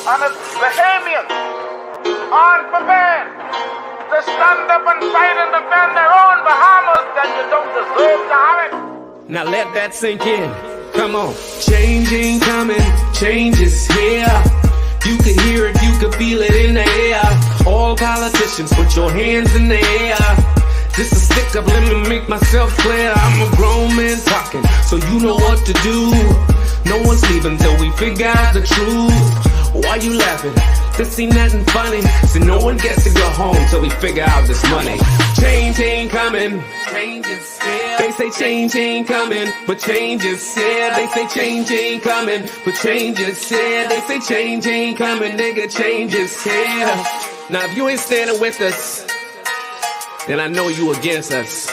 And the Bahamians aren't prepared to stand up and fight and defend their own Bahamas, then you don't deserve to have it. Now let that sink in. Come on. Change ain't coming, change is here. You can hear it, you can feel it in the air. All politicians, put your hands in the air. Just a stick up, let me make myself clear. I'm a grown man talking, so you know what to do. No one's leaving till we figure out the truth. Why you laughing? This ain't nothing funny. So no one gets to go home till we figure out this money. Change ain't coming, change is here. They say change ain't coming, but change is here. They say change ain't coming, but change is here. They say change ain't coming, nigga, change is here. Now if you ain't standing with us, then I know you against us.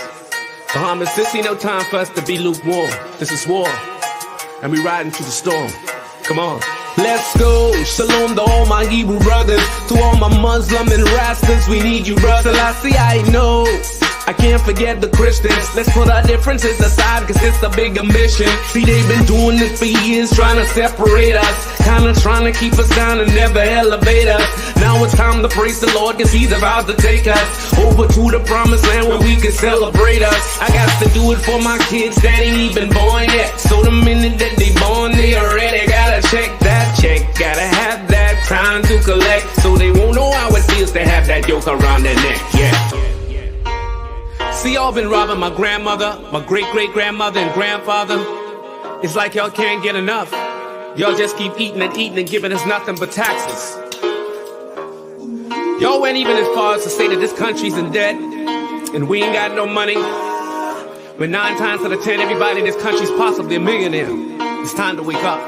Bahamas, this ain't no time for us to be lukewarm. This is war, and we riding through the storm. Come on. Let's go. Shalom to all my Hebrew brothers, to all my Muslim and Rastas, we need you, brother. I know I can't forget the Christians. Let's put our differences aside, cause it's a bigger mission. See, they've been doing this for years, trying to separate us, kinda trying to keep us down and never elevate us. Now it's time to praise the Lord, cause he's about to take us over to the promised land where we can celebrate us. I got to do it for my kids that ain't even born yet, so the minute that they born, they already gotta check that check. Gotta have that time to collect, so they won't know how it feels to have that yoke around their neck, yeah. See, y'all been robbing my grandmother, my great-great-grandmother and grandfather. It's like y'all can't get enough. Y'all just keep eating and eating and giving us nothing but taxes. Y'all went even as far as to say that this country's in debt and we ain't got no money. But 9 times out of 10, everybody in this country's possibly a millionaire. It's time to wake up.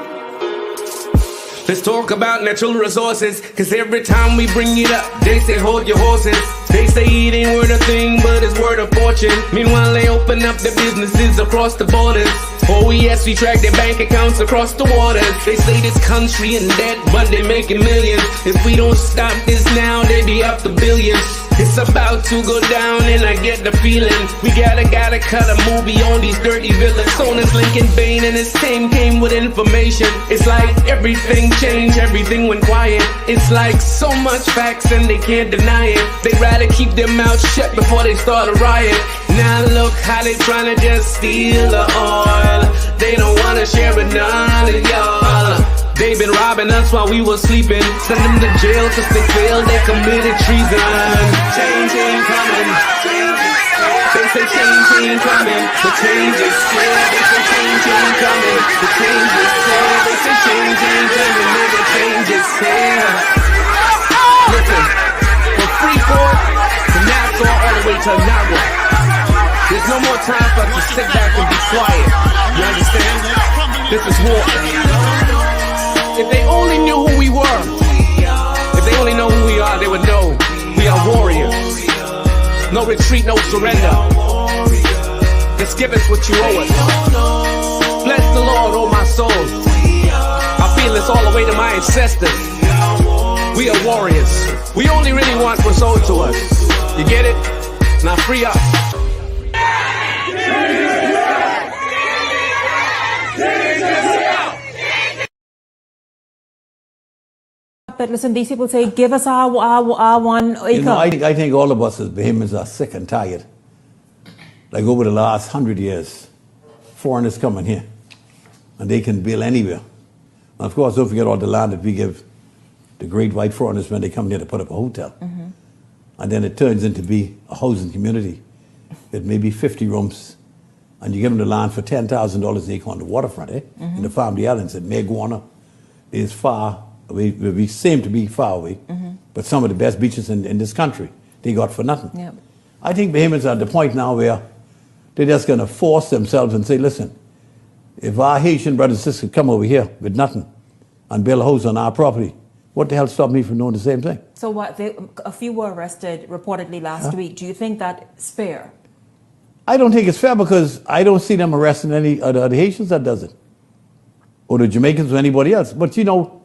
Let's talk about natural resources, cause every time we bring it up, they say hold your horses. They say it ain't worth a thing, but it's worth a fortune. Meanwhile, they open up their businesses across the borders. Oh yes, we track their bank accounts across the waters. They say this country in debt, but they making millions. If we don't stop this now, they be up to billions. It's about to go down and I get the feeling we gotta cut a movie on these dirty villains. On this Lincoln Bain and his team came with information. It's like everything changed, everything went quiet. It's like so much facts and they can't deny it. They rather keep their mouths shut before they start a riot. Now look how they tryna just steal the oil. They don't wanna share with none of y'all. They've been robbing us while we were sleeping. Send them to jail cause they failed, they committed treason. Change ain't coming. They say change ain't coming. The change is here. They say change ain't coming. The change is here. They say change ain't coming. Nigga, change is here. Listen, from Freeport to Nassau all the way to Nagua, there's no more time for us to sit back and be quiet. You understand? This is war. If they only knew who we were, if they only know who we are, they would know we are warriors. No retreat, no surrender. Just give us what you owe us. Bless the Lord, oh my soul. I feel this all the way to my ancestors. We are warriors. We only really want what's owed to us. You get it? Now free up. But listen, these people say, give us our 1 acre. You know, I think all of us as Bahamians are sick and tired. Like over the last 100 years, foreigners coming here, and they can build anywhere. And of course, don't forget all the land that we give the great white foreigners when they come here to put up a hotel. Mm-hmm. And then it turns into be a housing community. It may be 50 rooms, and you give them the land for $10,000 an acre on the waterfront, in the Family Islands at Meguana. It's far. We seem to be far away, but some of the best beaches in this country, they got for nothing. Yep. I think Bahamians are at the point now where they're just going to force themselves and say, listen, if our Haitian brothers and sisters come over here with nothing and build a house on our property, what the hell stopped me from doing the same thing? So what? A few were arrested reportedly last week. Do you think that's fair? I don't think it's fair because I don't see them arresting any of the Haitians that does it, or the Jamaicans or anybody else. But you know,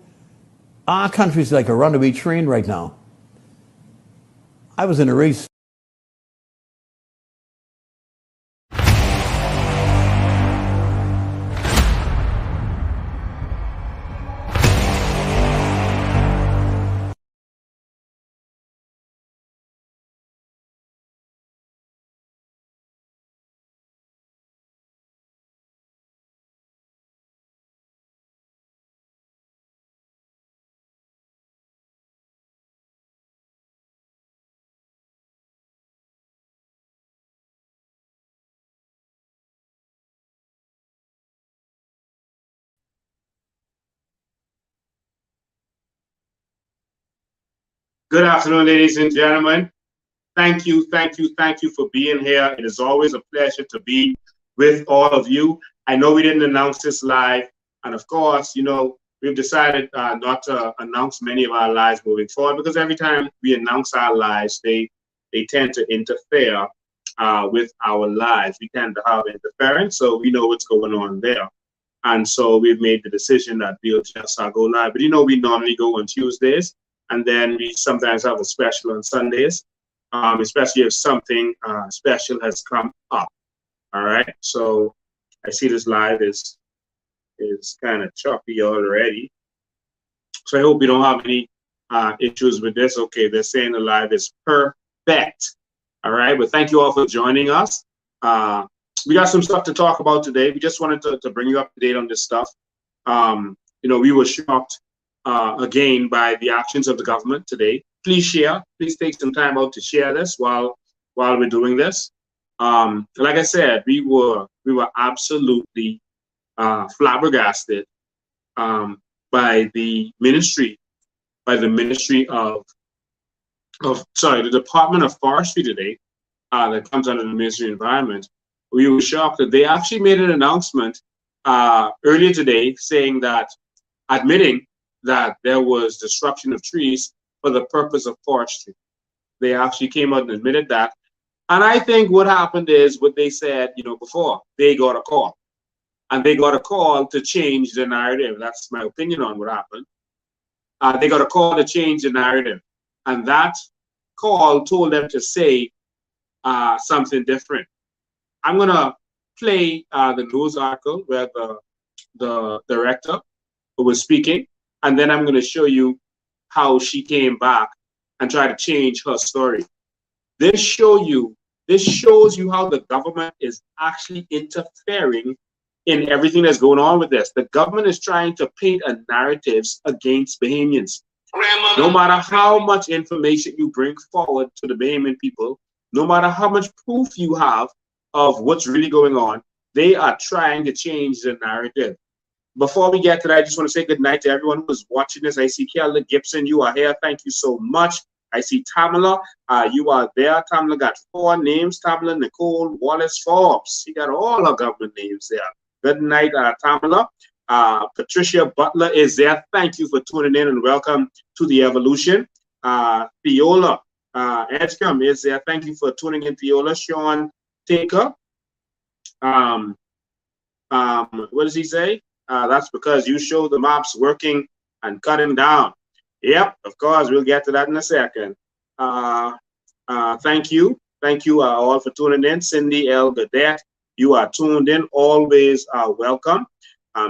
our country is like a runaway train right now. I was in a race. Good afternoon, ladies and gentlemen. Thank you for being here. It is always a pleasure to be with all of you. I know we didn't announce this live, and of course, we've decided not to announce many of our lives moving forward, because every time we announce our lives, they tend to interfere with our lives. We tend to have interference, so we know what's going on there. And so we've made the decision that we'll just go live. But we normally go on Tuesdays, and then we sometimes have a special on Sundays, especially if something special has come up. All right. So I see this live is kind of choppy already. So I hope we don't have any issues with this. Okay, they're saying the live is perfect. All right. But thank you all for joining us. We got some stuff to talk about today. We just wanted to bring you up to date on this stuff. We were shocked again by the actions of the government today. Please share. Please take some time out to share this while we're doing this. Like I said, we were absolutely flabbergasted by the Department of Forestry today, that comes under the Ministry of Environment. We were shocked that they actually made an announcement earlier today admitting that there was destruction of trees for the purpose of forestry. They actually came out and admitted that. And I think what happened is what they said, before. They got a call. And they got a call to change the narrative. That's my opinion on what happened. They got a call to change the narrative. And that call told them to say something different. I'm going to play the news article where the director was speaking, and then I'm going to show you how she came back and tried to change her story. This shows you how the government is actually interfering in everything that's going on with this. The government is trying to paint a narrative against Bahamians. No matter how much information you bring forward to the Bahamian people, no matter how much proof you have of what's really going on, they are trying to change the narrative. Before we get to that, I just want to say good night to everyone who's watching this. I see Kelly Gibson, you are here. Thank you so much. I see Tamala, you are there. Tamala got 4 names. Tamala Nicole Wallace Forbes. She got all her government names there. Good night, Tamala. Patricia Butler is there. Thank you for tuning in and welcome to the Evolution. Fiola Edgecombe is there. Thank you for tuning in, Fiola. Sean Taker. What does he say? That's because you show the maps working and cutting down. Yep, of course, we'll get to that in a second. Thank you. Thank you all for tuning in. Cindy L. Gadet, you are tuned in. Always welcome.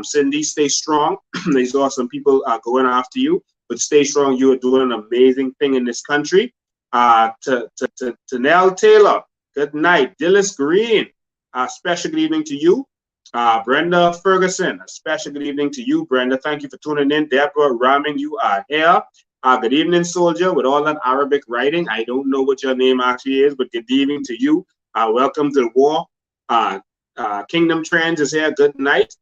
Cindy, stay strong. They saw some people going after you, but stay strong. You are doing an amazing thing in this country. To Nell Taylor, good night. Dillis Green, special good evening to you. Brenda Ferguson, a special good evening to you, Brenda. Thank you for tuning in. Deborah Raming, you are here. Good evening, soldier, with all that Arabic writing. I don't know what your name actually is, but good evening to you. Welcome to the war. Kingdom Trends is here. Good night.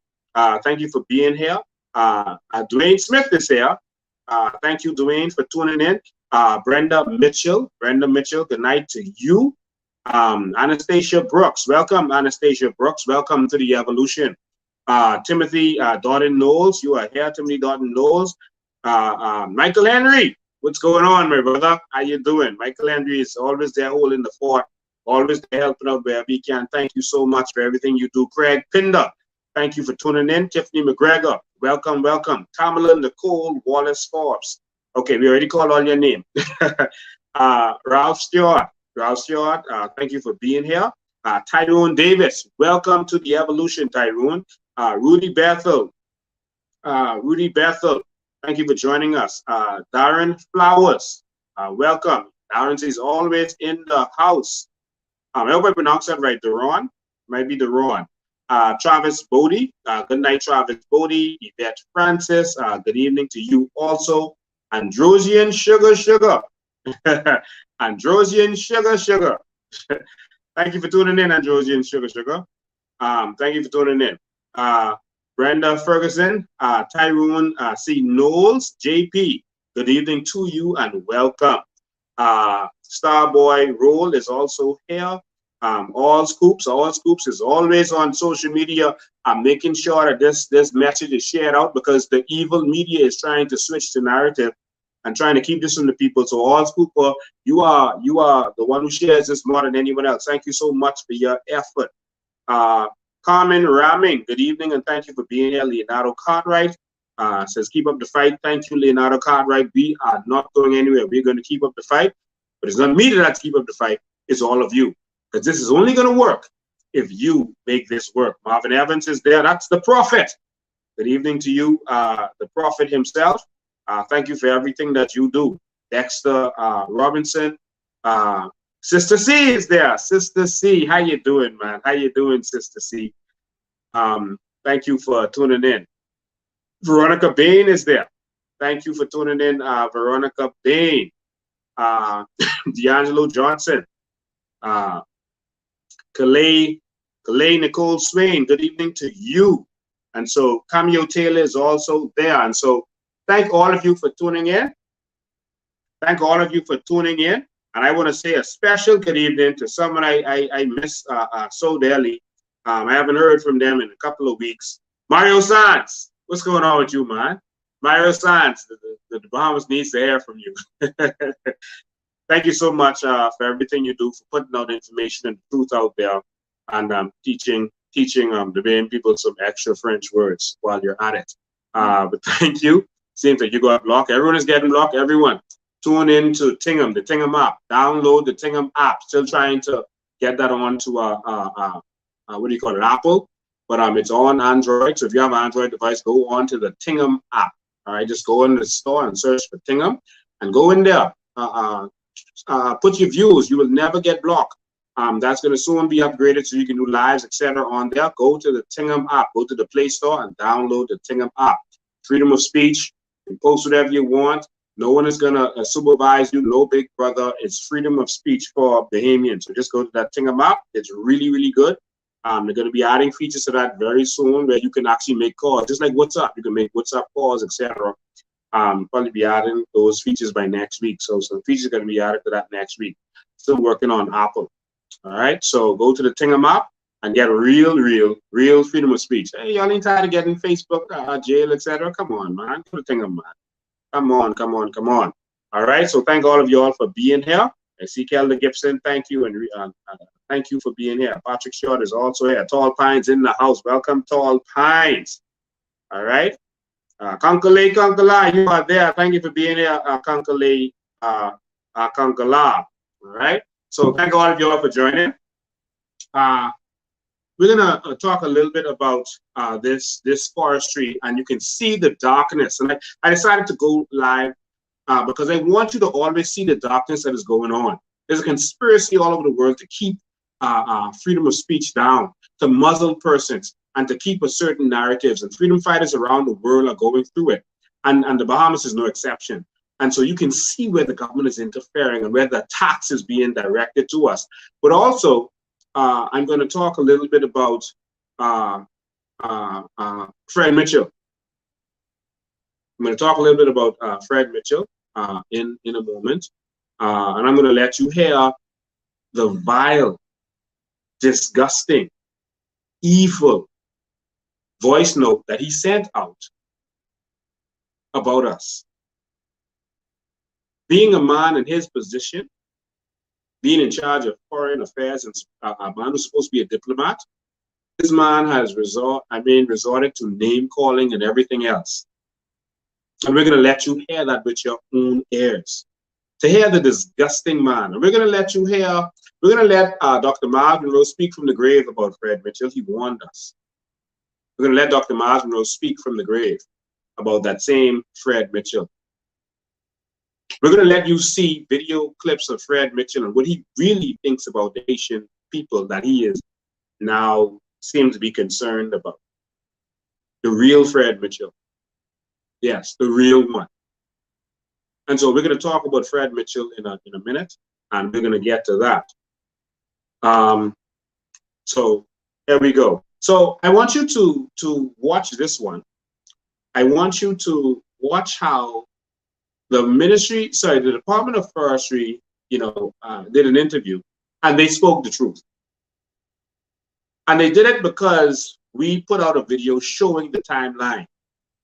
Thank you for being here. Dwayne Smith is here. Thank you, Dwayne, for tuning in. Brenda Mitchell, good night to you. Anastasia Brooks, welcome, Anastasia Brooks. Welcome to the Evolution. Timothy Doughton Knowles, you are here. Timothy Doughton Knowles. Michael Henry, what's going on, my brother? How you doing? Michael Henry is always there holding the fort, always there helping out where we can. Thank you so much for everything you do. Craig Pinder, thank you for tuning in. Tiffany McGregor, welcome, welcome. Tamala Nicole Wallace Forbes. Okay, we already called all your name. Ralph Stewart, thank you for being here. Tyrone Davis, welcome to the Evolution, Tyrone. Rudy Bethel, thank you for joining us. Darren Flowers, welcome. Darren is always in the house. I hope I pronounced that right. Deron, might be Deron. Travis Bodie, good night, Travis Bodie. Yvette Francis, good evening to you also. Androsian Sugar. Androsian Sugar. Thank you for tuning in, Androsian Sugar. Thank you for tuning in. Brenda Ferguson, Tyrone C. Knowles, JP, good evening to you and welcome. Starboy Roll is also here. All Scoops is always on social media. I'm making sure that this message is shared out because the evil media is trying to switch the narrative and trying to keep this from the people. So All Scooper, you are the one who shares this more than anyone else. Thank you so much for your effort. Carmen Raming, good evening and thank you for being here. Leonardo Cartwright says, keep up the fight. Thank you, Leonardo Cartwright. We are not going anywhere. We're going to keep up the fight. But it's not me that has to keep up the fight. It's all of you. Because this is only going to work if you make this work. Marvin Evans is there. That's the prophet. Good evening to you, the prophet himself. Thank you for everything that you do. Dexter Robinson. Sister C is there. Sister C, how you doing, man? How you doing, Sister C? Thank you for tuning in. Veronica Bain is there. Thank you for tuning in, Veronica Bain. D'Angelo Johnson. Calais Nicole Swain, good evening to you. And so Cameo Taylor is also there. And so thank all of you for tuning in. Thank all of you for tuning in. And I want to say a special good evening to someone I miss so dearly. I haven't heard from them in a couple of weeks. Mario Sanz, what's going on with you, man? Mario Sanz, the Bahamas needs to hear from you. Thank you so much for everything you do, for putting out information and truth out there, and teaching the Bahian people some extra French words while you're at it. But thank you. Seems like you got blocked. Everyone is getting blocked. Everyone. Tune in to Tingham, the Tingham app. Download the Tingham app. Still trying to get that onto what do you call it, Apple, but it's on Android. So if you have an Android device, go on to the Tingham app. All right, just go in the store and search for Tingham, and go in there. Put your views. You will never get blocked. That's going to soon be upgraded so you can do lives, etc. on there. Go to the Tingham app. Go to the Play Store and download the Tingham app. Freedom of speech. You can post whatever you want. No one is going to supervise you. No big brother. It's freedom of speech for Bahamians. So just go to that Tingham app. It's really, really good. They're going to be adding features to that very soon where you can actually make calls. Just like WhatsApp. You can make WhatsApp calls, etc. Probably be adding those features by next week. So some features are going to be added to that next week. Still working on Apple. All right. So go to the Tingham app and get real freedom of speech. Hey, y'all ain't tired of getting Facebook, jail, etc. Come on, man. Go to Tingham, man. Come on. All right. So thank all of you all for being here. I see Kelda Gibson. Thank you. And thank you for being here. Patrick Short is also here. Tall Pines in the house. Welcome, Tall Pines. All right. Konkala, you are there. Thank you for being here, Konkala. All right. So thank all of you all for joining. We're gonna talk a little bit about this forestry, and you can see the darkness. And I decided to go live because I want you to always see the darkness that is going on. There's a conspiracy all over the world to keep freedom of speech down, to muzzle persons, and to keep a certain narratives. And freedom fighters around the world are going through it. And the Bahamas is no exception. And so you can see where the government is interfering and where the attacks is being directed to us. But also, I'm going to talk a little bit about Fred Mitchel. I'm going to talk a little bit about Fred Mitchel in a moment. And I'm going to let you hear the vile, disgusting, evil voice note that he sent out about us. Being a man in his position, being in charge of foreign affairs, and a man who's supposed to be a diplomat, this man has resorted to name calling and everything else. And we're going to let you hear that with your own ears. To hear the disgusting man. And we're going to let you hear, we're going to let Dr. Miles Monroe speak from the grave about Fred Mitchel. He warned us. We're going to let Dr. Miles Monroe speak from the grave about that same Fred Mitchel. We're going to let you see video clips of Fred Mitchel and what he really thinks about the Haitian people that he is now seems to be concerned about. The real Fred Mitchel. Yes, the real one. And so we're going to talk about Fred Mitchel in a minute, and we're going to get to that. So here we go. So I want you to watch this one. I want you to watch how the Department of Forestry did an interview, and they spoke the truth. And they did it because we put out a video showing the timeline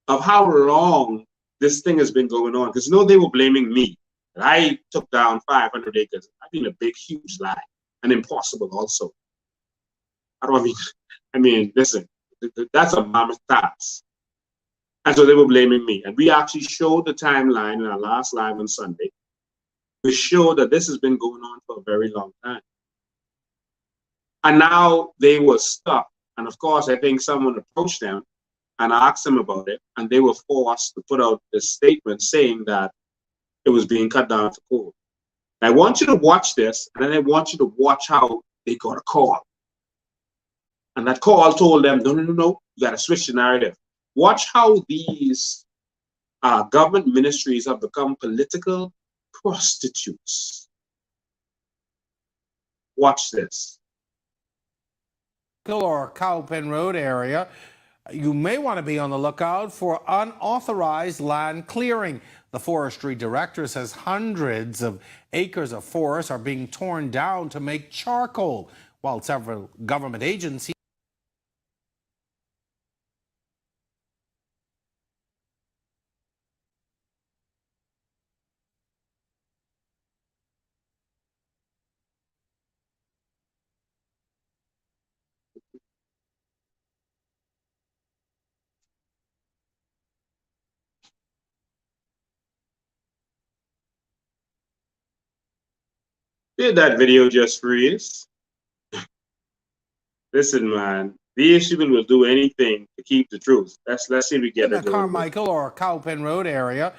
of how long this thing has been going on. Because they were blaming me. And I took down 500 acres. I mean, a big, huge lie, and impossible also. Listen, that's a mammoth task. And so they were blaming me. And we actually showed the timeline in our last live on Sunday. We showed that this has been going on for a very long time. And now they were stuck. And of course, I think someone approached them and asked them about it. And they were forced to put out this statement saying that it was being cut down to coal. I want you to watch this, and then I want you to watch how they got a call. And that call told them, no, you got to switch the narrative. Watch how these government ministries have become political prostitutes. Watch this. Or Cowpen Road area, you may want to be on the lookout for unauthorized land clearing. The Forestry Director says hundreds of acres of forest are being torn down to make charcoal, while several government agencies Did that video just freeze? Listen, man, these people will do anything to keep the truth. Let's see if we get it. In the Carmichael or Cowpen Road area,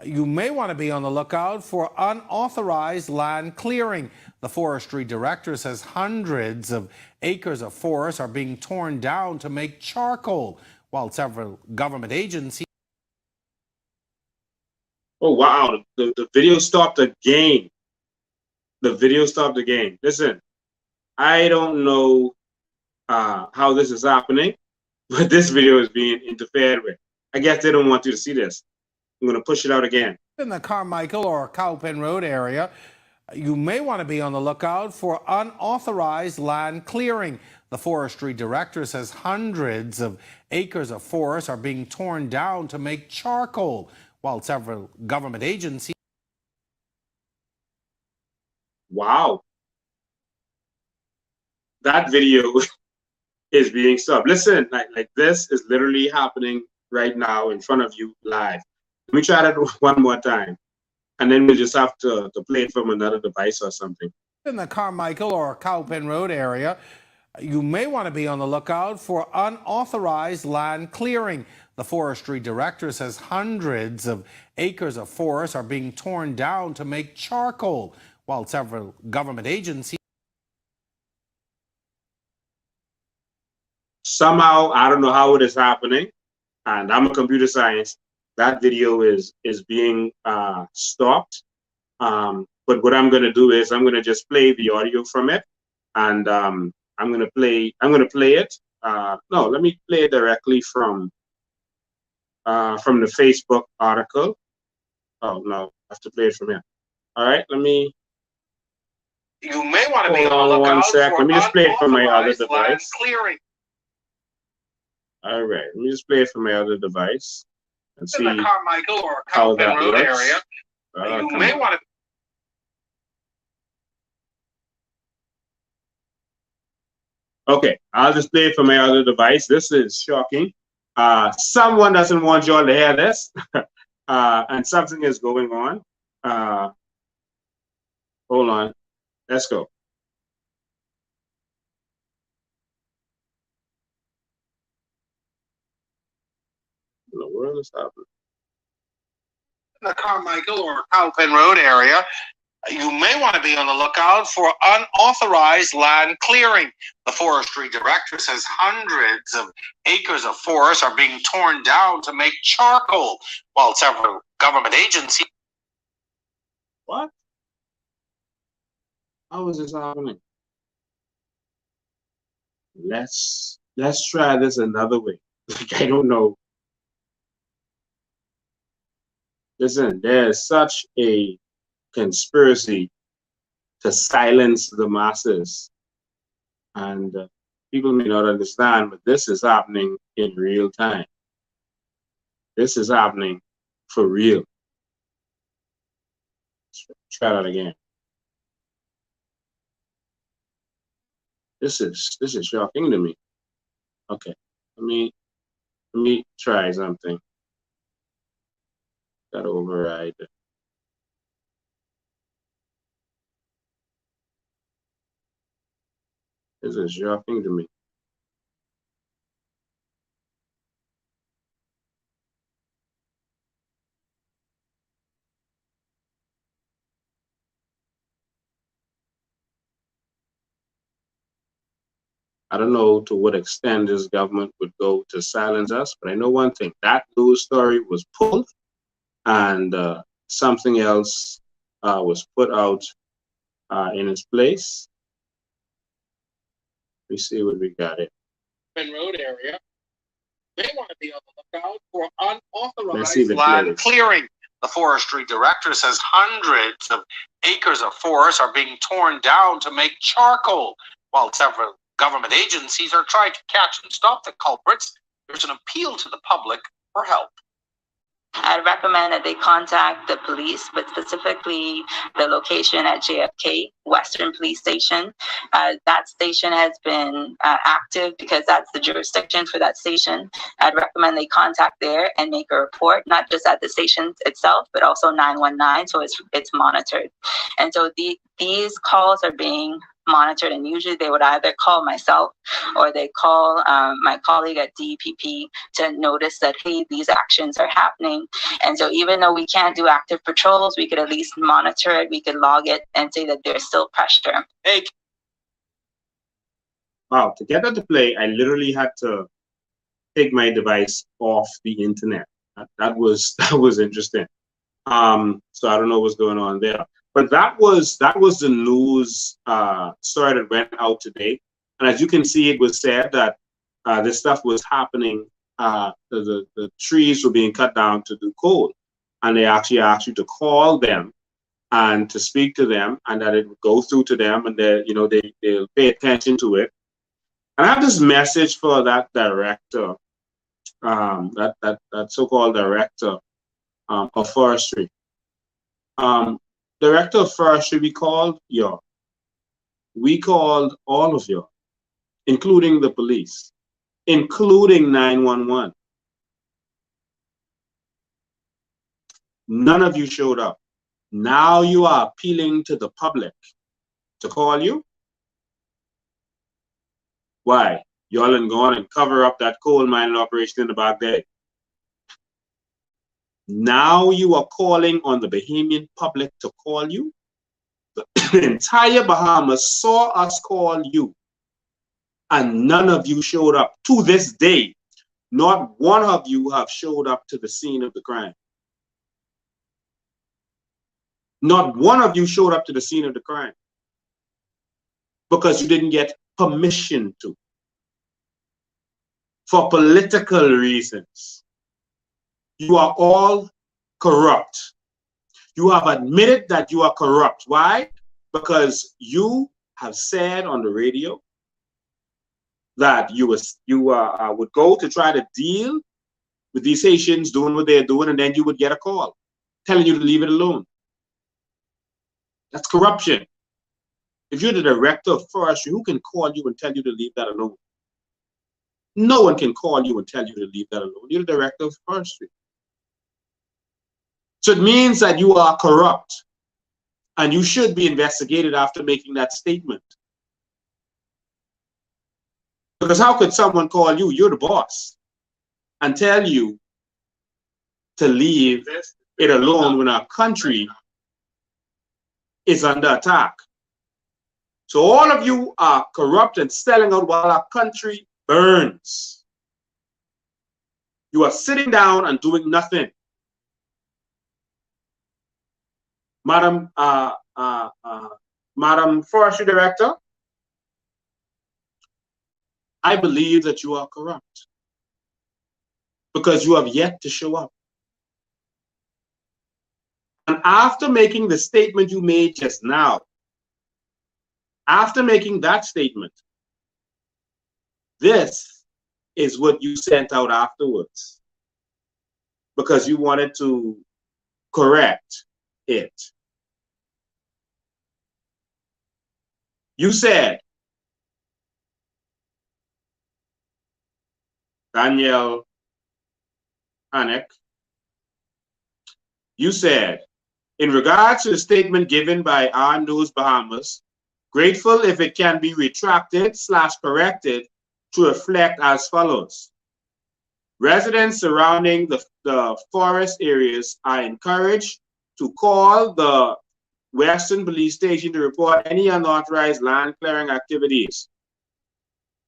you may want to be on the lookout for unauthorized land clearing. The Forestry Director says hundreds of acres of forest are being torn down to make charcoal, while several government agencies. Oh, wow, the video stopped again. The video stopped again. Listen, I don't know how this is happening, but this video is being interfered with. I guess they don't want you to see this. I'm going to push it out again. In the Carmichael or Cowpen Road area, you may want to be on the lookout for unauthorized land clearing. The Forestry Director says hundreds of acres of forest are being torn down to make charcoal, while several government agencies. Wow. That video is being stopped. Listen, like this is literally happening right now in front of you live. Let me try that one more time, and then we'll just have to play it from another device or something. In the Carmichael or Cowpen Road area, you may want to be on the lookout for unauthorized land clearing. The Forestry Director says hundreds of acres of forest are being torn down to make charcoal, while several government agencies. Somehow, I don't know how it is happening, and I'm a computer science. That video is being stopped. But what I'm going to do is I'm going to just play the audio from it, and I'm going to play it. No, let me play it directly from the Facebook article. Oh no, I have to play it from here. All right, let me. You may want to be on the lookout. 1 sec. Let me just play it from my other device. Clearing. All right, let me just play it from my other device and see in the Carmichael or how that Road works. Area, you may want to. Okay, I'll just play it from my other device. This is shocking. Someone doesn't want y'all to hear this, and something is going on. Hold on, let's go. What in the world is happening? In the Carmichael or Cowpen Road area, you may want to be on the lookout for unauthorized land clearing. The Forestry Director says hundreds of acres of forest are being torn down to make charcoal, while several government agencies. What? How is this happening? Let's try this another way. Like, I don't know. Listen, there's such a conspiracy to silence the masses. And people may not understand, but this is happening in real time. This is happening for real. Let's try that again. This is shocking to me. Okay, let me try something. Got to override it. This is shocking to me. I don't know to what extent this government would go to silence us, but I know one thing, that news story was pulled and something else was put out in its place. We see what we got it. Road area. They want to be on the lookout for unauthorized land clearing. The forestry director says hundreds of acres of forest are being torn down to make charcoal, while several government agencies are trying to catch and stop the culprits. There's an appeal to the public for help. I'd recommend that they contact the police, but specifically the location at JFK, Western Police Station. That station has been active because that's the jurisdiction for that station. I'd recommend they contact there and make a report, not just at the station itself, but also 919, so it's monitored. And so these calls are being monitored, and usually they would either call myself or they call my colleague at DEPP to notice that, hey, these actions are happening. And so even though we can't do active patrols, we could at least monitor it, we could log it and say that there's still pressure. Hey. Wow, to get that to play, I literally had to take my device off the internet. That was interesting. So I don't know what's going on there. But that was the news story that went out today. And as you can see, it was said that this stuff was happening. The trees were being cut down to do coal. And they actually asked you to call them and to speak to them, and that it would go through to them, and they'll pay attention to it. And I have this message for that director, that so-called director of forestry. Director of Forestry, we called y'all. We called all of y'all, including the police, including 911. None of you showed up. Now you are appealing to the public to call you? Why? Y'all ain't gone and cover up that coal mining operation in the back there. Now you are calling on the Bahamian public to call you? The entire Bahamas saw us call you, and none of you showed up. To this day, not one of you have showed up to the scene of the crime. Not one of you showed up to the scene of the crime because you didn't get permission to, for political reasons. You are all corrupt. You have admitted that you are corrupt. Why? Because you have said on the radio that you would go to try to deal with these Haitians doing what they're doing, and then you would get a call telling you to leave it alone. That's corruption. If you're the director of forestry, who can call you and tell you to leave that alone? No one can call you and tell you to leave that alone. You're the director of forestry. So it means that you are corrupt, and you should be investigated after making that statement. Because how could someone call you, you're the boss, and tell you to leave it alone when our country is under attack? So all of you are corrupt and selling out while our country burns. You are sitting down and doing nothing. Madam Forestry Director, I believe that you are corrupt because you have yet to show up. And after making the statement you made just now, After making that statement, this is what you sent out afterwards because you wanted to correct it. You said, Daniel Hanek, you said, in regards to the statement given by our News Bahamas, grateful if it can be retracted / corrected to reflect as follows. Residents surrounding the forest areas are encouraged to call the Western Police Station to report any unauthorized land clearing activities.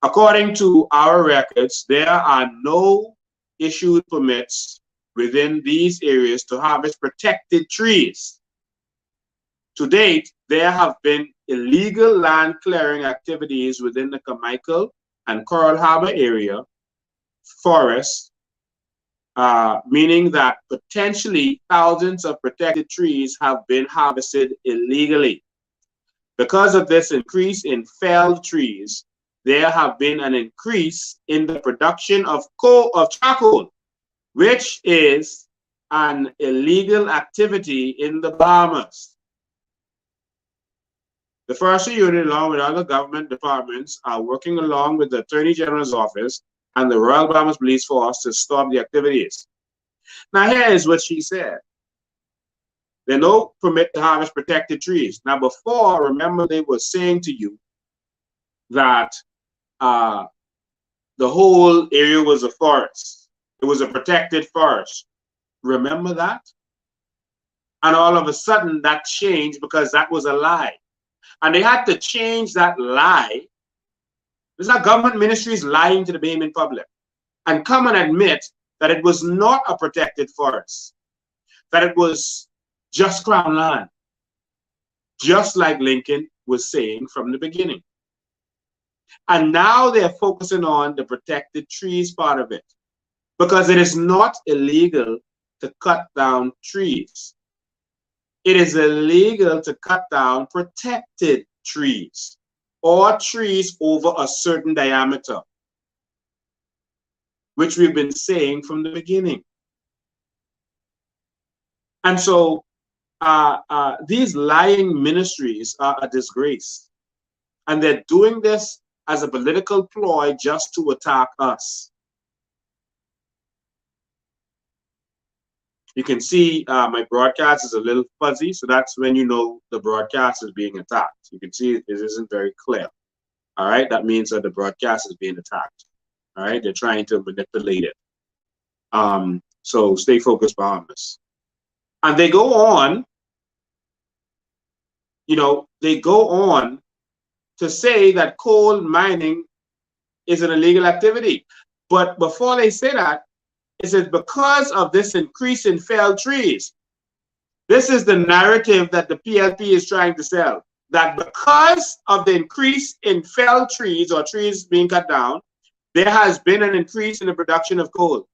According to our records, there are no issued permits within these areas to harvest protected trees. To date, there have been illegal land clearing activities within the Carmichael and Coral Harbor area forests, meaning that potentially thousands of protected trees have been harvested illegally. Because of this increase in felled trees, there have been an increase in the production of charcoal, which is an illegal activity in the Bahamas. The Forestry Unit, along with other government departments, are working along with the Attorney General's office and the Royal Bahamas Police Force to stop the activities. Now, here is what she said. There are no permit to harvest protected trees. Now, before, remember, they were saying to you that the whole area was a forest. It was a protected forest. Remember that? And all of a sudden, that changed because that was a lie. And they had to change that lie. It's not government ministries lying to the Bahamian public and come and admit that it was not a protected forest, that it was just crown land, just like Lincoln was saying from the beginning. And now they're focusing on the protected trees part of it, because it is not illegal to cut down trees. It is illegal to cut down protected trees or trees over a certain diameter, which we've been saying from the beginning. And so these lying ministries are a disgrace. And they're doing this as a political ploy just to attack us. You can see my broadcast is a little fuzzy, so that's when you know the broadcast is being attacked. You can see it isn't very clear. All right, that means that the broadcast is being attacked. All right, they're trying to manipulate it. So stay focused on this. And they go on, they go on to say that coal mining is an illegal activity. But before they say that, it says because of this increase in felled trees, this is the narrative that the PLP is trying to sell, that because of the increase in felled trees or trees being cut down, there has been an increase in the production of coal.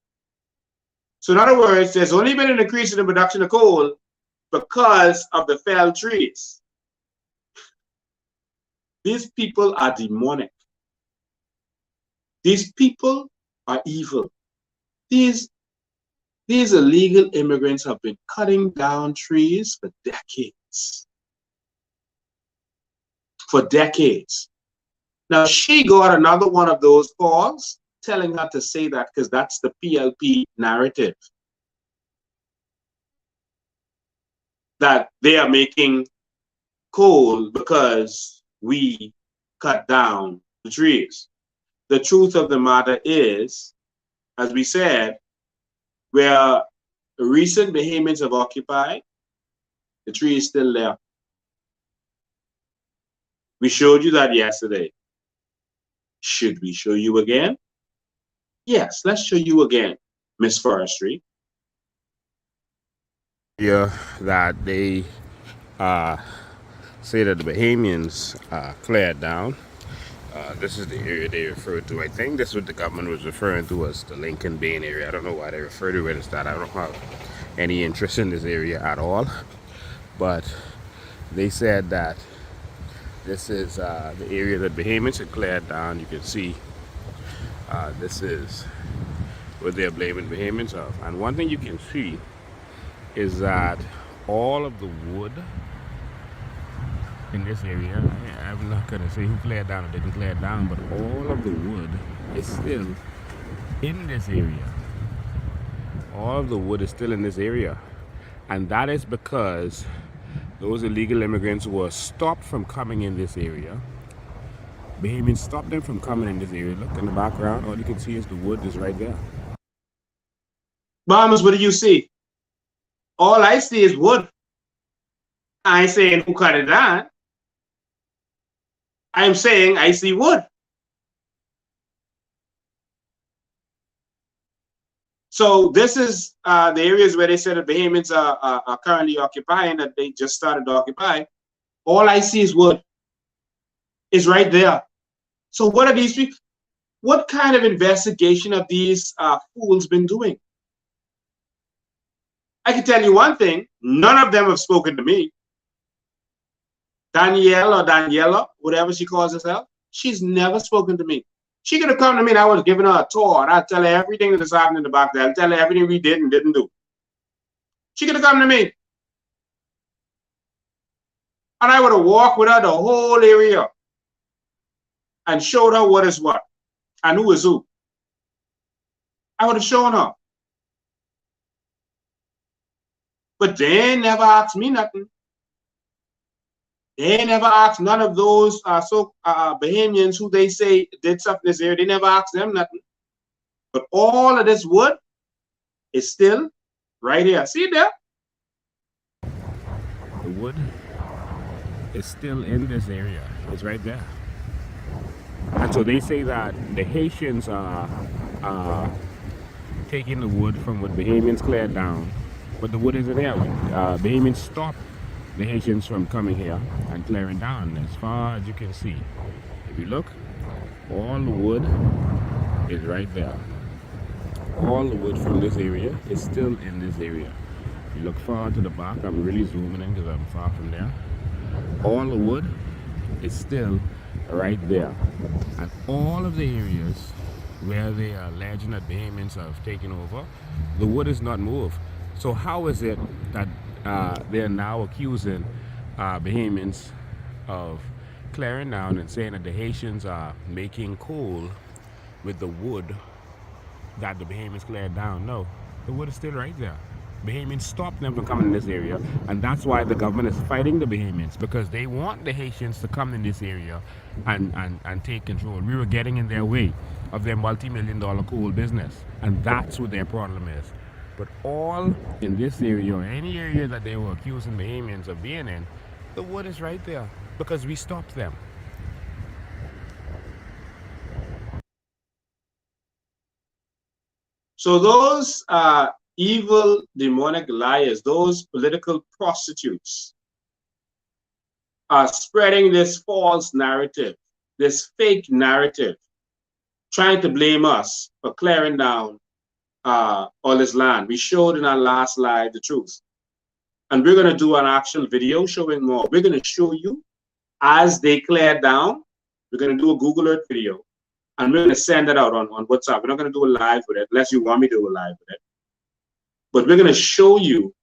So in other words, there's only been an increase in the production of coal because of the felled trees. These people are demonic. These people are evil. These illegal immigrants have been cutting down trees for decades. For decades. Now, she got another one of those calls telling her to say that because that's the PLP narrative. That they are making coal because we cut down the trees. The truth of the matter is, as we said, where recent Bahamians have occupied, the tree is still there. We showed you that yesterday. Should we show you again? Yes, let's show you again, Miss Forestry. Yeah, that they say that the Bahamians cleared down. This is the area they refer to. I think this is what the government was referring to as the Lincoln Bain area. I don't know why they refer to it as that. I don't have any interest in this area at all. But they said that This is the area that Bahamians had cleared down. You can see this is what they're blaming Bahamians of. And one thing you can see is that all of the wood in this area, I'm not going to say who cleared down or didn't clear down, but all of the wood is still in this area. All of the wood is still in this area. And that is because those illegal immigrants were stopped from coming in this area. Bahamians stopped them from coming in this area. Look in the background, all you can see is the wood is right there. Bahamas, what do you see? All I see is wood. I ain't saying who cut it down. I'm saying I see wood. So this is the areas where they said that Bahamians are currently occupying, that they just started to occupy. All I see is wood. It's right there. So what are these people? What kind of investigation have these fools been doing? I can tell you one thing, none of them have spoken to me. Danielle or Daniela, whatever she calls herself, she's never spoken to me. She could have come to me and I was giving her a tour and I'd tell her everything that has happened in the back there. I'd tell her everything we did and didn't do. She could have come to me. And I would have walked with her the whole area and showed her what is what and who is who. I would have shown her. But they never asked me nothing. They never asked none of those Bahamians who they say did something in this area. They never asked them nothing. But all of this wood is still right here. See it there? The wood is still in this area. It's right there. And so they say that the Haitians are taking the wood from what Bahamians cleared down. But the wood isn't there. Bahamians stopped the Haitians from coming here and clearing down as far as you can see. If you look, all the wood is right there. All the wood from this area is still in this area. If you look far to the back, I'm really zooming in because I'm far from there. All the wood is still right there. And all of the areas where they are alleging that Bahamians have taken over, the wood is not moved. So how is it that they're now accusing Bahamians of clearing down and saying that the Haitians are making coal with the wood that the Bahamians cleared down? No, the wood is still right there. Bahamians stopped them from coming in this area, and that's why the government is fighting the Bahamians, because they want the Haitians to come in this area and take control. We were getting in their way of their multi-million-dollar coal business, and that's what their problem is. But all in this area, or any area that they were accusing Bahamians of being in, the wood is right there because we stopped them. So those evil, demonic liars, those political prostitutes are spreading this false narrative, this fake narrative, trying to blame us for clearing down all this land. We showed in our last live the truth. And we're going to do an actual video showing more. We're going to show you as they clear down. We're going to do a Google Earth video. And we're going to send it out on WhatsApp. We're not going to do a live with it, unless you want me to do a live with it. But we're going to show you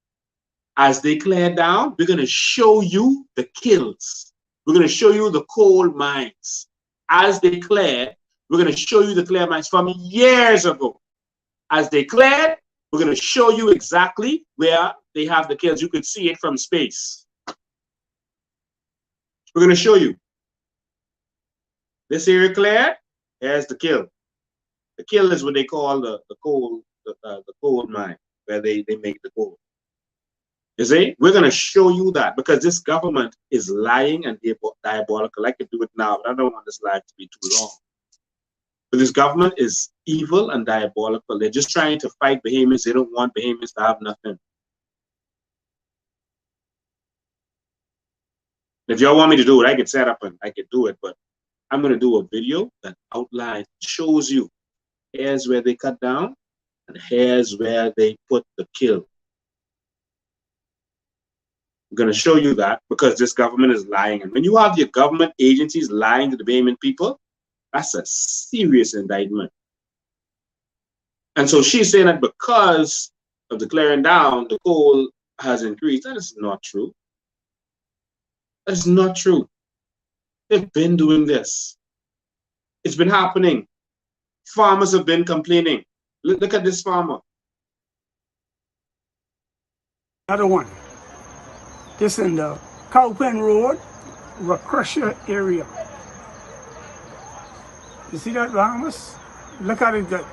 as they clear down. We're going to show you the kills. We're going to show you the coal mines. As they clear, we're going to show you the clear mines from years ago. As they cleared, we're going to show you exactly where they have the kills. You could see it from space. We're going to show you. This area cleared, here's the kill. The kill is what they call the coal mine, where they make the coal. You see, we're going to show you that because this government is lying and diabolical. I could do it now, but I don't want this live to be too long. But this government is evil and diabolical. They're just trying to fight Bahamians. They don't want Bahamians to have nothing. If y'all want me to do it, I can set up and I can do it. But I'm going to do a video that outlines, shows you. Here's where they cut down, and here's where they put the kill. going to show you that because this government is lying. And when you have your government agencies lying to the Bahamian people, that's a serious indictment. And so she's saying that because of the clearing down, the coal has increased. That is not true. That is not true. They've been doing this. It's been happening. Farmers have been complaining. Look at this farmer. Another one. This in the Cowpen Road, Recrusher area. You see that, Bahamas? Look at it good.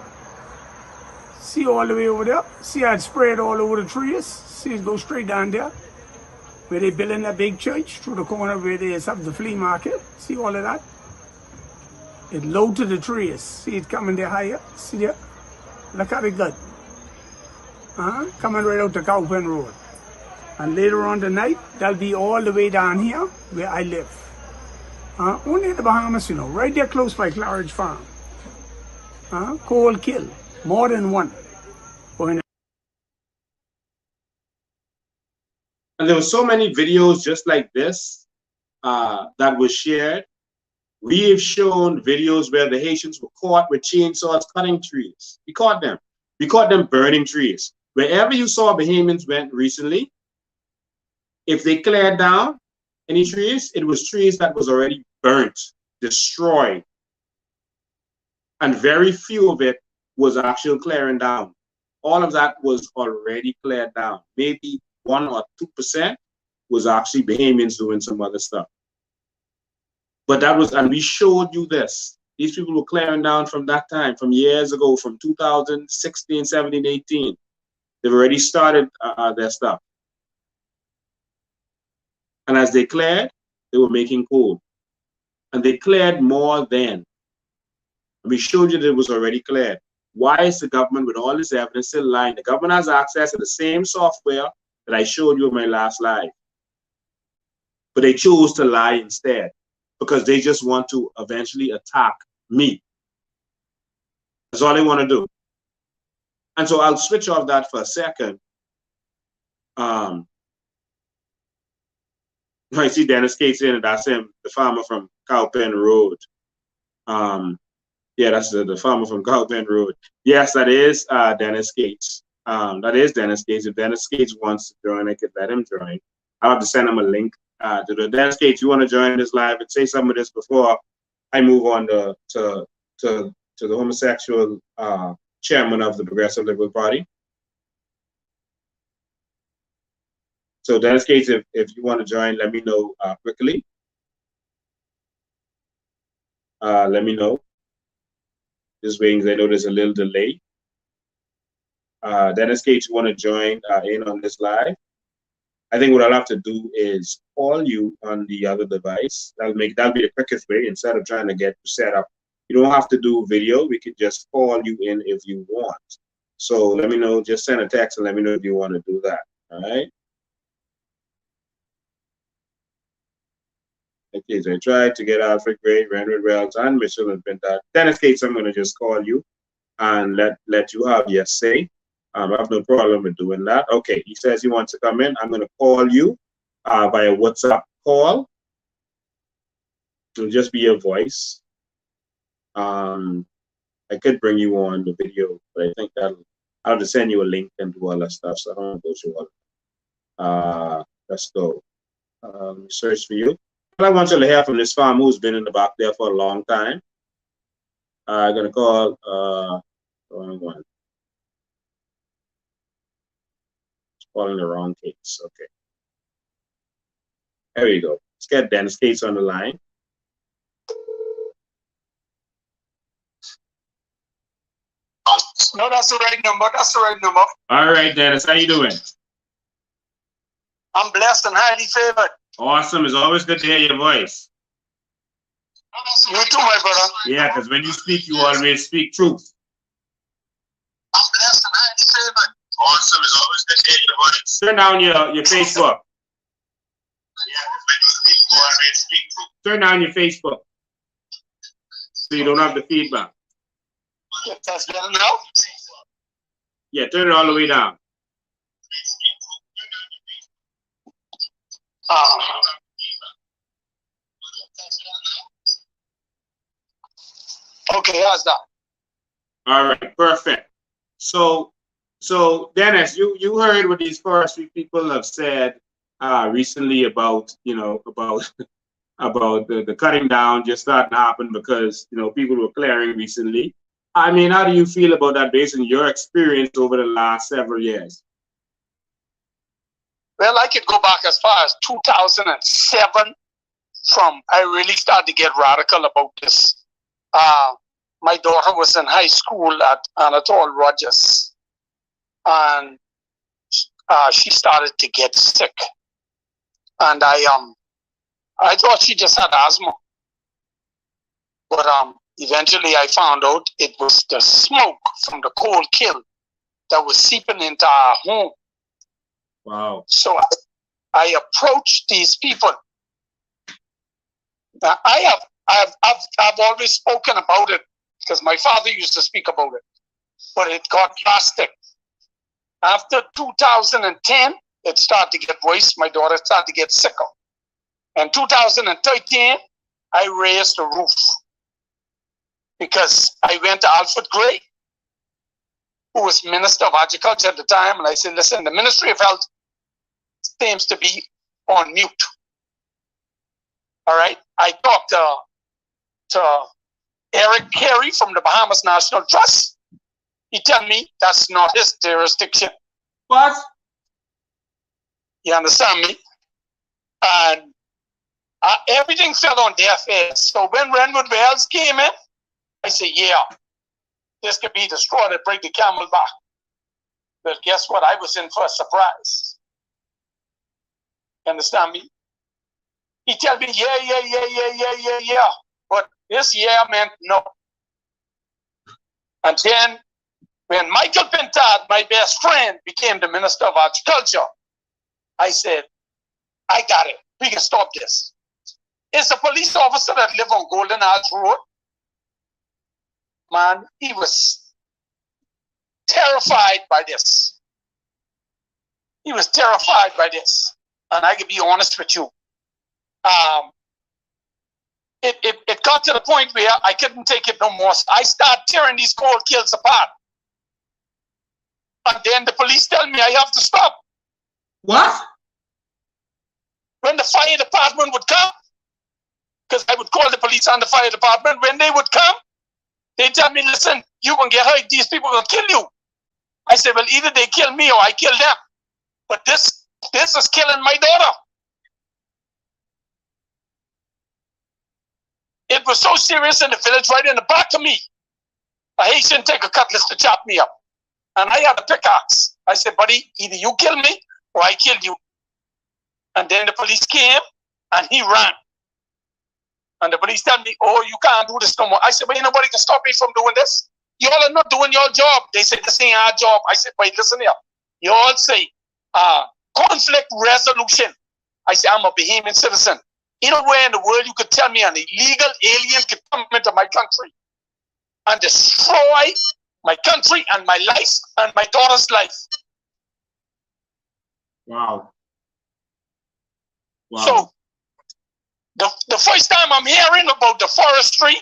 See all the way over there? See how it's spread all over the trees? See it go straight down there? Where they building that big church through the corner where they have the flea market. See all of that? It's low to the trees. See it coming there higher? See there? Look at it good. Coming right out the Cowpen Road. And later on tonight, that'll be all the way down here where I live. Only in the Bahamas, you know, right there close by Claridge Farm. Coal kill, more than one. And there were so many videos just like this that was shared. We have shown videos where the Haitians were caught with chainsaws cutting trees. We caught them. We caught them burning trees. Wherever you saw Bahamians went recently, if they cleared down any trees, it was trees that was already burnt, destroyed. And very few of it was actual clearing down. All of that was already cleared down. Maybe 1 or 2% was actually Bahamians doing some other stuff. But that was, and we showed you this. These people were clearing down from that time, from years ago, from 2016, 17, 18. They've already started their stuff. And as they cleared, they were making coal. And they cleared more then. And we showed you that it was already cleared. Why is the government, with all this evidence, still lying? The government has access to the same software that I showed you in my last live. But they chose to lie instead because they just want to eventually attack me. That's all they want to do. And so I'll switch off that for a second. I see Dennis Cates in it. That's him, the farmer from Cowpen Road. Yeah, that's the farmer from Cowpen Road. Yes, that is Dennis Cates. That is Dennis Cates. If Dennis Cates wants to join, I could let him join. I'll have to send him a link to the Dennis Cates. You want to join this live and say some of this before I move on to the homosexual chairman of the Progressive Liberal Party. So Dennis Cates, if you want to join, let me know quickly. Let me know. Just waiting, because I know there's a little delay. Dennis Cates, you want to join in on this live? I think what I'll have to do is call you on the other device. That'll be the quickest way instead of trying to get you set up. You don't have to do video. We can just call you in if you want. So let me know. Just send a text and let me know if you want to do that. All right. Okay, so I tried to get Alfred Gray, Renard Wells, and Mitchel and Pinta. Dennis Cates, I'm going to just call you and let you have your say. I have no problem with doing that. Okay, he says he wants to come in. I'm going to call you via WhatsApp call. It'll just be a voice. I could bring you on the video, but I think I'll have to send you a link and do all that stuff, so I don't want to go through all that. Let's go. Search for you. I want you to hear from this farmer who's been in the back there for a long time. I'm going to call wrong one. Calling the wrong case. Okay. There you go. Let's get Dennis Cates on the line. No, that's the right number. That's the right number. All right, Dennis. How you doing? I'm blessed and highly favored. Awesome. It's always good to hear your voice. You too, my brother. Yeah, because when you speak, you always speak truth. I'm blessed and highly favored. Awesome. It's always good to hear your voice. Turn down your Facebook. Yeah, when you speak, you always speak truth. Turn down your Facebook so you don't have the feedback. That's better now? Yeah, turn it all the way down. Okay, how's that? All right, perfect. So Dennis, you heard what these forestry people have said recently about about the cutting down just starting to happen because people were clearing recently. I mean, how do you feel about that based on your experience over the last several years? Well, I could go back as far as 2007 from I really started to get radical about this. My daughter was in high school at Anatole Rogers, and she started to get sick. And I thought she just had asthma. But eventually I found out it was the smoke from the coal kiln that was seeping into our home. Wow. So I approached these people. Now, I've always spoken about it because my father used to speak about it, but it got drastic. After 2010, it started to get worse. My daughter started to get sicker. In 2013, I raised the roof because I went to Alfred Gray, who was Minister of Agriculture at the time, and I said, listen, the Ministry of Health seems to be on mute. All right. I talked to Eric Carey from the Bahamas National Trust. He told me that's not his jurisdiction. What? You understand me? And everything fell on deaf ears. So when Renwood Wells came in, I said, yeah, this could be the straw that break the camel back. But guess what? I was in for a surprise. You understand me? He told me, yeah. But this yeah meant no. And then when Michael Pintard, my best friend, became the Minister of Agriculture, I said, I got it. We can stop this. It's a police officer that lived on Golden Arch Road. Man, he was terrified by this. He was terrified by this. And I can be honest with you. It got to the point where I couldn't take it no more. So I started tearing these coal kilns apart. And then the police tell me I have to stop. What? When the fire department would come, because I would call the police and the fire department, when they would come, they tell me, listen, you can get hurt, these people will kill you. I said, well, either they kill me or I kill them. But this is killing my daughter. It was so serious in the village, right in the back of me. A Haitian take a cutlass to chop me up. And I had a pickaxe. I said, buddy, either you kill me or I kill you. And then the police came and he ran. And the police tell me, oh, you can't do this no more. I said, well, nobody can stop me from doing this. You all are not doing your job. They said, this ain't our job. I said, wait, listen here. You all say conflict resolution. I said, I'm a Bahamian citizen. Anywhere in the world you could tell me an illegal alien could come into my country and destroy my country and my life and my daughter's life. Wow. So the first time I'm hearing about the forestry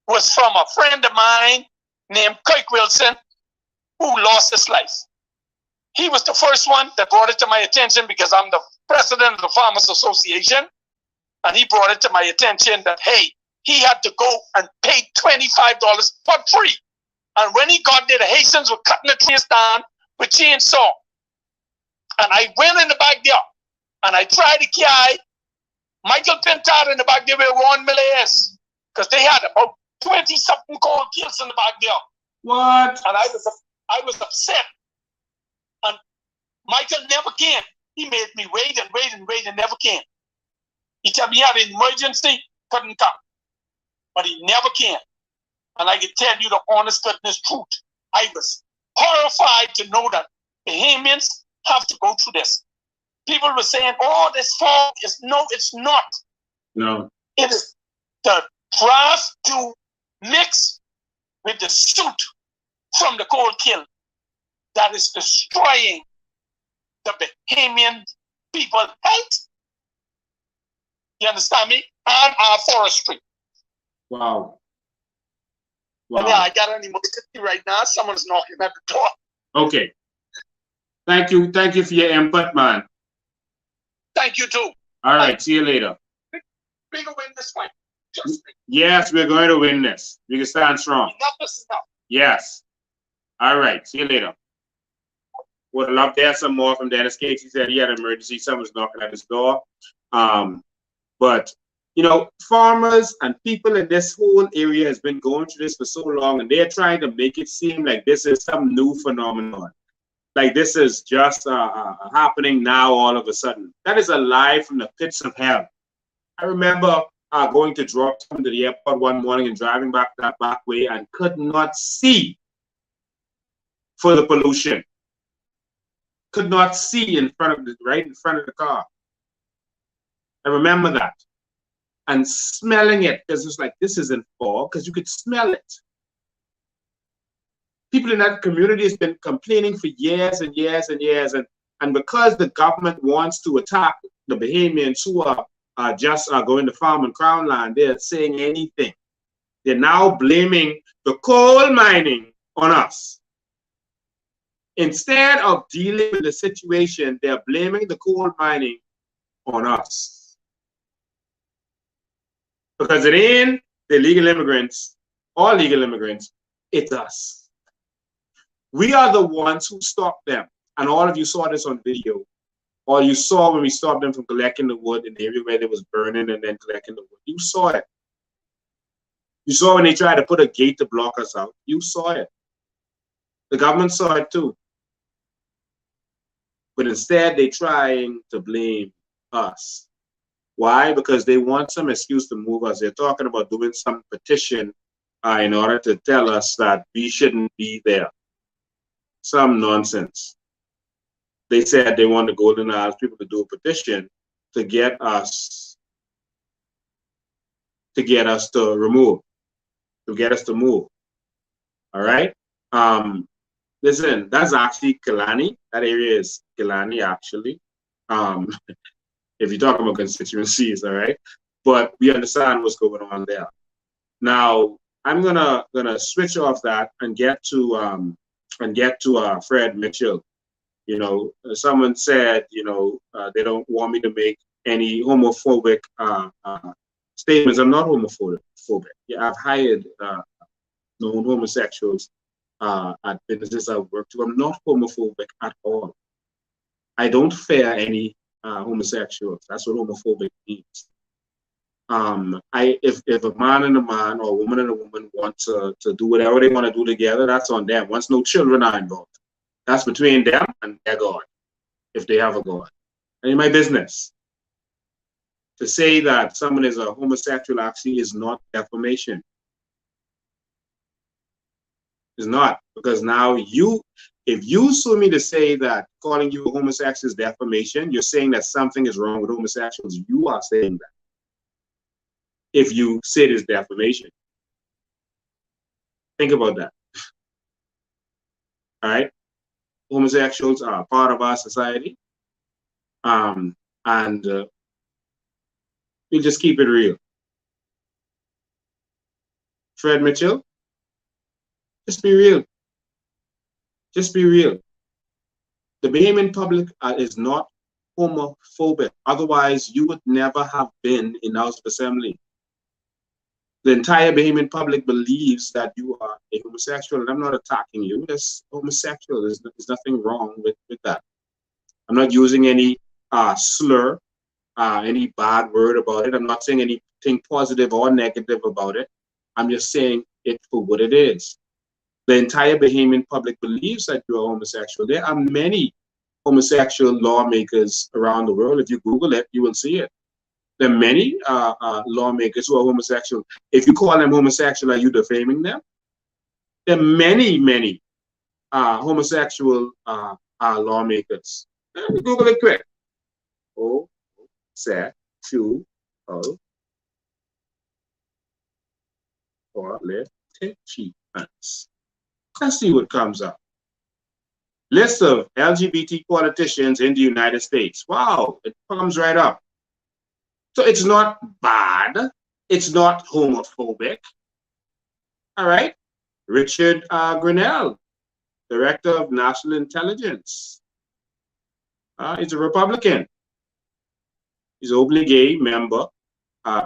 was from a friend of mine named Kirk Wilson, who lost his life. He was the first one that brought it to my attention because I'm the president of the Farmers Association. And he brought it to my attention that, hey, he had to go and pay $25 for tree. And when he got there, the Haitians were cutting the trees down with chainsaw. And I went in the back there and I tried to carry Michael Pintard in the back there with Ron Millers, because they had about 20-something coal kilns in the back there. What? And I was upset. And Michael never came. He made me wait and never came. He told me he had an emergency, couldn't come. But he never came. And I can tell you the honest goodness truth. I was horrified to know that Bahamians have to go through this. People were saying, oh, this fog is no, it's not. No. It is the draft to mix with the soot from the coal kiln that is destroying the Bahamian people health You understand me? And our forestry. Wow. And yeah, I got an emergency right now. Someone's knocking at the door. Okay. Thank you for your input, man. Thank you too. All right, see you later. We're gonna win this fight. Yes, we're going to win this. We can stand strong. Enough is enough. Yes. All right, see you later. Would love to have some more from Dennis Gates. He said he had an emergency. Someone's knocking at his door. But you know, farmers and people in this whole area has been going through this for so long, and they're trying to make it seem like this is some new phenomenon. Like this is just happening now all of a sudden. That is a lie from the pits of hell. I remember going to drop someone to the airport one morning and driving back that back way and could not see for the pollution. Could not see in front of right in front of the car. I remember that. And smelling it, because it's like, this isn't fog, because you could smell it. People in that community has been complaining for years and years and years, and because the government wants to attack the Bahamians who are just going to farm and crown land, they're saying anything. They're now blaming the coal mining on us. Instead of dealing with the situation, they're blaming the coal mining on us. Because it ain't the illegal immigrants or legal immigrants, it's us. We are the ones who stopped them. And all of you saw this on video. Or you saw when we stopped them from collecting the wood in the area where they was burning and then collecting the wood. You saw it. You saw when they tried to put a gate to block us out. You saw it. The government saw it too. But instead, they're trying to blame us. Why? Because they want some excuse to move us. They're talking about doing some petition in order to tell us that we shouldn't be there. Some nonsense. They said they want the Golden Isles people to do a petition to get us to remove, to get us to move. All right. Listen, that's actually Killarney. That area is Killarney, actually. If you're talking about constituencies, all right. But we understand what's going on there. Now, I'm gonna switch off that and get to Fred Mitchell. You know, someone said, you know, they don't want me to make any homophobic statements. I'm not homophobic. Yeah, I've hired known homosexuals at businesses I've worked with. I'm not homophobic at all. I don't fear any homosexuals. That's what homophobic means. If a man and a man or a woman and a woman want to do whatever they want to do together, that's on them. Once no children are involved, that's between them and their God, if they have a God. And in my business, to say that someone is a homosexual actually is not defamation. It's not, because now if you sue me to say that calling you a homosexual is defamation, you're saying that something is wrong with homosexuals. You are saying that. If you say it is defamation. Think about that. All right? Homosexuals are part of our society. And we just keep it real. Fred Mitchell, just be real. Just be real. The Bahamian public is not homophobic. Otherwise, you would never have been in House of Assembly. The entire Bahamian public believes that you are a homosexual, and I'm not attacking you. That's homosexual. There's nothing wrong with that. I'm not using any slur, any bad word about it. I'm not saying anything positive or negative about it. I'm just saying it for what it is. The entire Bahamian public believes that you are homosexual. There are many homosexual lawmakers around the world. If you Google it, you will see it. There are many lawmakers who are homosexual. If you call them homosexual, are you defaming them? There are many homosexual lawmakers. Google it quick. Homosexual politicians. Let's see what comes up. List of LGBT politicians in the United States. Wow, it comes right up. So it's not bad. It's not homophobic. All right. Richard Grinnell, Director of National Intelligence. He's a Republican. He's an openly gay member.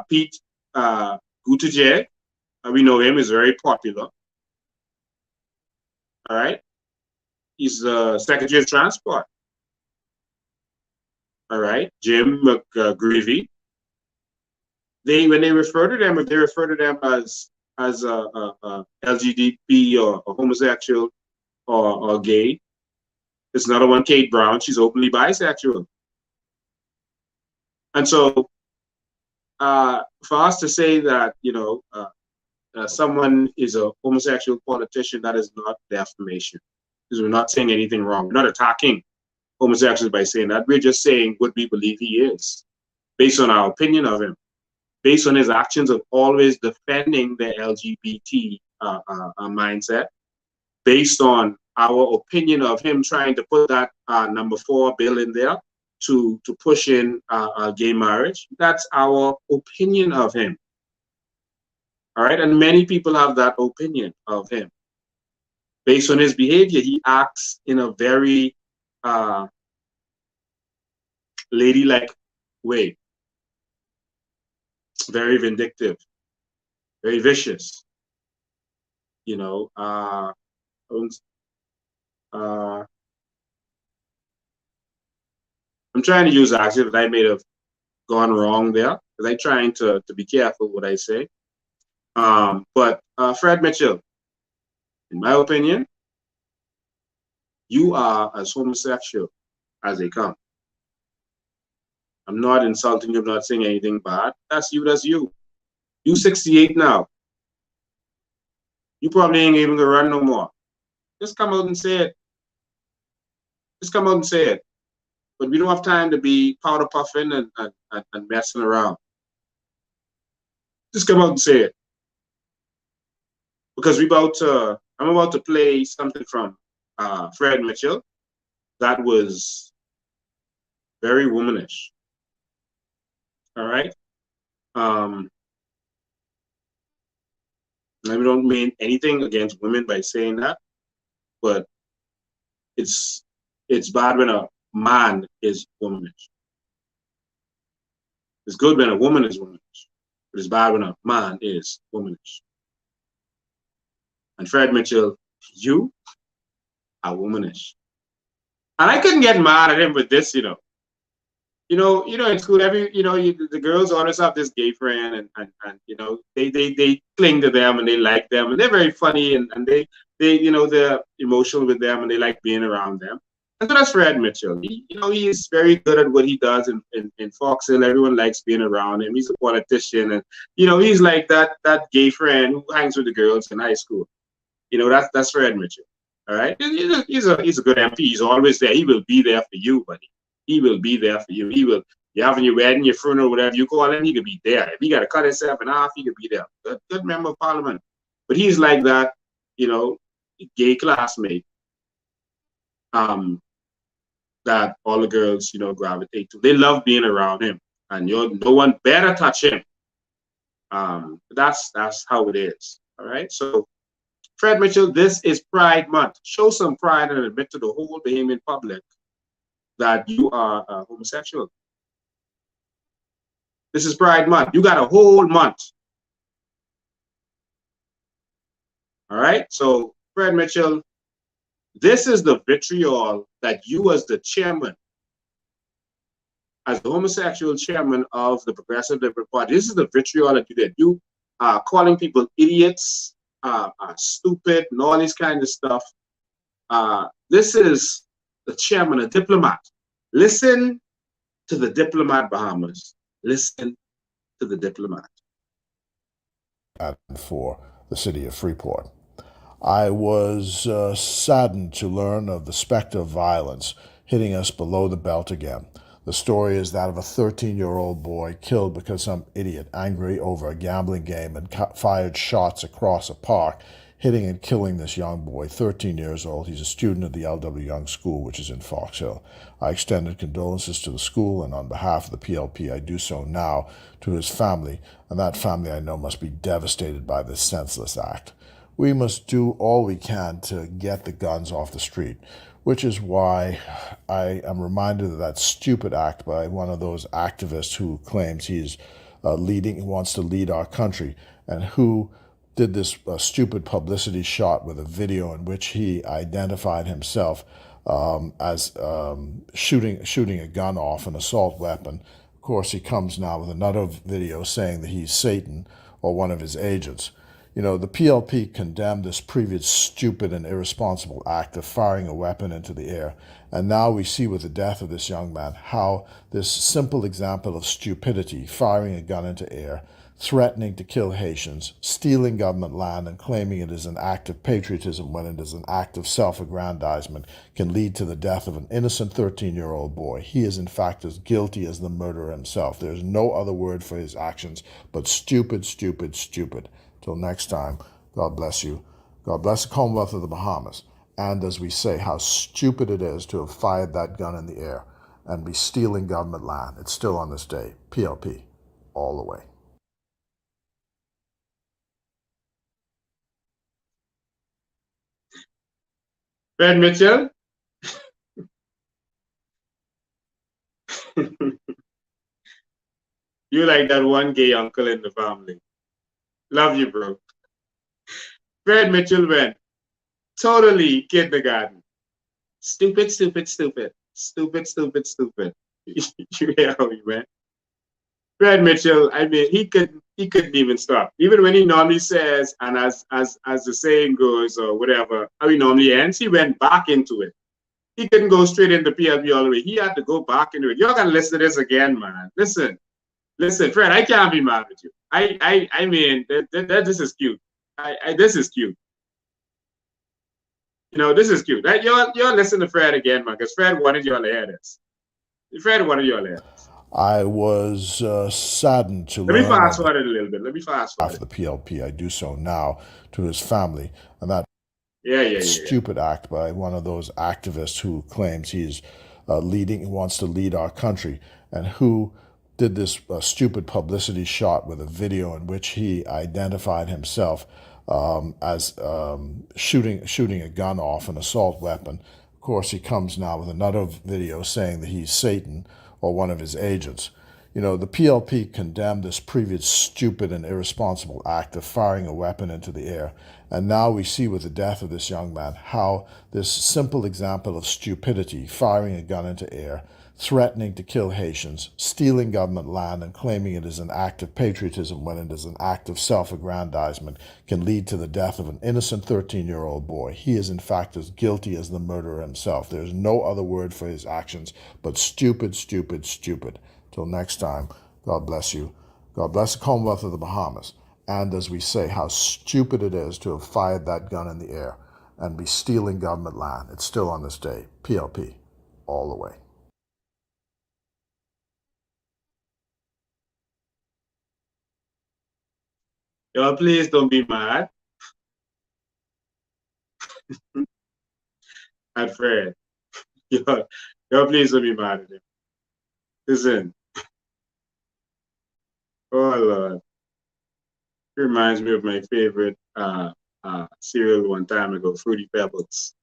Pete Buttigieg, we know him, is very popular. All right. He's the Secretary of Transport. All right. Jim McGreevey. When they refer to them, if they refer to them as LGBT or homosexual or gay, there's another one, Kate Brown. She's openly bisexual. And so for us to say that, someone is a homosexual politician, that is not defamation. Because we're not saying anything wrong. We're not attacking homosexuals by saying that. We're just saying what we believe he is, based on our opinion of him, based on his actions of always defending the LGBT mindset, based on our opinion of him trying to put that number 4 bill in there to push in gay marriage. That's our opinion of him. All right, and many people have that opinion of him. Based on his behavior, he acts in a very ladylike way. Very vindictive, very vicious. I'm trying to use adjectives that I may have gone wrong there, because I'm trying to be careful what I say. But Fred Mitchell, in my opinion, you are as homosexual as they come. I'm not insulting you, I'm not saying anything bad. That's you, that's you. You 68 now. You probably ain't even gonna run no more. Just come out and say it. Just come out and say it. But we don't have time to be powder puffing and messing around. Just come out and say it. Because I'm about to play something from Fred Mitchell that was very womanish. All right. I don't mean anything against women by saying that, but it's bad when a man is womanish. It's good when a woman is womanish, but it's bad when a man is womanish. And Fred Mitchell, you are womanish. And I couldn't get mad at him with this, in school, the girls always have this gay friend, and they cling to them and they like them and they're very funny and they're emotional with them and they like being around them. And so that's Fred Mitchell. He is very good at what he does in Fox Hill. Everyone likes being around him. He's a politician, and he's like that gay friend who hangs with the girls in high school. That's Fred Mitchell. All right, he's a good MP. He's always there. He will be there for you, buddy. He will be there for you. You're having your wedding, your funeral, whatever you call him, he could be there. If he got to cut himself in half, he could be there. Good member of parliament. But he's like that, gay classmate that all the girls, gravitate to. They love being around him, and no one better touch him. That's how it is. All right. So, Fred Mitchell, this is Pride Month. Show some pride and admit to the whole Bahamian public that you are homosexual. This is Pride Month. You got a whole month. All right. So, Fred Mitchell, this is the vitriol that you, as the chairman, as the homosexual chairman of the Progressive Liberal Party, this is the vitriol that you did. You are calling people idiots, stupid, and all these kinds of stuff. This is the chairman, a diplomat. Listen to the diplomat, Bahamas. Listen to the diplomat. For the city of Freeport. I was saddened to learn of the specter of violence hitting us below the belt again. The story is that of a 13-year-old boy killed because some idiot, angry over a gambling game, and fired shots across a park, hitting and killing this young boy, 13 years old. He's a student at the L.W. Young School, which is in Fox Hill. I extended condolences to the school, and on behalf of the PLP, I do so now to his family, and that family I know must be devastated by this senseless act. We must do all we can to get the guns off the street, which is why I am reminded of that stupid act by one of those activists who claims he's wants to lead our country, and who did this stupid publicity shot with a video in which he identified himself as shooting a gun off, an assault weapon. Of course, he comes now with another video saying that he's Satan or one of his agents. You know, the PLP condemned this previous stupid and irresponsible act of firing a weapon into the air, and now we see with the death of this young man how this simple example of stupidity, firing a gun into air, threatening to kill Haitians, stealing government land and claiming it is an act of patriotism when it is an act of self-aggrandizement, can lead to the death of an innocent 13-year-old boy. He is in fact as guilty as the murderer himself. There is no other word for his actions but stupid, stupid, stupid. Till next time, God bless you. God bless the Commonwealth of the Bahamas. And as we say, how stupid it is to have fired that gun in the air and be stealing government land. It's still on this day. PLP, all the way. Fred Mitchell? You like that one gay uncle in the family. Love you, bro. Fred Mitchell went totally kindergarten. Stupid, stupid, stupid. Stupid, stupid, stupid. You hear how he went? Fred Mitchell, I mean, he couldn't even stop. Even when he normally says, and as the saying goes, or whatever, how he normally ends, he went back into it. He couldn't go straight into PLP all the way. He had to go back into it. You're gonna listen to this again, man. Listen, Fred, I can't be mad with you. I mean, this is cute. This is cute. You know, this is cute. You're listening to Fred again, man, because Fred wanted you all to hear this. Fred wanted you all to hear this. I was saddened to learn. Let me fast forward a little bit. Let me fast forward. After the PLP, I do so now to his family, and that stupid act by one of those activists who claims he's wants to lead our country, and who did this stupid publicity shot with a video in which he identified himself as shooting a gun off, an assault weapon. Of course, he comes now with another video saying that he's Satan or one of his agents. You know, the PLP condemned this previous stupid and irresponsible act of firing a weapon into the air, and now we see with the death of this young man how this simple example of stupidity, firing a gun into air, threatening to kill Haitians, stealing government land and claiming it is an act of patriotism when it is an act of self-aggrandizement, can lead to the death of an innocent 13-year-old boy. He is in fact as guilty as the murderer himself. There is no other word for his actions but stupid, stupid, stupid. Till next time, God bless you. God bless the Commonwealth of the Bahamas. And as we say, how stupid it is to have fired that gun in the air and be stealing government land. It's still on this day. PLP, all the way. Y'all, please don't be mad at Fred. Y'all, please don't be mad at him. Listen. Oh, Lord. It reminds me of my favorite cereal one time ago, Fruity Pebbles.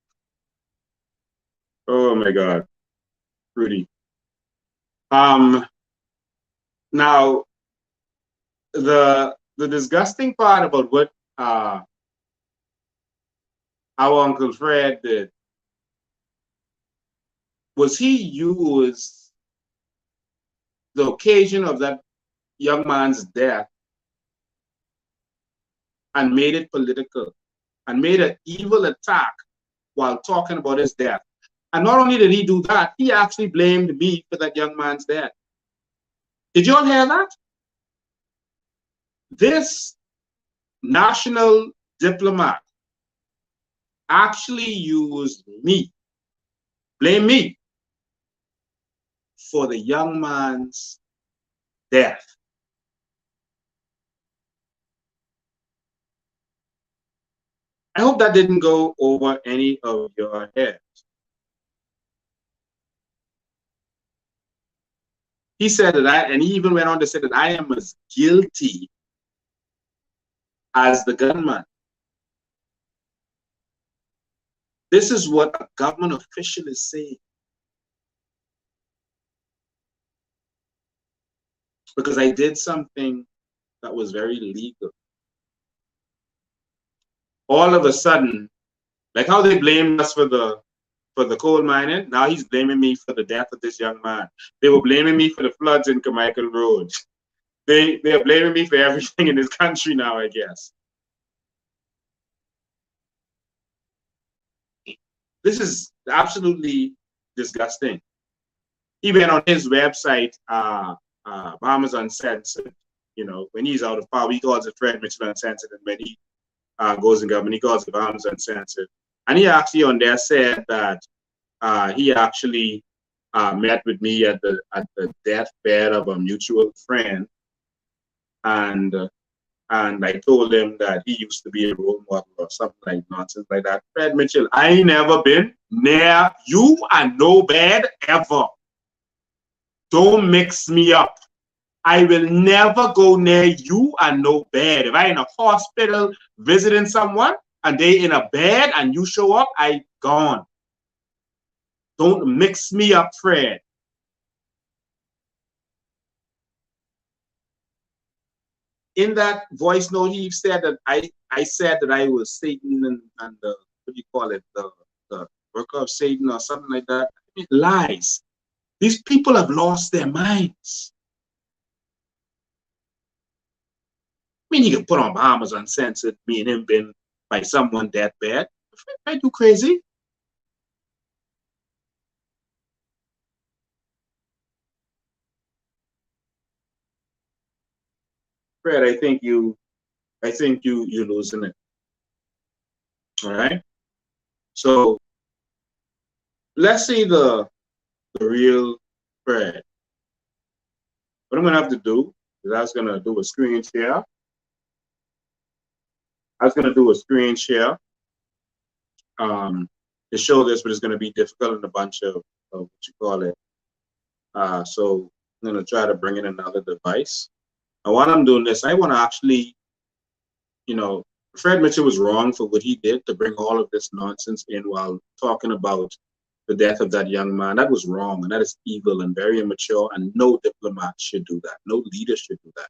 Oh, my God. Fruity. Now, the disgusting part about what our Uncle Fred did was he used the occasion of that young man's death and made it political and made an evil attack while talking about his death. And not only did he do that, he actually blamed me for that young man's death. Did you all hear that? This national diplomat actually used me, blame me, for the young man's death. I hope that didn't go over any of your heads. He said that and he even went on to say that I am as guilty as the gunman. This is what a government official is saying. Because I did something that was very legal. All of a sudden, like how they blamed us for the coal mining, now he's blaming me for the death of this young man. They were blaming me for the floods in Carmichael Road. They are blaming me for everything in this country now, I guess. This is absolutely disgusting. He went on his website, Bahamas Uncensored. You know, when he's out of power, he calls it Fred Mitchell Uncensored, and when he goes in government, he calls it Bahamas Uncensored. And he actually on there said that he actually met with me at the deathbed of a mutual friend, and I told him that he used to be a role model or something like nonsense like that. Fred Mitchell, I ain't never been near you and no bad ever. Don't mix me up. I will never go near you and no bed. If I in a hospital visiting someone and they in a bed and you show up, I gone. Don't mix me up, Fred. In that voice note, he said that I said that I was Satan and the, what do you call it, the worker of Satan or something like that. I mean, lies. These people have lost their minds. I mean, you can put on Bahamas Uncensored, me and him been by someone that bad. Are you crazy? Fred, I think you're losing it. All right. So let's see the real Fred. What I'm gonna have to do is I was gonna do a screen share. To show this, but it's gonna be difficult in a bunch of what you call it. So I'm gonna try to bring in another device. And while I'm doing this, I want to actually, you know, Fred Mitchell was wrong for what he did to bring all of this nonsense in while talking about the death of that young man. That was wrong, and that is evil and very immature, and no diplomat should do that. No leader should do that.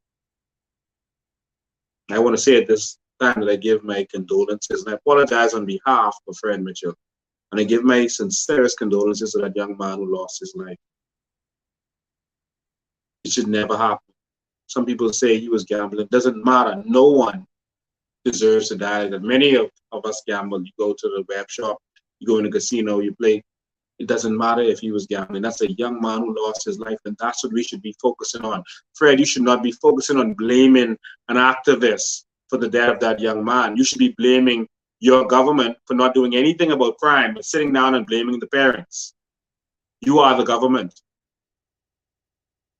I want to say at this time that I give my condolences, and I apologize on behalf of Fred Mitchell, and I give my sincerest condolences to that young man who lost his life. It should never happen. Some people say he was gambling. It doesn't matter. No one deserves to die. That many of us gamble. You go to the web shop, you go in a casino, you play. It doesn't matter if he was gambling. That's a young man who lost his life, and that's what we should be focusing on. Fred, you should not be focusing on blaming an activist for the death of that young man. You should be blaming your government for not doing anything about crime, but sitting down and blaming the parents. You are the government.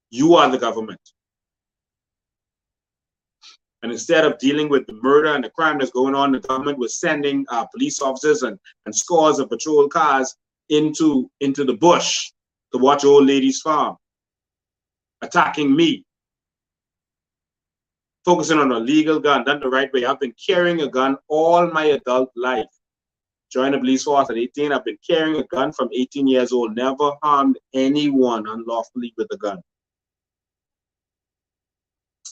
You are the government. And instead of dealing with the murder and the crime that's going on, the government was sending police officers and scores of patrol cars into the bush to watch old ladies farm, attacking me, focusing on a legal gun, done the right way. I've been carrying a gun all my adult life. Joined the police force at 18. I've been carrying a gun from 18 years old, never harmed anyone unlawfully with a gun.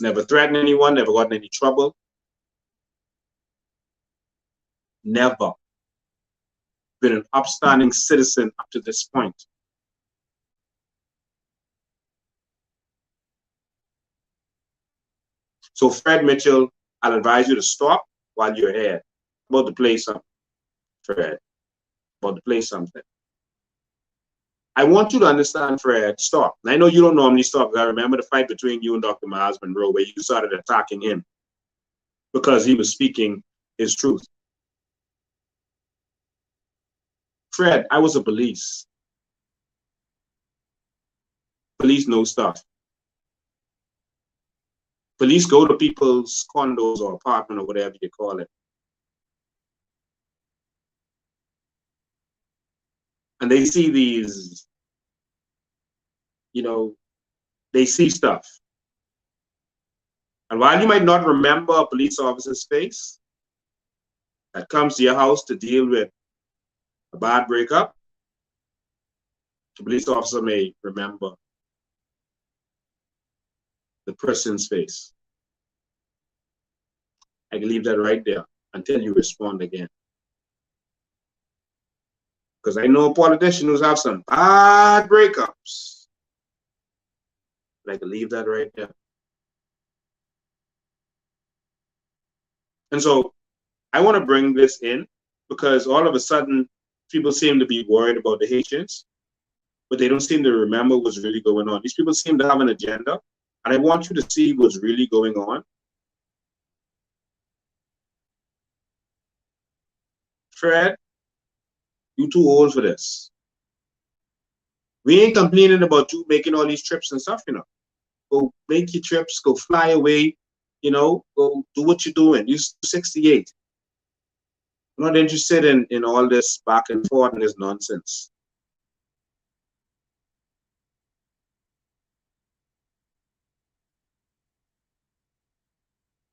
Never threatened anyone, never got in any trouble. Never been an upstanding citizen up to this point. So Fred Mitchell, I'll advise you to stop while you're here. I'm about to play something, Fred. I'm about to play something. I want you to understand, Fred, stop. And I know you don't normally stop, because I remember the fight between you and Dr. Miles Monroe, where you started attacking him because he was speaking his truth. Fred, I was a police. Police know stuff. Police go to people's condos or apartment or whatever you call it. and they see these, they see stuff. And while you might not remember a police officer's face that comes to your house to deal with a bad breakup, the police officer may remember the person's face. I can leave that right there until you respond again. Because I know politicians who have some bad breakups. But I can leave that right there. And so I want to bring this in because all of a sudden people seem to be worried about the Haitians, but they don't seem to remember what's really going on. These people seem to have an agenda, and I want you to see what's really going on. Fred, you too old for this. We ain't complaining about you making all these trips and stuff, Go make your trips, go fly away, go do what you're doing. You're 68. I'm not interested in all this back and forth and this nonsense.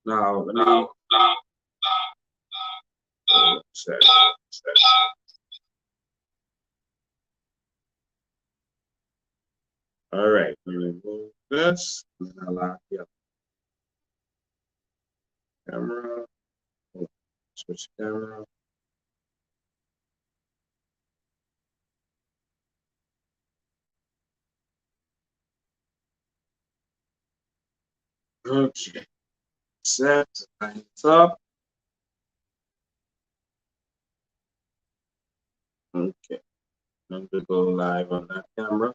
Now, let me... All right, let me remove this, and then I'll lock you up. Camera. Switch camera. Okay. Set. Line it up. Okay. I'm going to go live on that camera.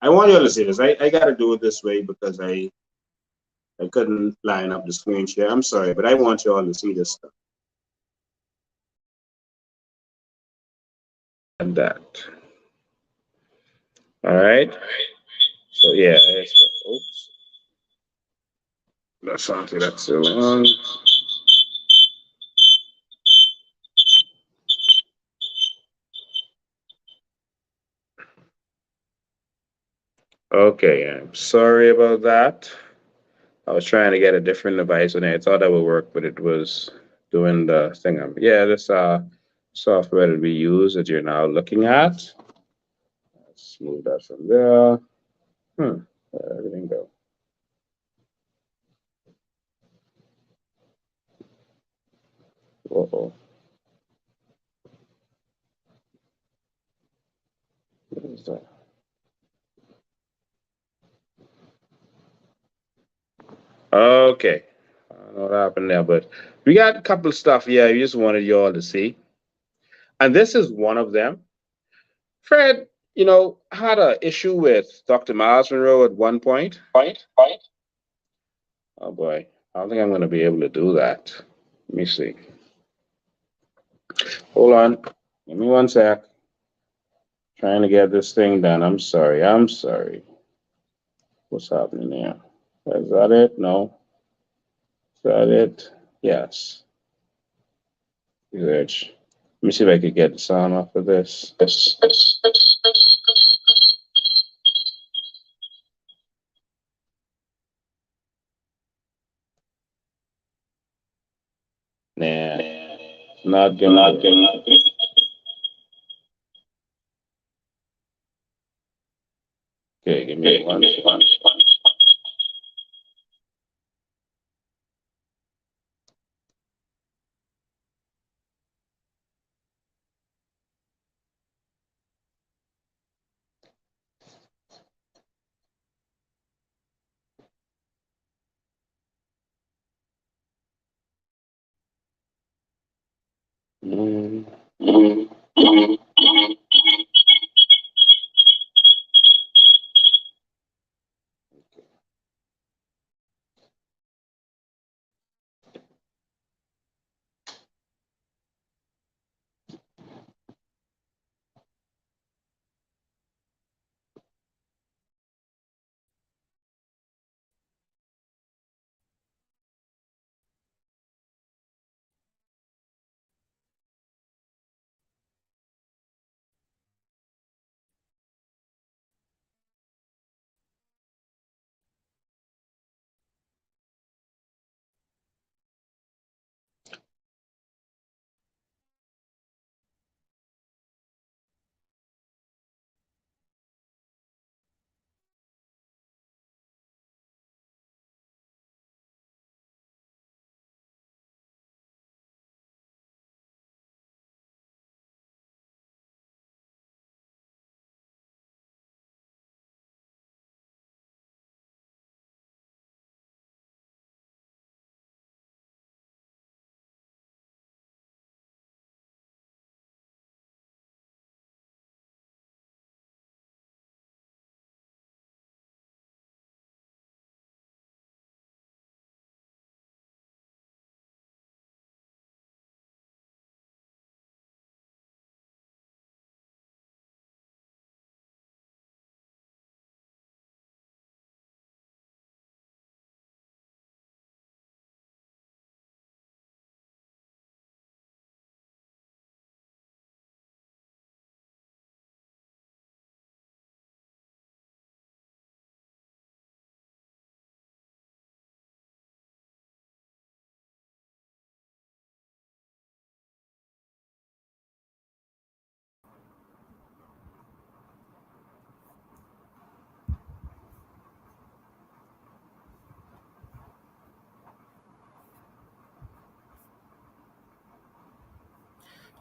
I want you all to see this. I got to do it this way because I couldn't line up the screen share. I'm sorry, but I want you all to see this stuff. And that. All right. So yeah, oops. That's something that's still on. Okay, I'm sorry about that. I was trying to get a different device and I thought that would work, but it was doing the thing. Yeah, this software that we use that you're now looking at. Let's move that from there. Where everything go? Uh-oh. What is that? Okay. I don't know what happened there, but we got a couple of stuff. Yeah, we just wanted you all to see. And this is one of them. Fred, had an issue with Dr. Miles Monroe at one point. Oh boy, I don't think I'm going to be able to do that. Let me see. Hold on. Give me one sec. Trying to get this thing done. I'm sorry. What's happening there? Is that it? No. Is that it? Yes. Good. Let me see if I could get the sound off of this. Nah, not gonna. Okay, give me one.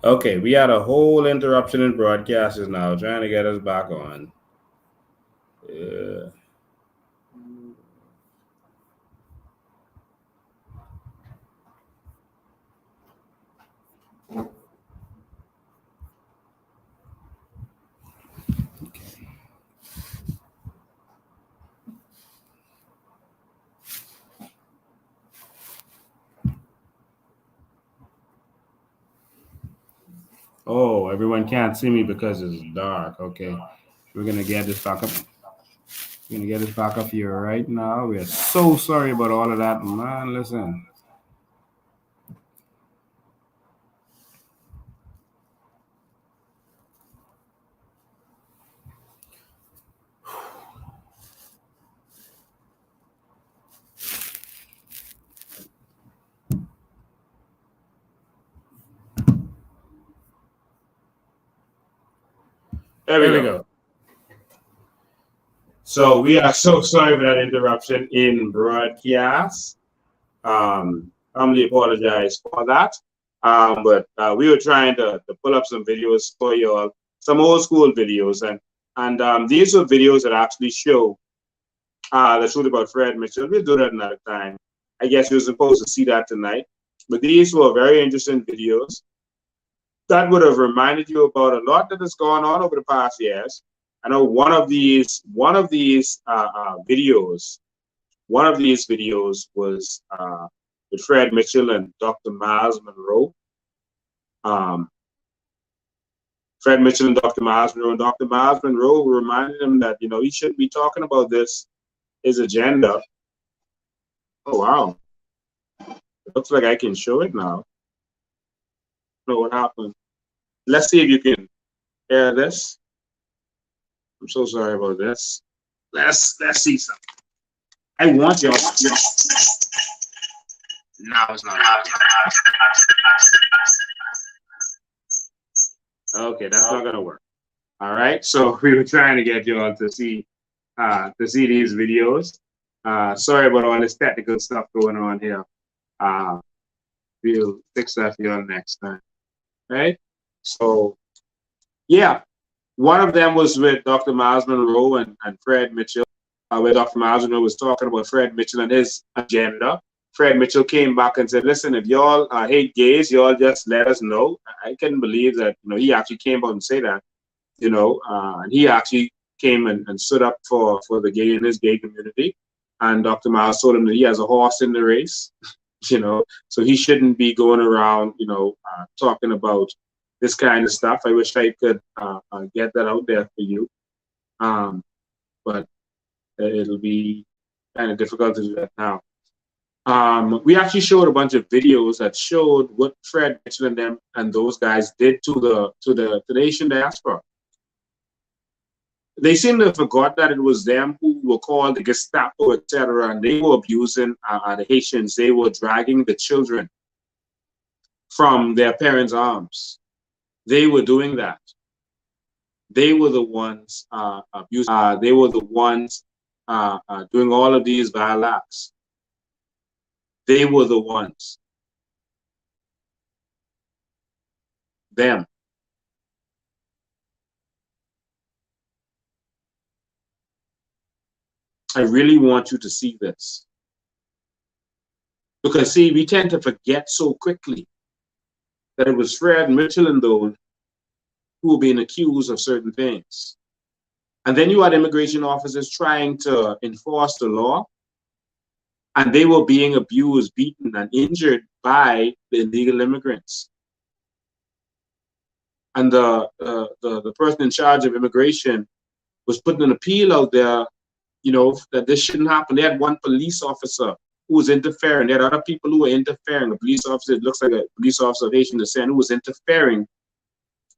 Okay, we had a whole interruption in broadcasters now, trying to get us back on. Yeah. Oh, everyone can't see me because it's dark. Okay, we're gonna get this back up. We're gonna get this back up here right now. We are so sorry about all of that, man. Listen. There we go. So we are so sorry for that interruption in broadcast. Humbly apologize for that. But we were trying to pull up some videos for you all, some old school videos, and these are videos that actually show the truth about Fred Mitchell. We'll do that another time. I guess you're supposed to see that tonight. But these were very interesting videos that would have reminded you about a lot that has gone on over the past years. I know one of these videos was with Fred Mitchell and Dr. Miles Monroe. Fred Mitchell and Dr. Miles Monroe, and Dr. Miles Monroe reminded him that he shouldn't be talking about his agenda. Oh wow! It looks like I can show it now. I don't know what happened. Let's see if you can hear this. I'm so sorry about this. Let's see something. I want y'all to. No, it's not. Okay, that's not gonna work. All right, so we were trying to get y'all to see these videos. Sorry about all this technical stuff going on here. We'll fix that for you next time. Right? So yeah, one of them was with Dr. Miles Monroe and Fred Mitchell, where Dr. Miles Monroe was talking about Fred Mitchell and his agenda. Fred Mitchell came back and said, listen, if y'all hate gays, y'all just let us know. I couldn't believe that, he actually came out and said that, and he actually came and stood up for the gay and his gay community. And Dr. Miles told him that he has a horse in the race, so he shouldn't be going around, talking about this kind of stuff. I wish I could get that out there for you. But it'll be kind of difficult to do that now. We actually showed a bunch of videos that showed what Fred Mitchell and them and those guys did to the Asian diaspora. They seem to have forgot that it was them who were called the Gestapo, etc., and they were abusing the Haitians. They were dragging the children from their parents' arms. They were doing that. They were the ones abusing. They were the ones doing all of these vile acts. They were the ones. Them. I really want you to see this. Because, see, we tend to forget so quickly that it was Fred Mitchell and those who were being accused of certain things. And then you had immigration officers trying to enforce the law, and they were being abused, beaten, and injured by the illegal immigrants. And the person in charge of immigration was putting an appeal out there, that this shouldn't happen. They had one police officer who was interfering. They had other people who were interfering. A police officer, it looks like a police officer of Haitian descent, who was interfering.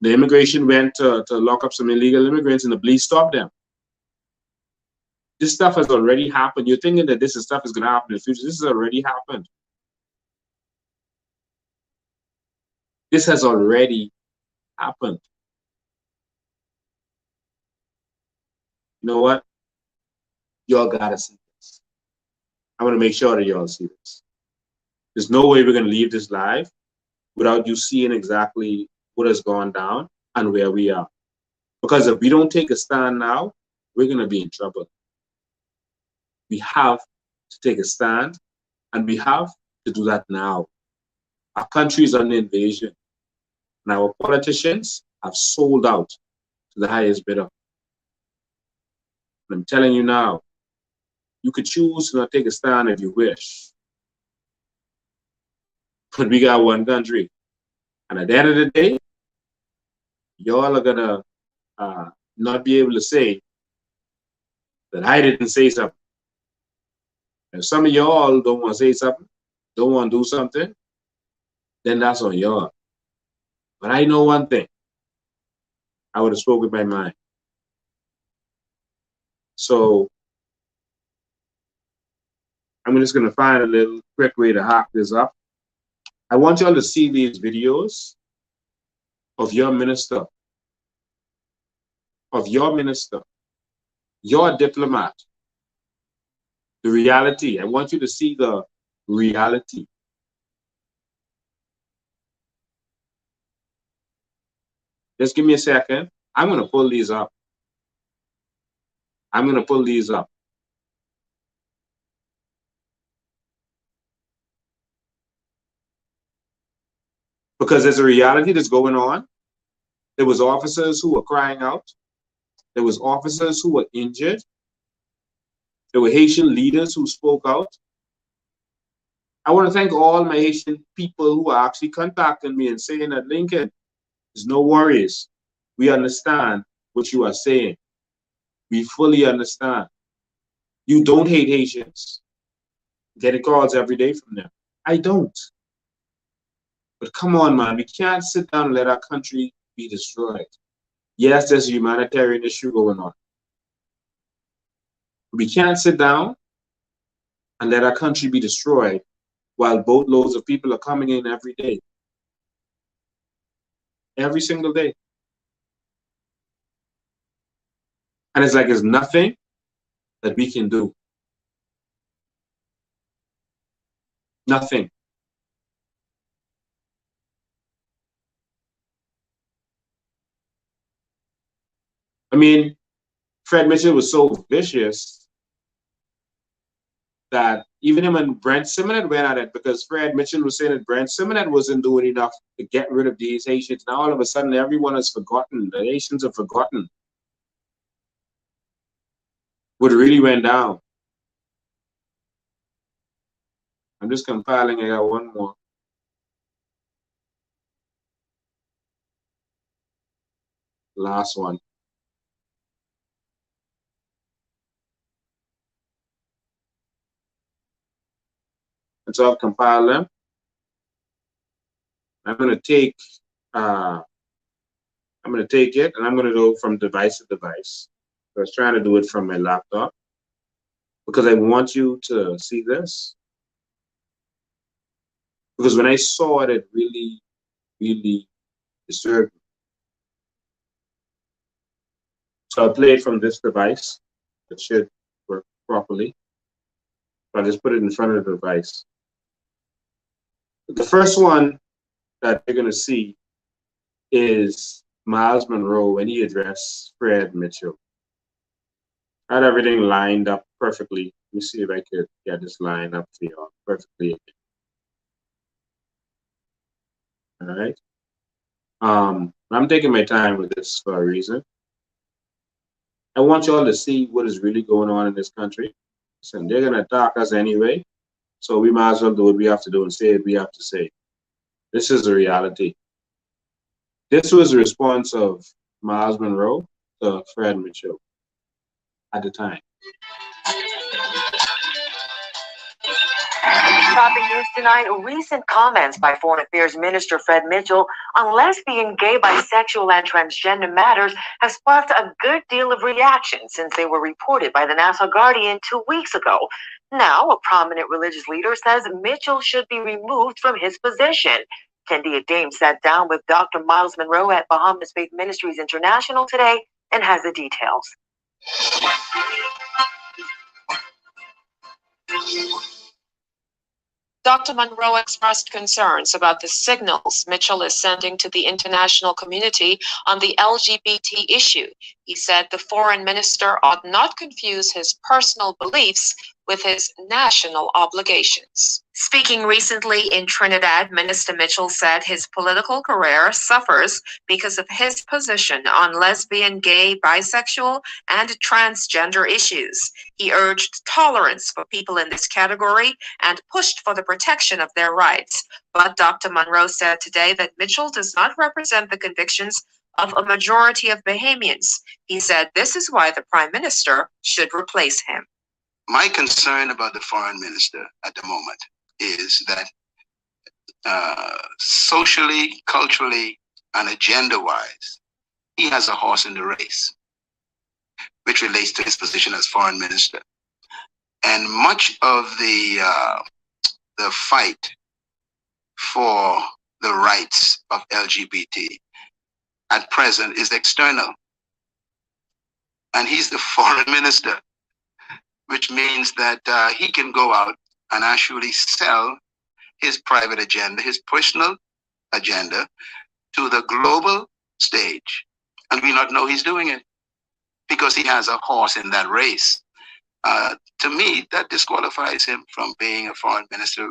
The immigration went to lock up some illegal immigrants, and the police stopped them. This stuff has already happened. You're thinking that this stuff is going to happen in the future. This has already happened. This has already happened. You know what? Y'all gotta see this. I'm gonna make sure that y'all see this. There's no way we're gonna leave this live without you seeing exactly what has gone down and where we are. Because if we don't take a stand now, we're going to be in trouble. We have to take a stand, and we have to do that now. Our country is under invasion, and our politicians have sold out to the highest bidder. And I'm telling you now, you could choose to not take a stand if you wish. But we got one country. And at the end of the day, y'all are going to not be able to say that I didn't say something. If some of y'all don't want to say something, don't want to do something, then that's on y'all. But I know one thing. I would have spoken my mind. So I'm just going to find a little quick way to hack this up. I want y'all to see these videos of your minister, your diplomat, the reality. I want you to see the reality. Just give me a second. I'm going to pull these up. Because there's a reality that's going on. There was officers who were crying out. There was officers who were injured. There were Haitian leaders who spoke out. I want to thank all my Haitian people who are actually contacting me and saying that, Lincoln, there's no worries. We understand what you are saying. We fully understand. You don't hate Haitians. Getting calls every day from them. I don't. But come on, man. We can't sit down and let our country be destroyed. Yes, there's a humanitarian issue going on. We can't sit down and let our country be destroyed while boatloads of people are coming in every day. Every single day. And it's like there's nothing that we can do. Nothing. I mean, Fred Mitchell was so vicious that even him and Brent Simonet went at it, because Fred Mitchell was saying that Brent Simonet wasn't doing enough to get rid of these Haitians. Now all of a sudden everyone has forgotten. The Haitians have forgotten what really went down. I'm just compiling. I got one more. Last one. And so I've compiled them. I'm going to take it and I'm going to go from device to device. I was trying to do it from my laptop because I want you to see this. Because when I saw it, it really, really disturbed me. So I'll play it from this device. It should work properly. I'll just put it in front of the device. The first one that you're going to see is Miles Monroe when he addressed Fred Mitchell. I had everything lined up perfectly. Let me see if I could get this lined up for you perfectly. All right. I'm taking my time with this for a reason. I want you all to see what is really going on in this country. Listen, they're going to attack us anyway, so we might as well do what we have to do and say what we have to say. This is the reality. This was the response of Miles Monroe to Fred Mitchell at the time. Topping news tonight, recent comments by Foreign Affairs Minister Fred Mitchell on lesbian, gay, bisexual, and transgender matters have sparked a good deal of reaction since they were reported by the National Guardian 2 weeks ago. Now, a prominent religious leader says Mitchell should be removed from his position. Kendia Dame sat down with Dr. Miles Monroe at Bahamas Faith Ministries International today and has the details. Dr. Monroe expressed concerns about the signals Mitchell is sending to the international community on the LGBT issue. He said the foreign minister ought not confuse his personal beliefs with his national obligations. Speaking recently in Trinidad, Minister Mitchell said his political career suffers because of his position on lesbian, gay, bisexual, and transgender issues. He urged tolerance for people in this category and pushed for the protection of their rights. But Dr. Monroe said today that Mitchell does not represent the convictions of a majority of Bahamians. He said this is why the Prime Minister should replace him. My concern about the foreign minister at the moment is that socially, culturally, and agenda-wise, he has a horse in the race, which relates to his position as foreign minister. And much of the fight for the rights of LGBT at present is external. And he's the foreign minister, which means that he can go out and actually sell his private agenda, his personal agenda, to the global stage. And we not know he's doing it because he has a horse in that race. To me, that disqualifies him from being a foreign minister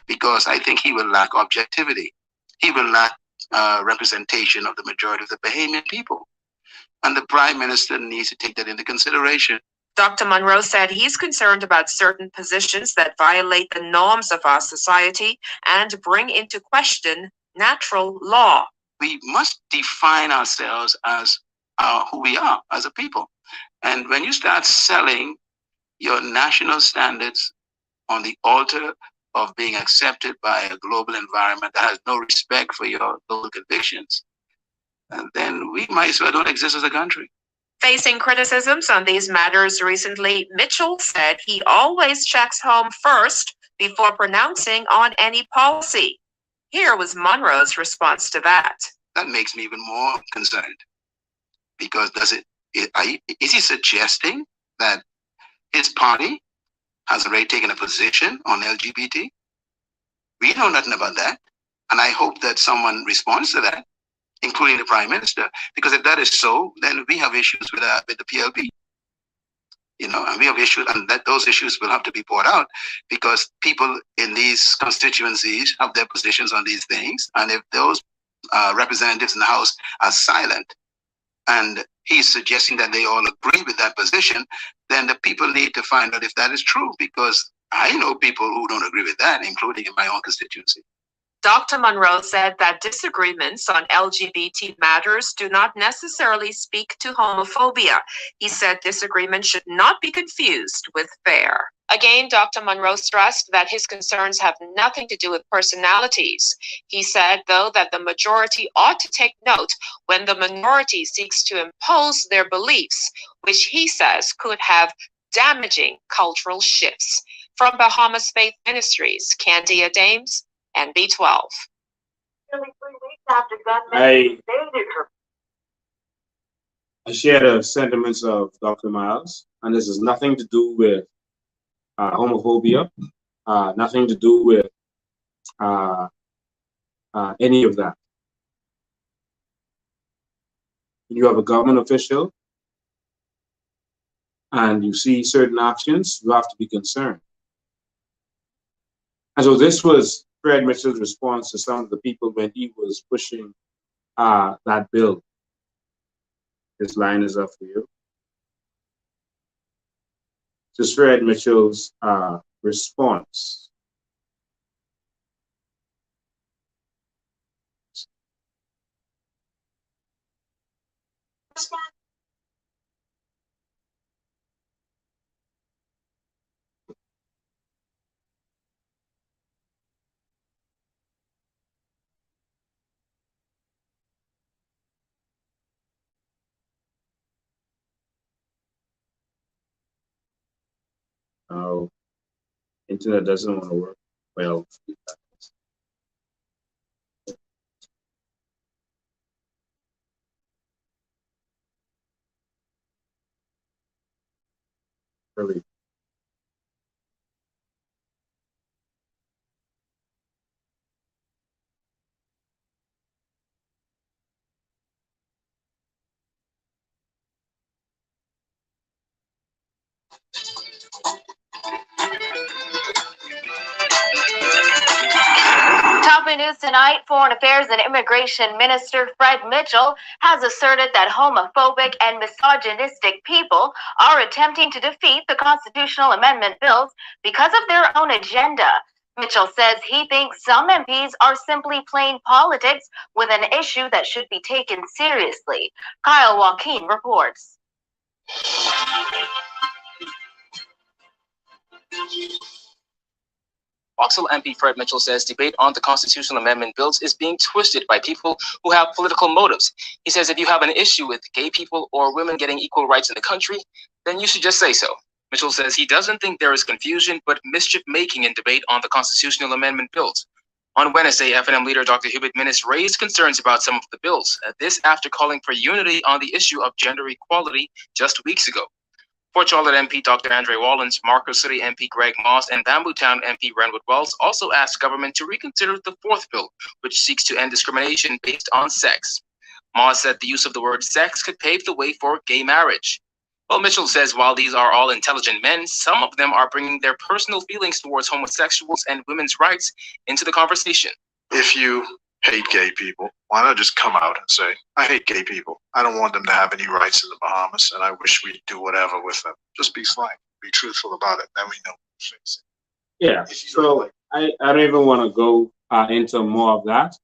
because I think he will lack objectivity. He will lack representation of the majority of the Bahamian people. And the Prime Minister needs to take that into consideration. Dr. Monroe said he's concerned about certain positions that violate the norms of our society and bring into question natural law. We must define ourselves as who we are as a people. And when you start selling your national standards on the altar of being accepted by a global environment that has no respect for your local convictions, then we might as well don't exist as a country. Facing criticisms on these matters recently, Mitchell said he always checks home first before pronouncing on any policy. Here was Monroe's response to that. That makes me even more concerned because is he suggesting that his party has already taken a position on LGBT? We know nothing about that. And I hope that someone responds to that, including the Prime Minister, because if that is so, then we have issues with the PLP. And we have issues, and those issues will have to be brought out because people in these constituencies have their positions on these things. And if those representatives in the House are silent and he's suggesting that they all agree with that position, then the people need to find out if that is true, because I know people who don't agree with that, including in my own constituency. Dr. Monroe said that disagreements on LGBT matters do not necessarily speak to homophobia. He said disagreement should not be confused with fair. Again, Dr. Monroe stressed that his concerns have nothing to do with personalities. He said, though, that the majority ought to take note when the minority seeks to impose their beliefs, which he says could have damaging cultural shifts. From Bahamas Faith Ministries, Candia Dames, and B12. I share the sentiments of Dr. Miles, and this has nothing to do with homophobia, nothing to do with any of that. You have a government official and you see certain actions, you have to be concerned. And so this was Fred Mitchell's response to some of the people when he was pushing that bill. This line is up for you. This is Fred Mitchell's response. Oh, internet doesn't want to work well. Really. Top news tonight, Foreign Affairs and Immigration Minister Fred Mitchell has asserted that homophobic and misogynistic people are attempting to defeat the constitutional amendment bills because of their own agenda. Mitchell says he thinks some MPs are simply playing politics with an issue that should be taken seriously. Kyle Joaquin reports. Vauxhall MP Fred Mitchell says debate on the constitutional amendment bills is being twisted by people who have political motives. He says if you have an issue with gay people or women getting equal rights in the country, then you should just say so. Mitchell says he doesn't think there is confusion but mischief-making in debate on the constitutional amendment bills. On Wednesday, FNM leader Dr. Hubert Minnis raised concerns about some of the bills. This after calling for unity on the issue of gender equality just weeks ago. Port Charlotte MP Dr. Andre Wallens, Marcos City MP Greg Moss, and Bamboo Town MP Renwood Wells also asked government to reconsider the fourth bill, which seeks to end discrimination based on sex. Moss said the use of the word sex could pave the way for gay marriage. Well, Mitchell says while these are all intelligent men, some of them are bringing their personal feelings towards homosexuals and women's rights into the conversation. If you hate gay people, why not just come out and say, I hate gay people. I don't want them to have any rights in the Bahamas, and I wish we'd do whatever with them. Just be frank, be truthful about it, then we know what we're facing. Yeah, so I don't even want to go into more of that.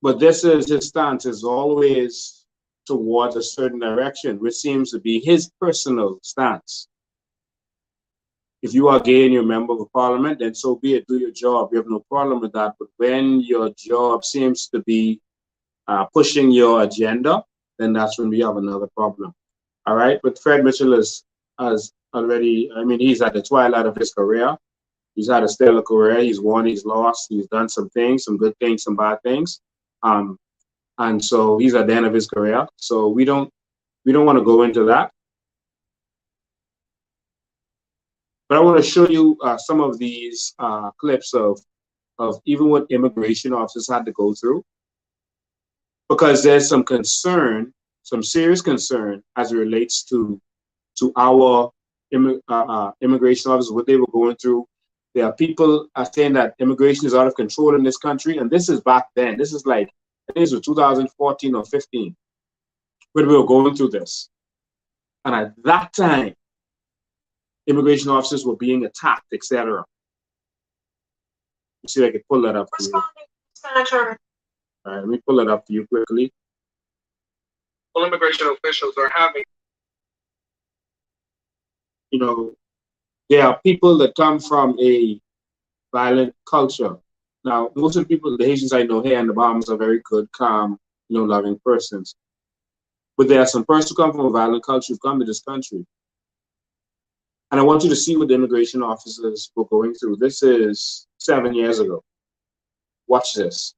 But this is his stance is always towards a certain direction, which seems to be his personal stance. If you are gay and you're a member of parliament, then so be it, do your job. We have no problem with that. But when your job seems to be pushing your agenda, then that's when we have another problem. All right, but Fred Mitchell has already, he's at the twilight of his career. He's had a stellar career. He's won, he's lost, he's done some things, some good things, some bad things. And so he's at the end of his career. So we don't want to go into that. But I want to show you some of these clips of even what immigration officers had to go through, because there's some concern, some serious concern as it relates to our immigration officers, what they were going through. There are people saying that immigration is out of control in this country, and this is back then. This is like, I think it was 2014 or 15 when we were going through this. And at that time, immigration officers were being attacked, etc. See if I can pull that up for you. Senator. All right, let me pull it up for you quickly. Well, immigration officials are having. There are people that come from a violent culture. Now, most of the people, the Haitians I know here in the Bahamas, are very good, calm, loving persons. But there are some persons who come from a violent culture who've come to this country. And I want you to see what the immigration officers were going through. This is 7 years ago. Watch this.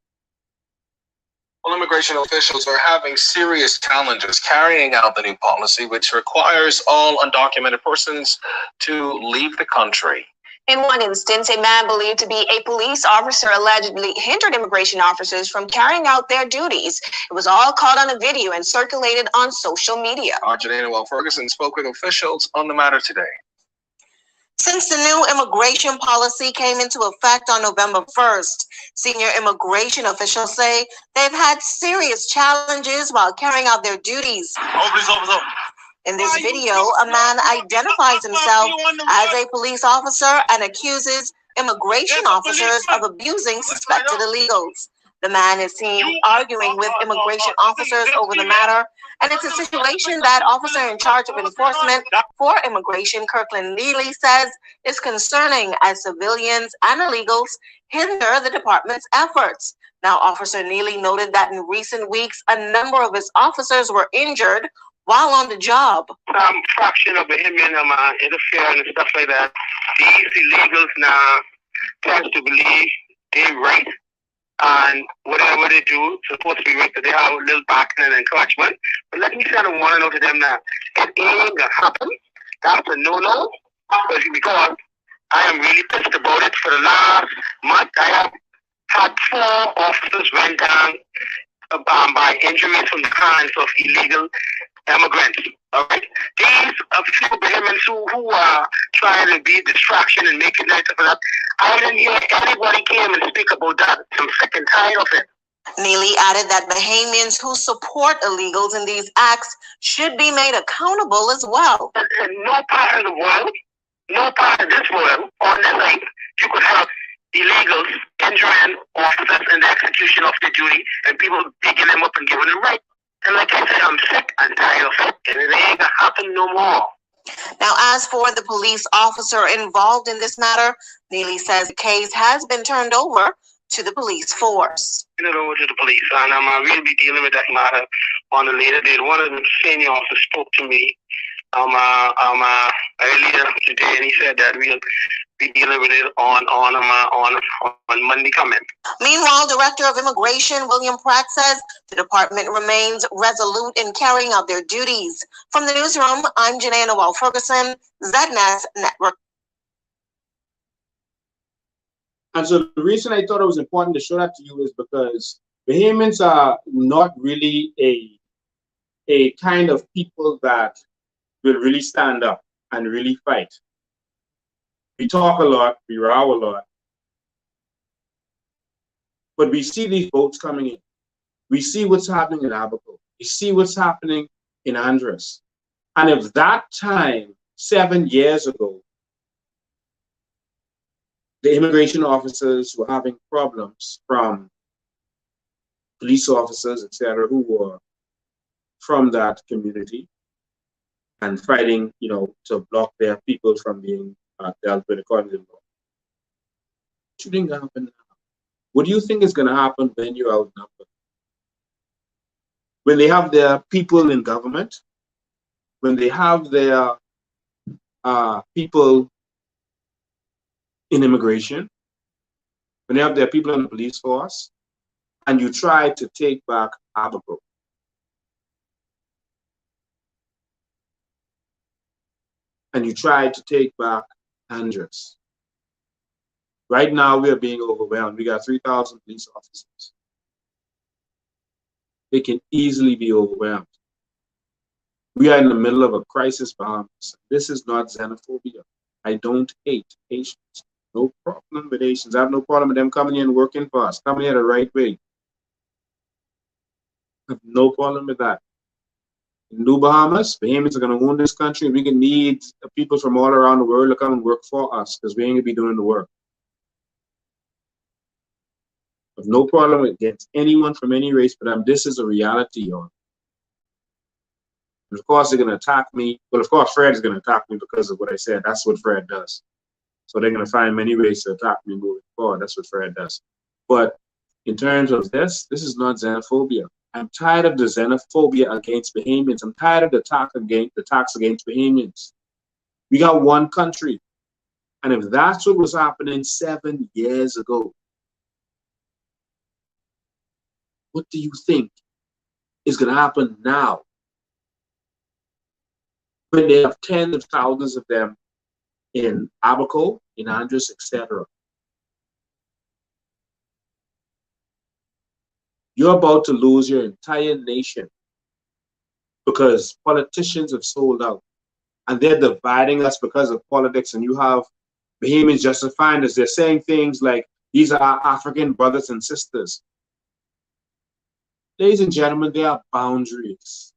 Well, immigration officials are having serious challenges carrying out the new policy, which requires all undocumented persons to leave the country. In one instance, a man believed to be a police officer allegedly hindered immigration officers from carrying out their duties. It was all caught on a video and circulated on social media. Our Janina Ferguson spoke with officials on the matter today. Since the new immigration policy came into effect on November 1st, senior immigration officials say they've had serious challenges while carrying out their duties. In this video, a man identifies himself as a police officer and accuses immigration officers of abusing suspected illegals. The man is seen arguing with immigration officers over the matter, and it's a situation that officer in charge of enforcement for immigration, Kirkland Neely, says is concerning as civilians and illegals hinder the department's efforts. Now, Officer Neely noted that in recent weeks, a number of his officers were injured while on the job. Some fraction of the him interfering and stuff like that. These illegals now tend to believe they're right. And whatever they do, it's supposed to be right, that they have a little backing and encouragement. But let me say, I want to know to them now, it ain't gonna happen. That's a no-no. Because I am really pissed about it. For the last month, I have had 4 officers went down by injuries from the hands of illegal immigrants. All right, these few Bahamians who are trying to be distraction and make it nice for that. I didn't hear anybody came and speak about that. I'm sick and tired of it. Neely added that Bahamians who support illegals in these acts should be made accountable as well. In no part of the world, no part of this world on this earth, you could have illegals injuring officers in the execution of their duty and people picking them up and giving them right. And like I said, I'm sick and tired of it, and it ain't gonna happen no more. Now, as for the police officer involved in this matter, Neely says the case has been turned over to the police force. Over to the police, and I'm really be dealing with that matter on a later date. One of the senior officers spoke to me earlier today, and he said that we'll be dealing with it on Monday coming. Meanwhile, Director of Immigration William Pratt says the department remains resolute in carrying out their duties. From the newsroom, I'm Janae Noel Ferguson, ZNS Network. And so the reason I thought it was important to show that to you is because Bahamians are not really a kind of people that will really stand up and really fight. We talk a lot, we row a lot, but we see these boats coming in. We see what's happening in Abaco. We see what's happening in Andres. And if that time, 7 years ago, the immigration officers were having problems from police officers, etc., who were from that community and fighting, to block their people from being dealt with according to the law. What do you think happen now? What do you think is going to happen when you're outnumbered? When they have their people in government, when they have their people in immigration, when they have their people in the police force, and you try to take back Abaco. And you try to take back Andres. Right now, we are being overwhelmed. We got 3,000 police officers. They can easily be overwhelmed. We are in the middle of a crisis, Bahamas. This is not xenophobia. I don't hate Haitians. No problem with Haitians. I have no problem with them coming in and working for us, coming here the right way. I have no problem with that. In New Bahamas, Bahamians are going to own this country. We can need people from all around the world to come and work for us because we ain't going to be doing the work. I have no problem against anyone from any race, but this is a reality, y'all. And of course, they're going to attack me. Well, of course, Fred is going to attack me because of what I said. That's what Fred does. So they're going to find many ways to attack me moving forward. That's what Fred does. But in terms of this is not xenophobia. I'm tired of the xenophobia against Bahamians. I'm tired of the attacks against Bahamians. We got one country. And if that's what was happening 7 years ago, what do you think is going to happen now? When they have tens of thousands of them in Abaco, in Andres, etc. You're about to lose your entire nation because politicians have sold out and they're dividing us because of politics, and you have Bahamians justifying this. They're saying things like, these are our African brothers and sisters. Ladies and gentlemen, there are boundaries.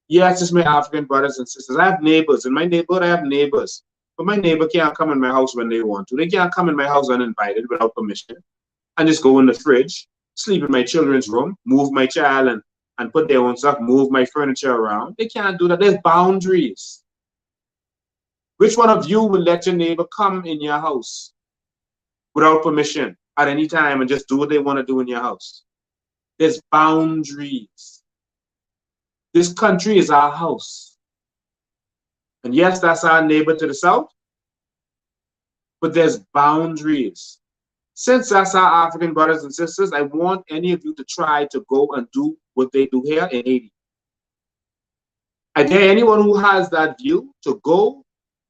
Yes, it's my African brothers and sisters. I have neighbors. In my neighborhood, I have neighbors. But my neighbor can't come in my house when they want to. They can't come in my house uninvited without permission and just go in the fridge, sleep in my children's room, move my child and put their own stuff, move my furniture around. They can't do that. There's boundaries. Which one of you will let your neighbor come in your house without permission at any time and just do what they want to do in your house? There's boundaries. This country is our house. And yes, that's our neighbor to the south, but there's boundaries. Since that's our African brothers and sisters, I want any of you to try to go and do what they do here in Haiti. I dare anyone who has that view to go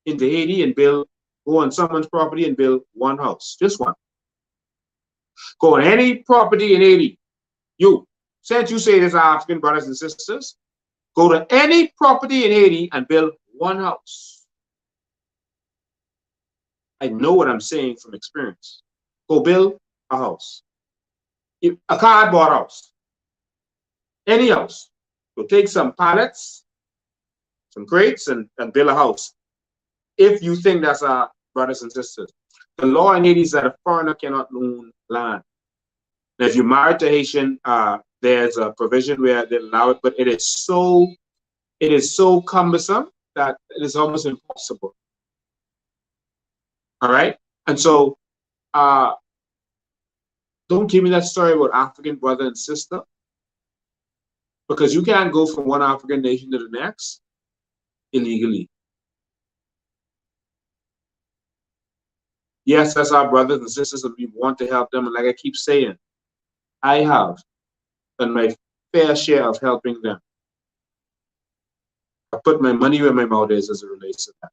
into Haiti and go on someone's property and build one house, just one. Go on any property in Haiti. Since you say there's our African brothers and sisters, Go to any property in Haiti and build one house. I know what I'm saying from experience. Go build a house. A cardboard house. Any house. Go take some pallets, some crates, and build a house. If you think that's our brothers and sisters. The law in Haiti is that a foreigner cannot own land. Now, if you're married to Haitian, there's a provision where they allow it, but it is so cumbersome that it is almost impossible. All right? And so don't give me that story about African brother and sister, because you can't go from one African nation to the next illegally. Yes, that's our brothers and sisters, and we want to help them. And like I keep saying, I have done my fair share of helping them. I put my money where my mouth is as it relates to that.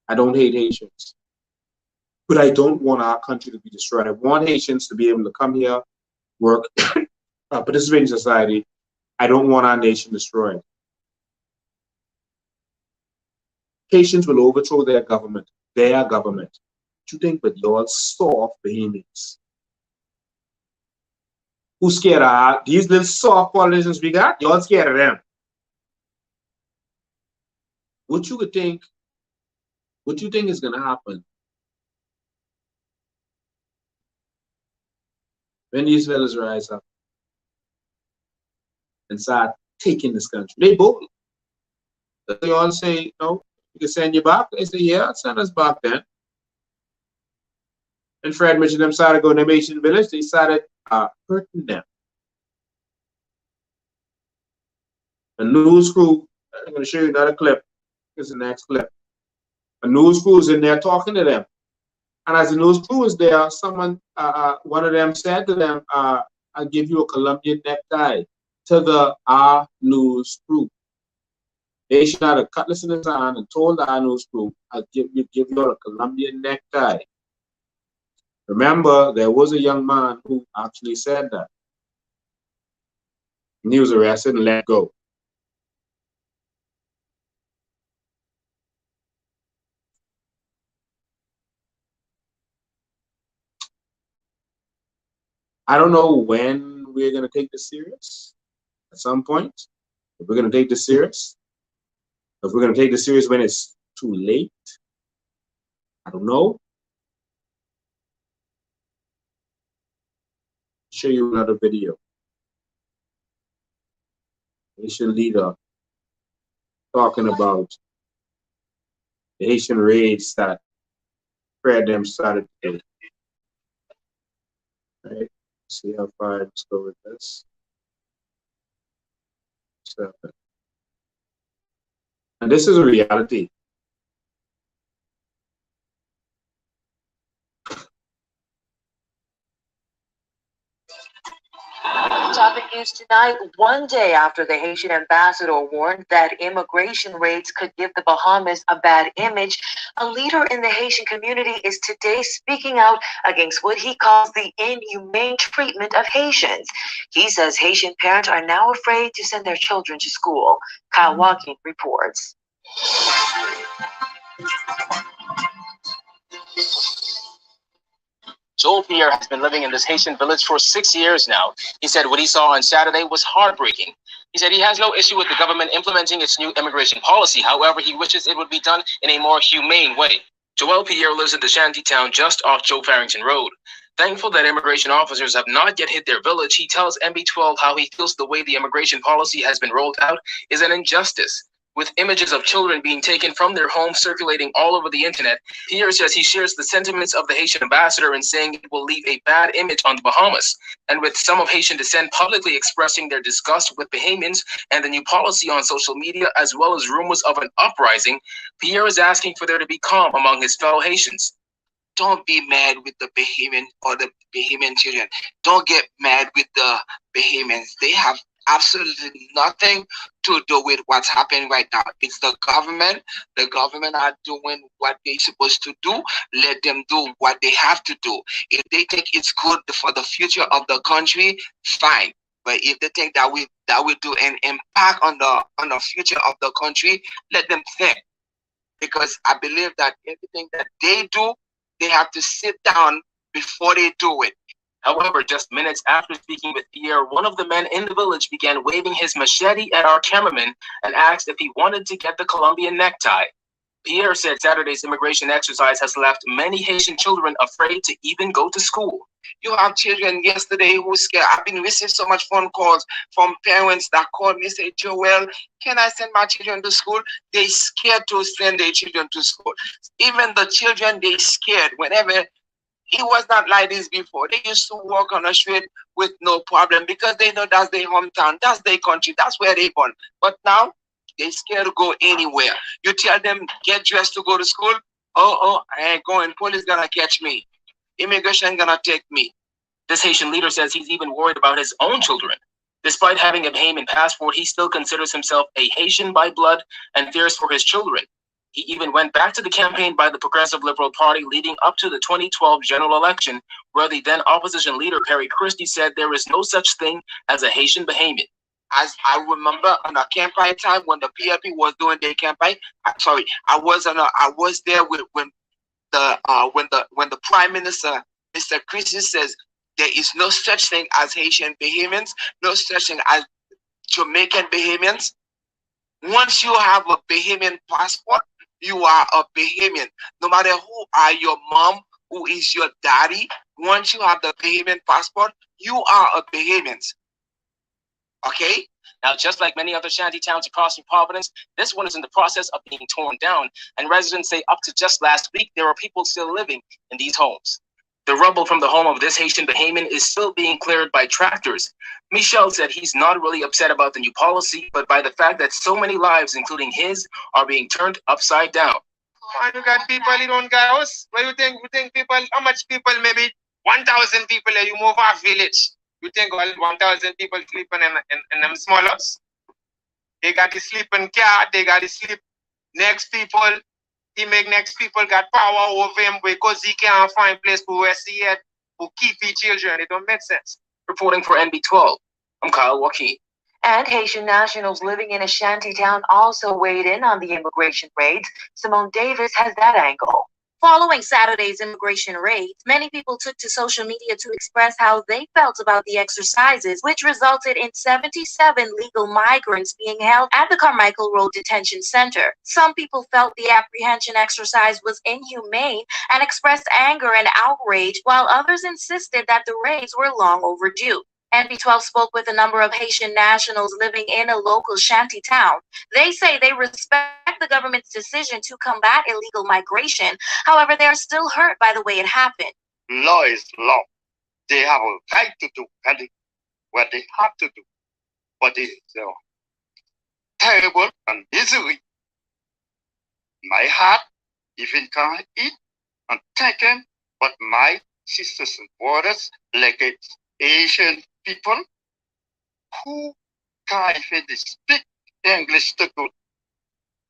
I don't hate Haitians, but I don't want our country to be destroyed. I want Haitians to be able to come here, work, participate in society. I don't want our nation destroyed. Haitians will overthrow their government. What you think, but y'all soft Bahamians. Who's scared of these little soft politicians we got? Y'all scared of them. What you think is gonna happen when these fellas rise up and start taking this country? They bold. They all say, no, we can send you back. They say, yeah, send us back then. And Fred Mitchell them started going to the Haitian village. They started hurting them. A news crew, I'm going to show you another clip. This is the next clip. A news crew is in there talking to them. And as the news crew is there, someone, one of them said to them, I'll give you a Colombian necktie, to the news crew. They should have a cutlass in his hand and told the news crew, I'll give you all a Colombian necktie. Remember, there was a young man who actually said that. And he was arrested and let go. I don't know when we're going to take this serious. At some point, if we're going to take this serious, if we're going to take this serious when it's too late, I don't know. Show you another video. Haitian leader talking about the Haitian raids that Fred them started today. Right? See how far I just go with this. 7. And this is a reality. Topic news tonight, one day after the Haitian ambassador warned that immigration raids could give the Bahamas a bad image, a leader in the Haitian community is today speaking out against what he calls the inhumane treatment of Haitians. He says Haitian parents are now afraid to send their children to school. Kyle Walking reports. Joel Pierre has been living in this Haitian village for 6 years now. He said what he saw on Saturday was heartbreaking. He said he has no issue with the government implementing its new immigration policy. However, he wishes it would be done in a more humane way. Joel Pierre lives in the shanty town just off Joe Farrington Road. Thankful that immigration officers have not yet hit their village, he tells MB12 how he feels the way the immigration policy has been rolled out is an injustice. With images of children being taken from their homes circulating all over the internet, Pierre says he shares the sentiments of the Haitian ambassador in saying it will leave a bad image on the Bahamas. And with some of Haitian descent publicly expressing their disgust with Bahamians and the new policy on social media, as well as rumors of an uprising, Pierre is asking for there to be calm among his fellow Haitians. Don't be mad with the Bahamian or the Bahamian children. Don't get mad with the Bahamians. They have absolutely nothing to do with what's happening right now. It's the government. The government are doing what they're supposed to do. Let them do what they have to do. If they think it's good for the future of the country, fine. But if they think that we do an impact on the future of the country, let them think. Because I believe that everything that they do, they have to sit down before they do it. However, just minutes after speaking with Pierre, one of the men in the village began waving his machete at our cameraman and asked if he wanted to get the Colombian necktie. Pierre said Saturday's immigration exercise has left many Haitian children afraid to even go to school. You have children yesterday who scared. I've been receiving so much phone calls from parents that called me and say, Joel, can I send my children to school? They scared to send their children to school. Even the children, they scared. Whenever it was not like this before. They used to walk on the street with no problem because they know that's their hometown, that's their country, that's where they born. But now they scared to go anywhere. You tell them get dressed to go to school. I ain't going. Police gonna catch me. Immigration gonna take me. This Haitian leader says he's even worried about his own children. Despite having a Bahamian passport, he still considers himself a Haitian by blood and fears for his children. He even went back to the campaign by the Progressive Liberal Party leading up to the 2012 general election, where the then opposition leader, Perry Christie, said there is no such thing as a Haitian Bahamian. As I remember on a campaign time when the PLP was doing their campaign, I was there when the Prime Minister, Mr. Christie, says there is no such thing as Haitian Bahamians, no such thing as Jamaican Bahamians. Once you have a Bahamian passport, you are a Bahamian. No matter who are your mom, who is your daddy, once you have the Bahamian passport, you are a Bahamian. Okay? Now, just like many other shanty towns across New Providence, this one is in the process of being torn down, and residents say up to just last week, there are people still living in these homes. The rubble from the home of this Haitian Bahamian is still being cleared by tractors. Mitchel said he's not really upset about the new policy, but by the fact that so many lives, including his, are being turned upside down. Man, you got people in one house. What do you think? You think people, how much people, maybe 1,000 people, you move our village. You think all 1,000 people sleeping in them small house? They got to sleep in car, they got to sleep next people. He make next people got power over him because he can't find place to rest yet, to keep his children. It don't make sense. Reporting for NB12, I'm Kyle Joaquin. And Haitian nationals living in a shanty town also weighed in on the immigration raids. Simone Davis has that angle. Following Saturday's immigration raids, many people took to social media to express how they felt about the exercises, which resulted in 77 legal migrants being held at the Carmichael Road Detention Center. Some people felt the apprehension exercise was inhumane and expressed anger and outrage, while others insisted that the raids were long overdue. NB12 spoke with a number of Haitian nationals living in a local shanty town. They say they respect the government's decision to combat illegal migration. However, they are still hurt by the way it happened. Law is law. They have a right to do what they have to do. But it is terrible and misery. My heart even can't eat and taken, but my sisters and brothers, like it's Asian people who can't even speak English too good.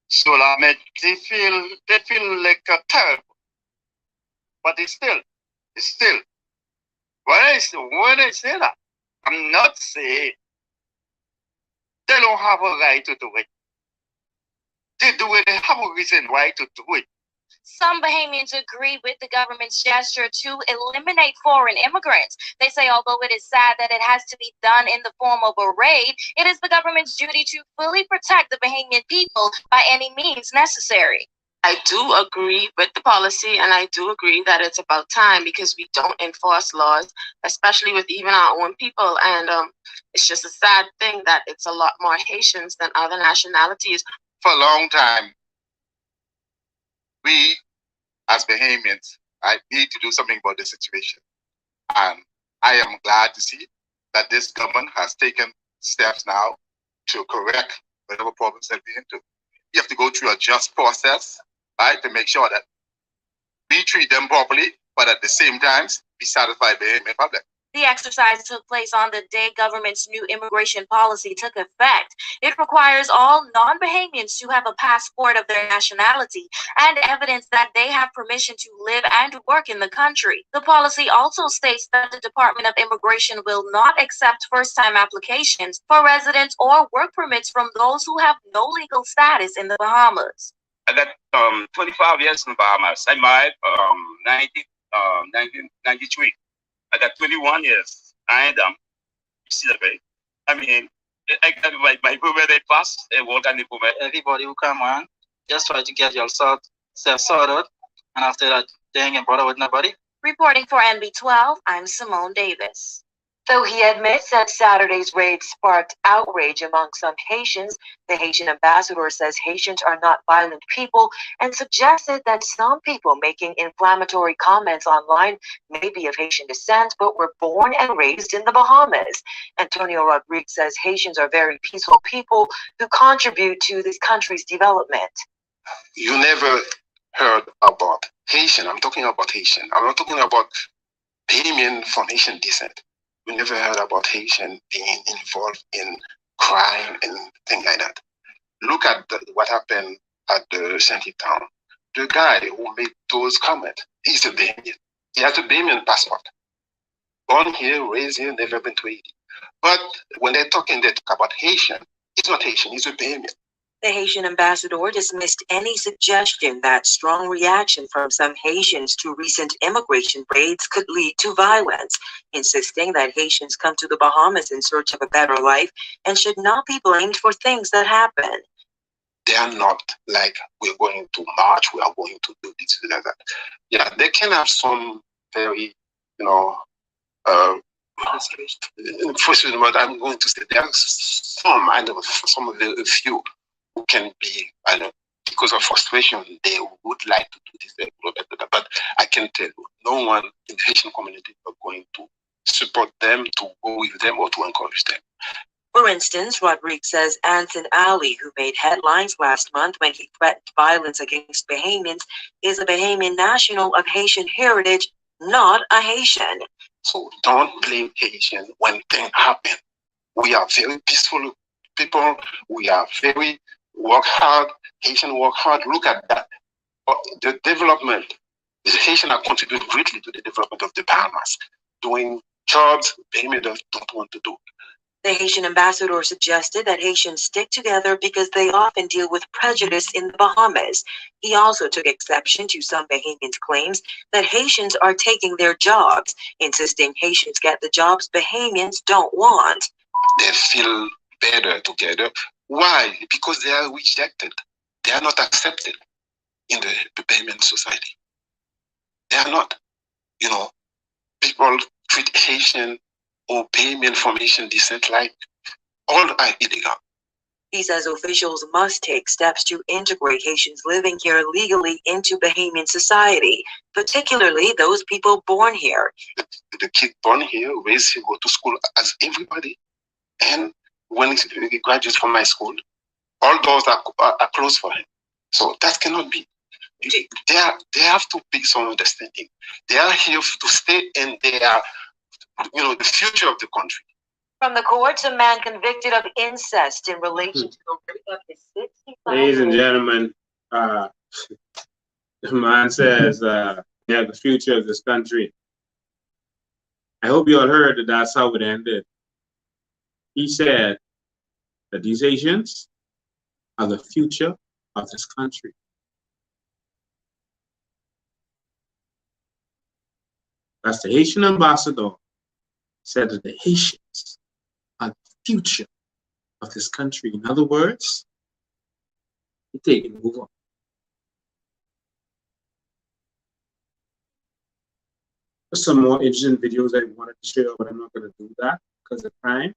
So I mean, they feel like terrible. But it's still, when I say that, I'm not saying they don't have a right to do it. They do it, they have a reason why to do it. Some Bahamians agree with the government's gesture to eliminate foreign immigrants. They say although it is sad that it has to be done in the form of a raid, it is the government's duty to fully protect the Bahamian people by any means necessary. I do agree with the policy, and I do agree that it's about time because we don't enforce laws, especially with even our own people. And it's just a sad thing that it's a lot more Haitians than other nationalities. For a long time, we as Bahamians, need to do something about this situation. And I am glad to see that this government has taken steps now to correct whatever problems that we're into. You have to go through a just process, right, to make sure that we treat them properly, but at the same time, we satisfy the Bahamian public. The exercise took place on the day government's new immigration policy took effect. It requires all non-Bahamians to have a passport of their nationality and evidence that they have permission to live and work in the country. The policy also states that the Department of Immigration will not accept first-time applications for residence or work permits from those who have no legal status in the Bahamas. I got 25 years in the Bahamas. I married 1993. I got 21 years. I am celebrate. I mean, I got my permit pass. I work on the permit. Everybody who come on, just try to get yourself sorted, and after that, they ain't bother with nobody. Reporting for NB12, I'm Simone Davis. Though he admits that Saturday's raid sparked outrage among some Haitians, the Haitian ambassador says Haitians are not violent people and suggested that some people making inflammatory comments online may be of Haitian descent but were born and raised in the Bahamas. Antonio Rodriguez says Haitians are very peaceful people who contribute to this country's development. You never heard about Haitian. I'm talking about Haitian. I'm not talking about Bahamian from Haitian descent. We never heard about Haitian being involved in crime and things like that. Look at what happened at the Shanty Town. The guy who made those comments, he's a Bahamian. He has a Bahamian passport. Born here, raised here, never been to Haiti. But when they talk about Haitian, it's not Haitian, he's a Bahamian. The Haitian ambassador dismissed any suggestion that strong reaction from some Haitians to recent immigration raids could lead to violence, insisting that Haitians come to the Bahamas in search of a better life and should not be blamed for things that happen. They are not like we're going to march, we are going to do this, like that. Yeah, they can have some very, frustration, but I'm going to say there are some, I know, some of the few who can be, I know, because of frustration, they would like to do this, but I can tell you, no one in the Haitian community are going to support them, to go with them, or to encourage them. For instance, Rodriguez says Anson Ali, who made headlines last month when he threatened violence against Bahamians, is a Bahamian national of Haitian heritage, not a Haitian. So don't blame Haitian when things happen. We are very peaceful people. We are very work hard. Haitian work hard. Look at that. The development. The Haitian have contributed greatly to the development of the Bahamas, doing jobs Bahamians don't want to do. The Haitian ambassador suggested that Haitians stick together because they often deal with prejudice in the Bahamas. He also took exception to some Bahamians' claims that Haitians are taking their jobs, insisting Haitians get the jobs Bahamians don't want. They feel better together. Why? Because they are rejected. They are not accepted in the Bahamian society. They are not. People treat Haitian or Bahamian from Haitian descent like all are illegal. He says officials must take steps to integrate Haitians living here legally into Bahamian society, particularly those people born here. The kid born here, raised here, go to school as everybody. And when he graduates from my school, all doors are closed for him. So that cannot be. They have to be some understanding. They are here to stay, and they are, the future of the country. From the courts, a man convicted of incest in relation to the rape of his 65-year-old. Ladies and gentlemen, the man says, yeah, the future of this country. I hope you all heard that that's how it ended. He said that these Asians are the future of this country. That's the Haitian ambassador said that the Haitians are the future of this country. In other words, you're taking over. There's some more interesting videos I wanted to share, but I'm not going to do that because of time.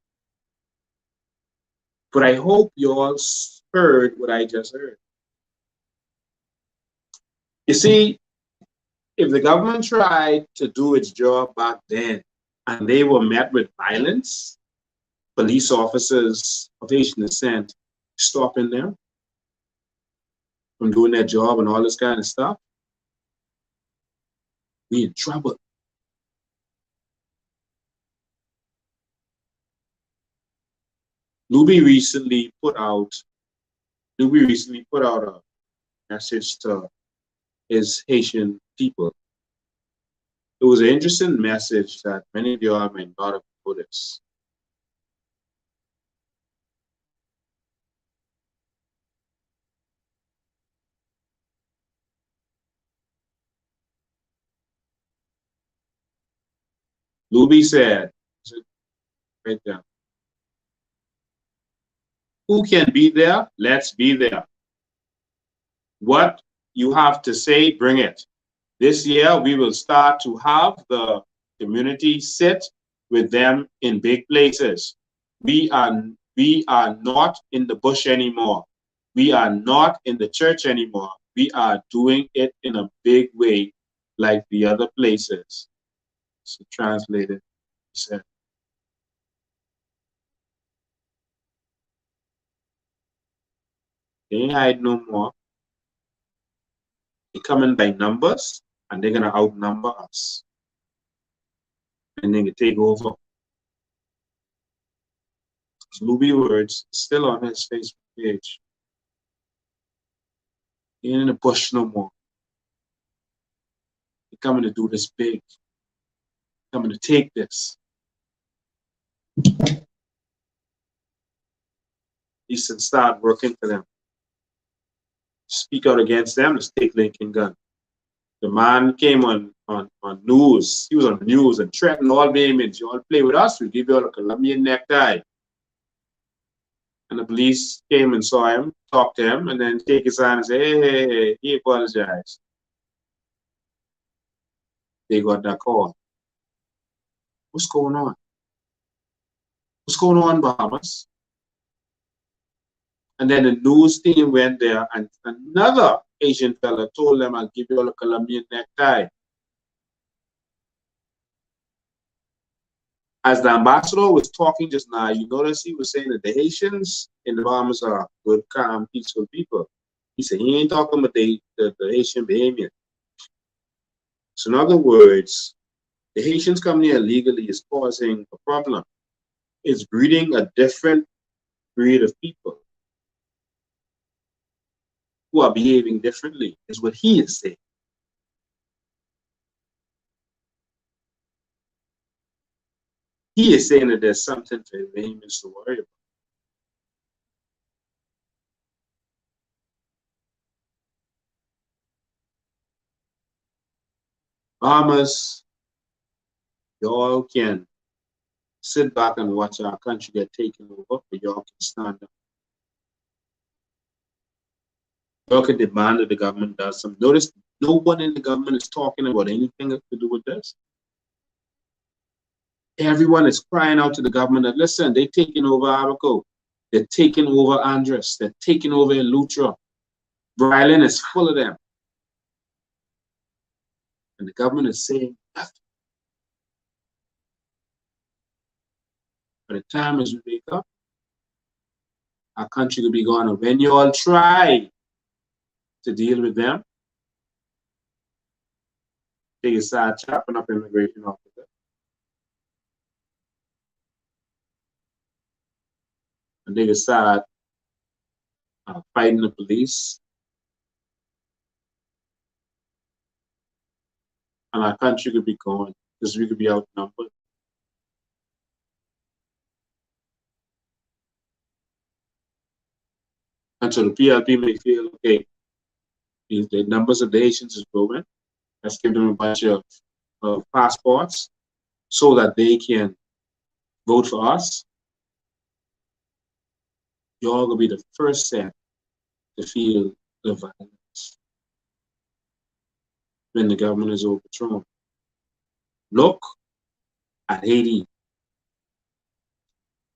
But I hope you all heard what I just heard. You see, if the government tried to do its job back then and they were met with violence, police officers of Haitian descent stopping them from doing their job and all this kind of stuff, we in trouble. Luby recently put out a message to his Haitian people. It was an interesting message that many of y'all may not have noticed. Luby said, right there, who can be there? Let's be there. What you have to say, bring it. This year, we will start to have the community sit with them in big places. We are not in the bush anymore. We are not in the church anymore. We are doing it in a big way, like the other places. So translated, he said. They ain't hide no more. They come in by numbers, and they're gonna outnumber us. And they can take over. Luby words still on his Facebook page. He ain't in the bush no more. He coming to do this big. Coming to take this. He said start working for them. Speak out against them, let's take Lincoln gun. The man came on news. He was on the news and threatened all the image. You all play with us, we'll give you all a Colombian necktie. And the police came and saw him, talked to him, and then take his hand and say, hey, he apologized. They got that call. What's going on? What's going on, Bahamas? And then the news team went there, and another Asian fella told them, I'll give you all a Colombian necktie. As the ambassador was talking just now, you notice he was saying that the Haitians in the Bahamas are good, calm, peaceful people. He said he ain't talking about the Haitian behavior. So in other words, the Haitians coming here illegally is causing a problem. It's breeding a different breed of people who are behaving differently, is what he is saying. He is saying that there's something for the Bahamians to worry about. Bahamas, y'all can sit back and watch our country get taken over, but y'all can stand up. Y'all can demand that the government does something. Notice no one in the government is talking about anything to do with this. Everyone is crying out to the government that, listen, they're taking over Abaco. They're taking over Andres. They're taking over Lutra. Bryland is full of them. And the government is saying nothing. By the time as we wake up, our country will be gone. And when you all try to deal with them, they start chopping up immigration officers. And they start fighting the police. And our country could be gone because we could be outnumbered. And so the PLP may feel, okay, the numbers of the Haitians is growing. Let's give them a bunch of passports so that they can vote for us. Y'all gonna be the first set to feel the violence when the government is overthrown. Look at Haiti.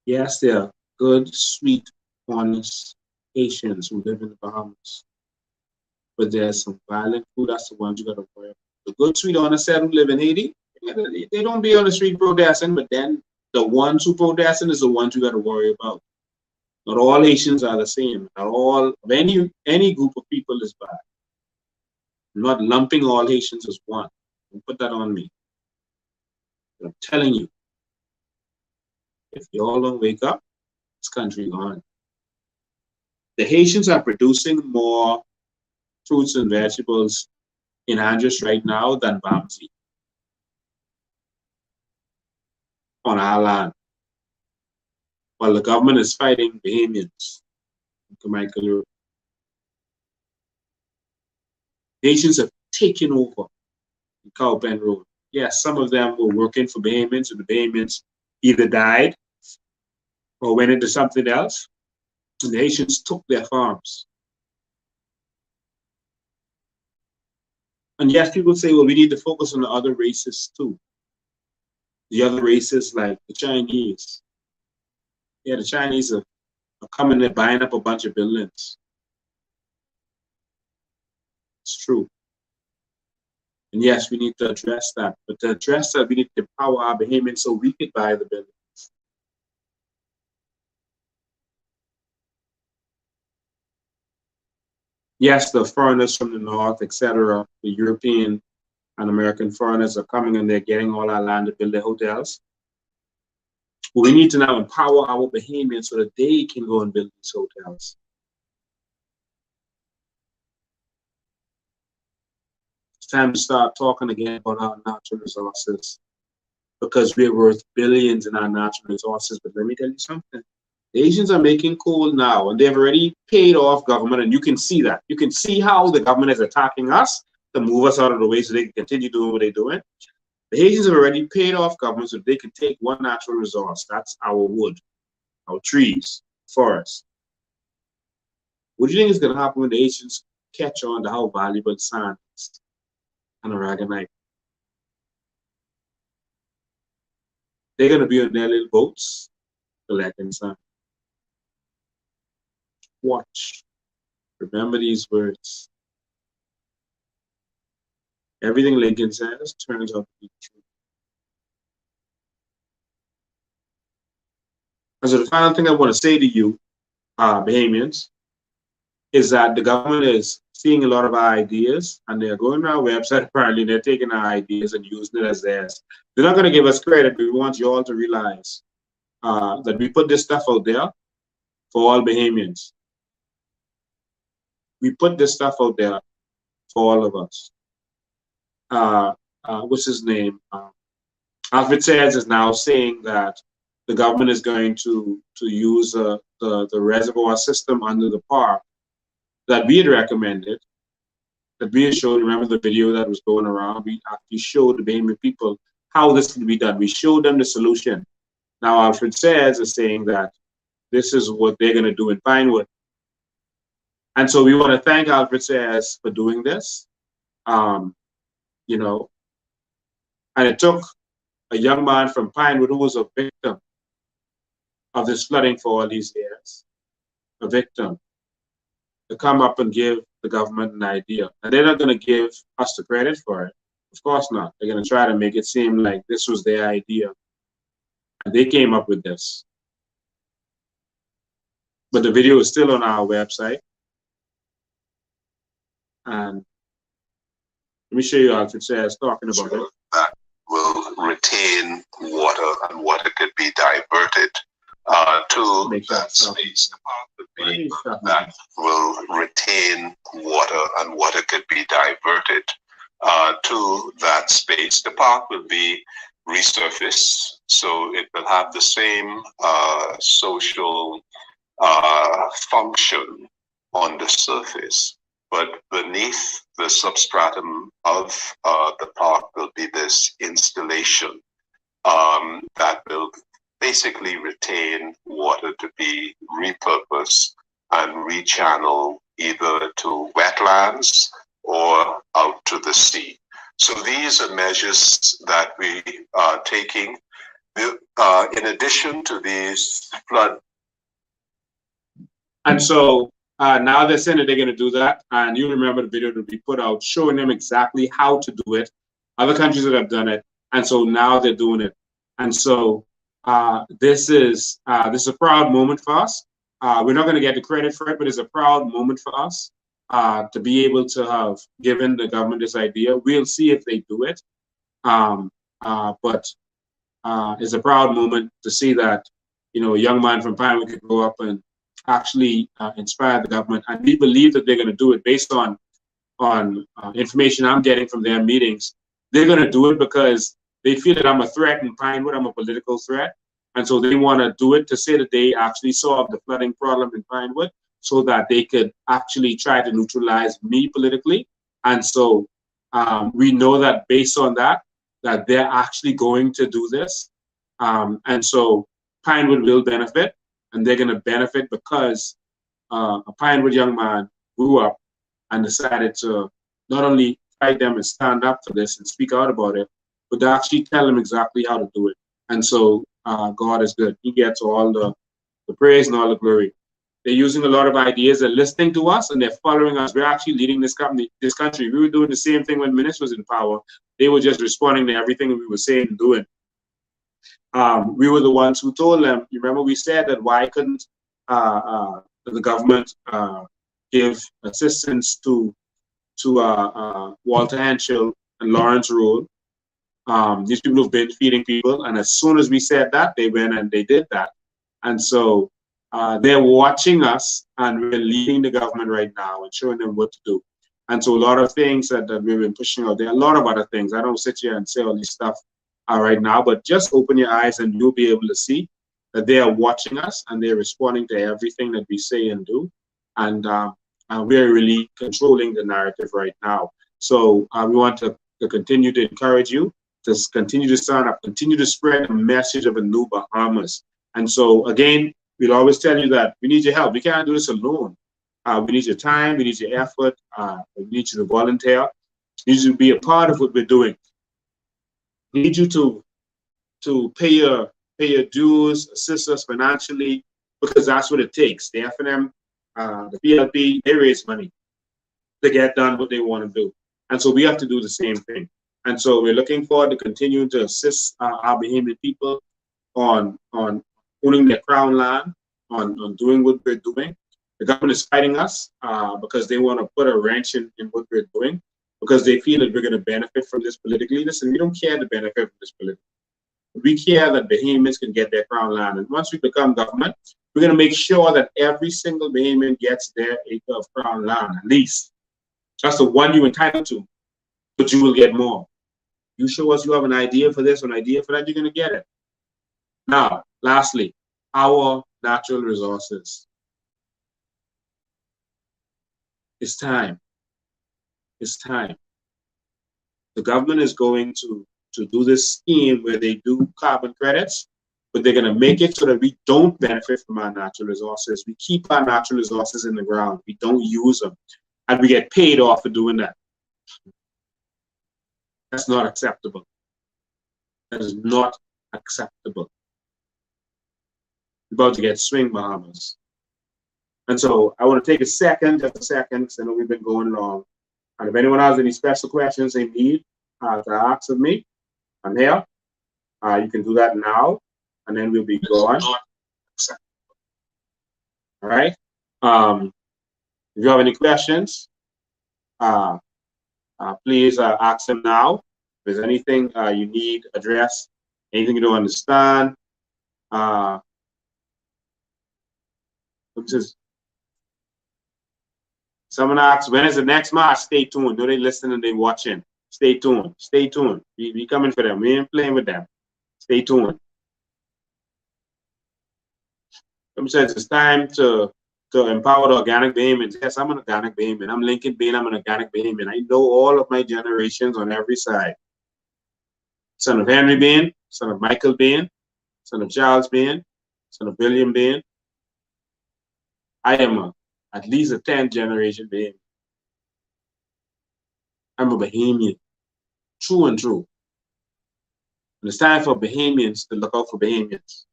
Yes, they are good, sweet, honest Haitians who live in the Bahamas. But there's some violent food, that's the ones you gotta worry about. The good, sweet, honest set who live in Haiti, they don't be on the street protesting, but then the ones who protesting is the ones you gotta worry about. Not all Haitians are the same. Not all, any group of people is bad. I'm not lumping all Haitians as one. Don't put that on me. But I'm telling you, if you all don't wake up, this country gone. The Haitians are producing more fruits and vegetables in Andros right now than Bamsi on our land, while the government is fighting Bahamians. Haitians have taken over the Cowpen Road. Yes, some of them were working for Bahamians, and the Bahamians either died or went into something else, and the Haitians took their farms. And yes, people say, well, we need to focus on the other races too. The other races like the Chinese. Yeah, the Chinese are coming and buying up a bunch of buildings. It's true. And yes, we need to address that. But to address that, we need to empower our Bahamians so we could buy the buildings. Yes, the foreigners from the north, etc., the European and American foreigners are coming and they're getting all our land to build their hotels. But we need to now empower our Bahamians so that they can go and build these hotels. It's time to start talking again about our natural resources, because we're worth billions in our natural resources. But let me tell you something. The Asians are making coal now, and they've already paid off government, and you can see that. You can see how the government is attacking us to move us out of the way so they can continue doing what they're doing. The Haitians have already paid off government so they can take one natural resource. That's our wood, our trees, forests. What do you think is going to happen when the Haitians catch on to how valuable sand is and aragonite? They're going to be on their little boats collecting sand. Watch. Remember these words. Everything Lincoln says turns out to be true. And so the final thing I want to say to you, Bahamians, is that the government is seeing a lot of our ideas, and they're going to our website apparently, and they're taking our ideas and using it as theirs. They're not going to give us credit, but we want you all to realize that we put this stuff out there for all Bahamians. We put this stuff out there for all of us. What's his name? Alfred Sayers is now saying that the government is going to use the reservoir system under the park that we had recommended, that we had showed. Remember the video that was going around? We actually showed the Bahamian people how this can be done. We showed them the solution. Now Alfred Sayers is saying that this is what they're going to do in Pinewood. And so we want to thank Alfred Sayers for doing this. You know, and it took a young man from Pinewood who was a victim of this flooding for all these years, a victim, to come up and give the government an idea. And they're not going to give us the credit for it. Of course not. They're going to try to make it seem like this was their idea. And they came up with this. But the video is still on our website. And let me show you Alfred Sayers talking about it. That will retain water, and water could be diverted to that space. That will retain water, and water could be diverted to that space. The park will be resurfaced, so it will have the same social function on the surface. But beneath the substratum of the park will be this installation that will basically retain water to be repurposed and rechanneled either to wetlands or out to the sea. So these are measures that we are taking. In addition to these flood. And so now they're saying that they're going to do that. And you remember the video that we put out showing them exactly how to do it. Other countries that have done it. And so now they're doing it. And so this is a proud moment for us. We're not going to get the credit for it, but it's a proud moment for us to be able to have given the government this idea. We'll see if they do it. But it's a proud moment to see that, a young man from Pinewood could grow up and actually inspire the government. And we believe that they're going to do it based on information I'm getting from their meetings. They're going to do it because they feel that I'm a threat in Pinewood. I'm a political threat. And so they want to do it to say that they actually solved the flooding problem in Pinewood so that they could actually try to neutralize me politically. And so we know that based on that they're actually going to do this. And so Pinewood will benefit, and they're going to benefit because a Pinewood young man grew up and decided to not only fight them and stand up for this and speak out about it, but to actually tell them exactly how to do it. And so God is good. He gets all the praise and all the glory. They're using a lot of ideas. They're listening to us and they're following us. We're actually leading this country. We were doing the same thing when Minister was in power. They were just responding to everything we were saying and doing. We were the ones who told them. You remember we said that why couldn't the government give assistance to Walter Henschel and Lawrence Rule? These people have been feeding people, and as soon as we said that, they went and they did that. And so they're watching us, and we're leading the government right now and showing them what to do. And so a lot of things that we've been pushing out there, a lot of other things. I don't sit here and say all these stuff right now, but just open your eyes and you'll be able to see that they are watching us and they're responding to everything that we say and do. And we're really controlling the narrative right now. So we want to continue to encourage you to continue to stand up, continue to spread the message of a new Bahamas. And so again, we'll always tell you that we need your help. We can't do this alone. We need your time, we need your effort, we need you to volunteer, we need you to be a part of what we're doing. We need you to pay your dues, assist us financially, because that's what it takes. The FNM, the PLP, they raise money to get done what they want to do. And so we have to do the same thing. And so we're looking forward to continuing to assist our Bahamian people on owning their crown land, on doing what we're doing. The government is fighting us because they want to put a wrench in what we're doing, because they feel that we're going to benefit from this politically. Listen, we don't care to benefit from this politically. We care that Bahamians can get their crown land. And once we become government, we're going to make sure that every single Bahamian gets their acre of crown land, at least. That's the one you're entitled to, but you will get more. You show us you have an idea for this, an idea for that, you're going to get it. Now, lastly, our natural resources. It's time. It's time. The government is going to do this scheme where they do carbon credits, but they're going to make it so that we don't benefit from our natural resources. We keep our natural resources in the ground. We don't use them. And we get paid off for doing that. That's not acceptable. That is not acceptable. We're about to get swing Bahamas. And so I want to take just a second, because I know we've been going long. And if anyone has any special questions they need to ask of me, I'm here. You can do that now, and then we'll be going. All right. If you have any questions, please ask them now. If there's anything you need addressed, anything you don't understand, someone asks, when is the next march? Stay tuned. No, they listening and they watching. Stay tuned. Stay tuned. We coming for them. We ain't playing with them. Stay tuned. Someone says it's time to empower the organic Bahamians. Yes, I'm an organic Bahamian. I'm Lincoln Bain. I'm an organic Bahamian. I know all of my generations on every side. Son of Henry Bain, son of Michael Bain, son of Charles Bain, son of William Bain. I am at least a 10th generation Bahamian. I'm a Bahamian, true and true. And it's time for Bahamians to look out for Bahamians.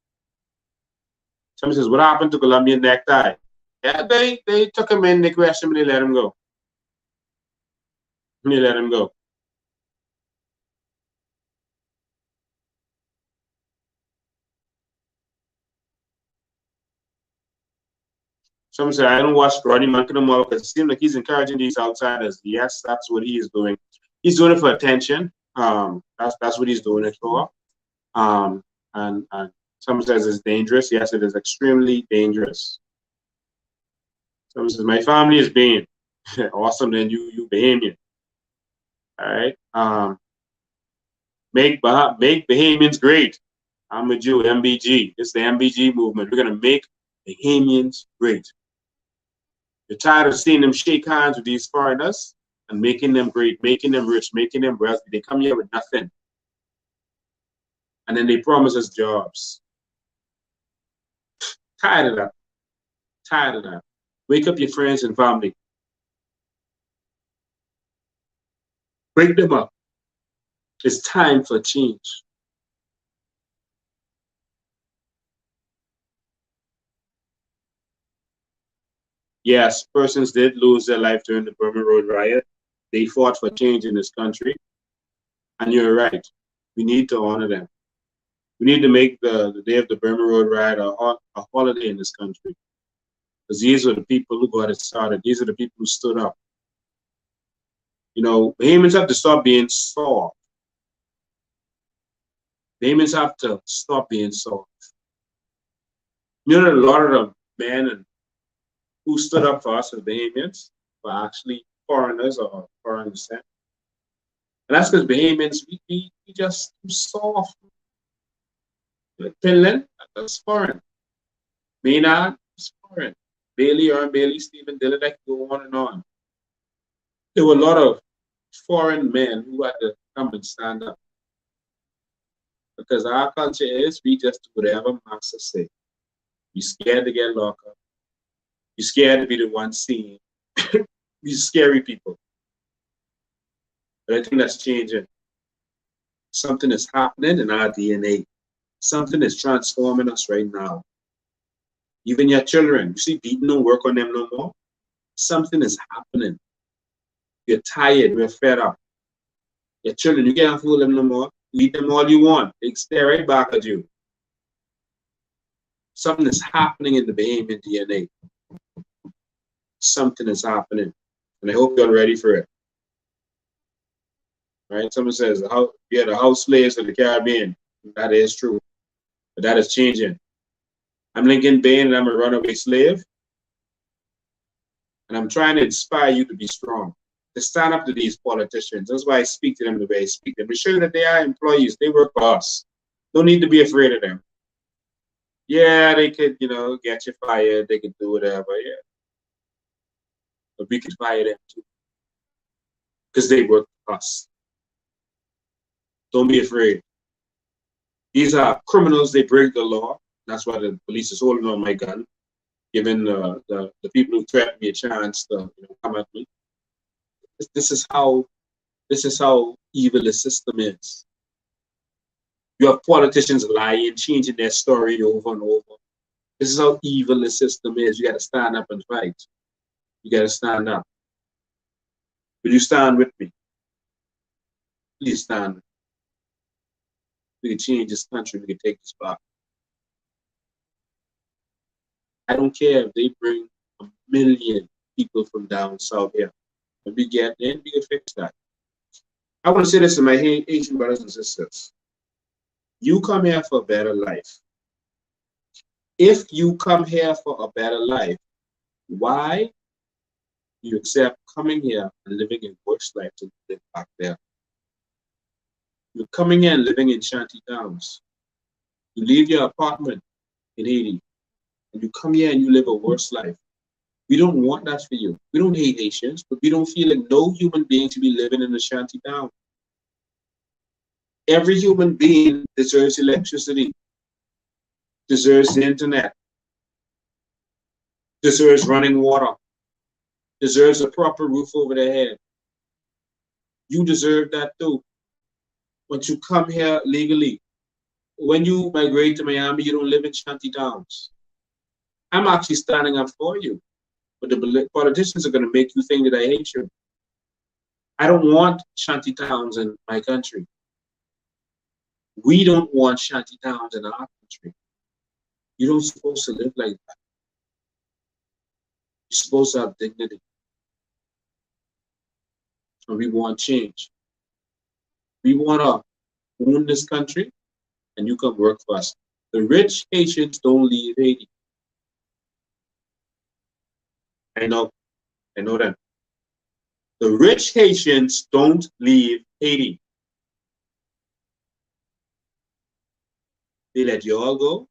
Somebody says, what happened to Colombian necktie? Yeah, they took him in, they questioned him, and they let him go. They let him go. Someone said, I don't watch Rodney Monkey no more because it seems like he's encouraging these outsiders. Yes, that's what he is doing. He's doing it for attention. That's what he's doing it for. And Someone says it's dangerous. Yes, it is extremely dangerous. Someone says my family is Bahamian. Awesome, then you Bahamian. All right. Make Bahamians great. I'm a Jew. MBG. It's the MBG movement. We're gonna make Bahamians great. You're tired of seeing them shake hands with these foreigners and making them great, making them rich, making them wealthy. They come here with nothing, and then they promise us jobs. Tired of that. Tired of that. Wake up your friends and family. Wake them up. It's time for change. Yes, persons did lose their life during the Burma Road riot. They fought for change in this country. And you're right. We need to honor them. We need to make the day of the Burma Road riot a holiday in this country. Because these are the people who got it started. These are the people who stood up. You know, Bahamians have to stop being soft. Bahamians have to stop being soft. You know, a lot of the men who stood up for us as Bahamians were actually foreigners or foreign descent. And that's because Bahamians, we just too soft. Like Finland, that's foreign. Maynard, that's foreign. Bailey, Earn Bailey, Stephen Dillon, that can go on and on. There were a lot of foreign men who had to come and stand up. Because our culture is, we just do whatever master say. You're scared to get locked up. You're scared to be the one seen. These scary people. But I think that's changing. Something is happening in our DNA. Something is transforming us right now. Even your children, you see, beating don't work on them no more. Something is happening. You're tired, we're fed up. Your children, you can't fool them no more. Eat them all you want. They stare right back at you. Something is happening in the Bahamian DNA. Something is happening. And I hope you're ready for it. Right? Someone says, we are the house slaves of the Caribbean. That is true. But that is changing. I'm Lincoln Bain and I'm a runaway slave. And I'm trying to inspire you to be strong, to stand up to these politicians. That's why I speak to them the way I speak to them. To show you that they are employees. They work for us. Don't need to be afraid of them. Yeah, they could, you know, get you fired. They could do whatever, yeah. But we could fire them too. Because they work for us. Don't be afraid. These are criminals. They break the law. That's why the police is holding on my gun, giving the people who threaten me a chance to, you know, come at me. This is how evil the system is. You have politicians lying, changing their story over and over. This is how evil the system is. You got to stand up and fight. You got to stand up. Will you stand with me? Please stand. We can change this country. We can take this back. I don't care if they bring 1 million people from down south here. If we get in, we can fix that. I want to say this to my Asian brothers and sisters. You come here for a better life. If you come here for a better life, why you accept coming here and living in worse life than you live back there? You're coming here and living in shanty towns. You leave your apartment in Haiti, and you come here and you live a worse life. We don't want that for you. We don't hate Haitians, but we don't feel like no human being should be living in a shanty town. Every human being deserves electricity, deserves the internet, deserves running water, deserves a proper roof over their head. You deserve that too. Once you come here legally, when you migrate to Miami, you don't live in shanty towns. I'm actually standing up for you. But the politicians are going to make you think that I hate you. I don't want shanty towns in my country. We don't want shanty towns in our country. You don't supposed to live like that. You're supposed to have dignity. And we want change. We want to own this country, and you come work for us. The rich Haitians don't leave Haiti. I know them. The rich Haitians don't leave Haiti. They let you all go,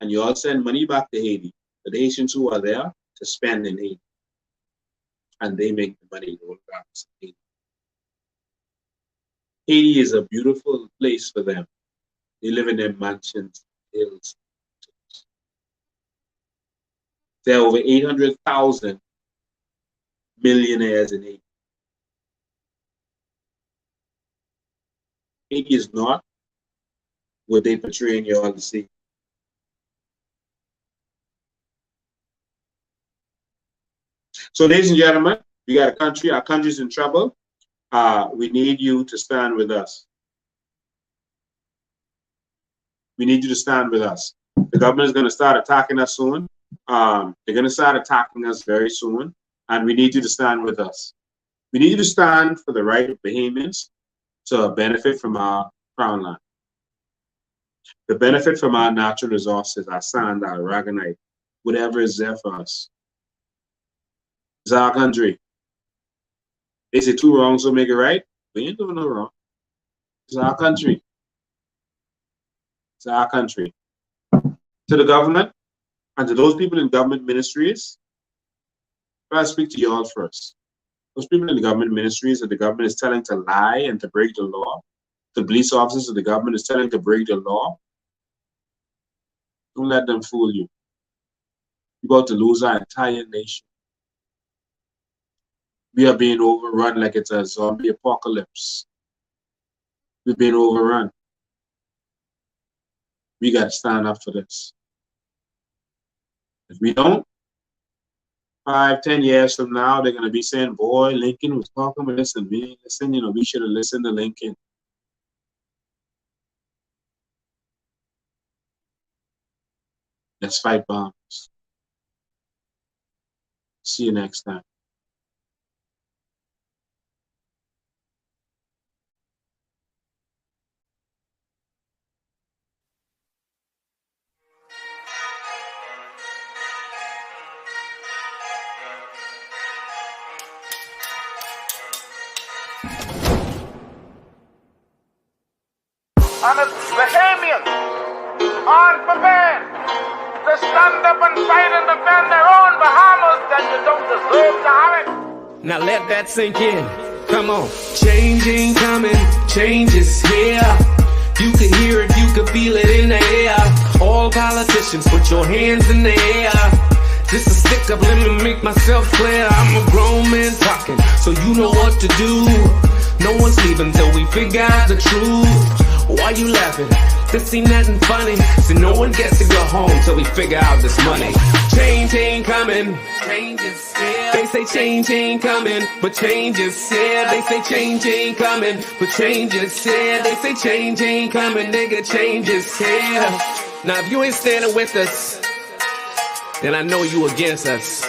and you all send money back to Haiti. The Haitians who are there to spend in Haiti. And they make the money go back to Haiti. Haiti is a beautiful place for them. They live in their mansions, hills. There are over 800,000 millionaires in Haiti. Haiti is not what they portray in you all to see. So, ladies and gentlemen, we got a country, our country's in trouble. We need you to stand with us. We need you to stand with us. The government is going to start attacking us soon. They're going to start attacking us very soon, and we need you to stand with us. We need you to stand for the right of Bahamians to benefit from our crown land. The benefit from our natural resources, our sand, our aragonite, whatever is there for us. It's our country. They say two wrongs will make it right. We ain't doing no wrong. It's our country. It's our country. To the government and to those people in government ministries, I speak to you all first. Those people in the government ministries that the government is telling to lie and to break the law, the police officers that the government is telling to break the law, don't let them fool you. You're about to lose our entire nation. We are being overrun like it's a zombie apocalypse. We've been overrun. We got to stand up for this. If we don't, 5-10 years from now, they're going to be saying, boy, Lincoln was talking about this and me. Listen, we should have listened to Lincoln. Let's fight bombs. See you next time. And the Bahamians aren't prepared to stand up and fight and defend their own Bahamas, then you don't deserve to have it. Now let that sink in. Come on. Change ain't coming, change is here. You can hear it, you can feel it in the air. All politicians, put your hands in the air. Just a stick up, let me make myself clear. I'm a grown man talking, so you know what to do. No one's leaving till we figure out the truth. Why you laughing? This ain't nothing funny. So no one gets to go home till we figure out this money. Change ain't coming, change is here. They say change ain't coming, but change is here. They say change ain't coming, but change is here. They say change ain't coming, nigga, change is here. Now if you ain't standing with us, then I know you against us.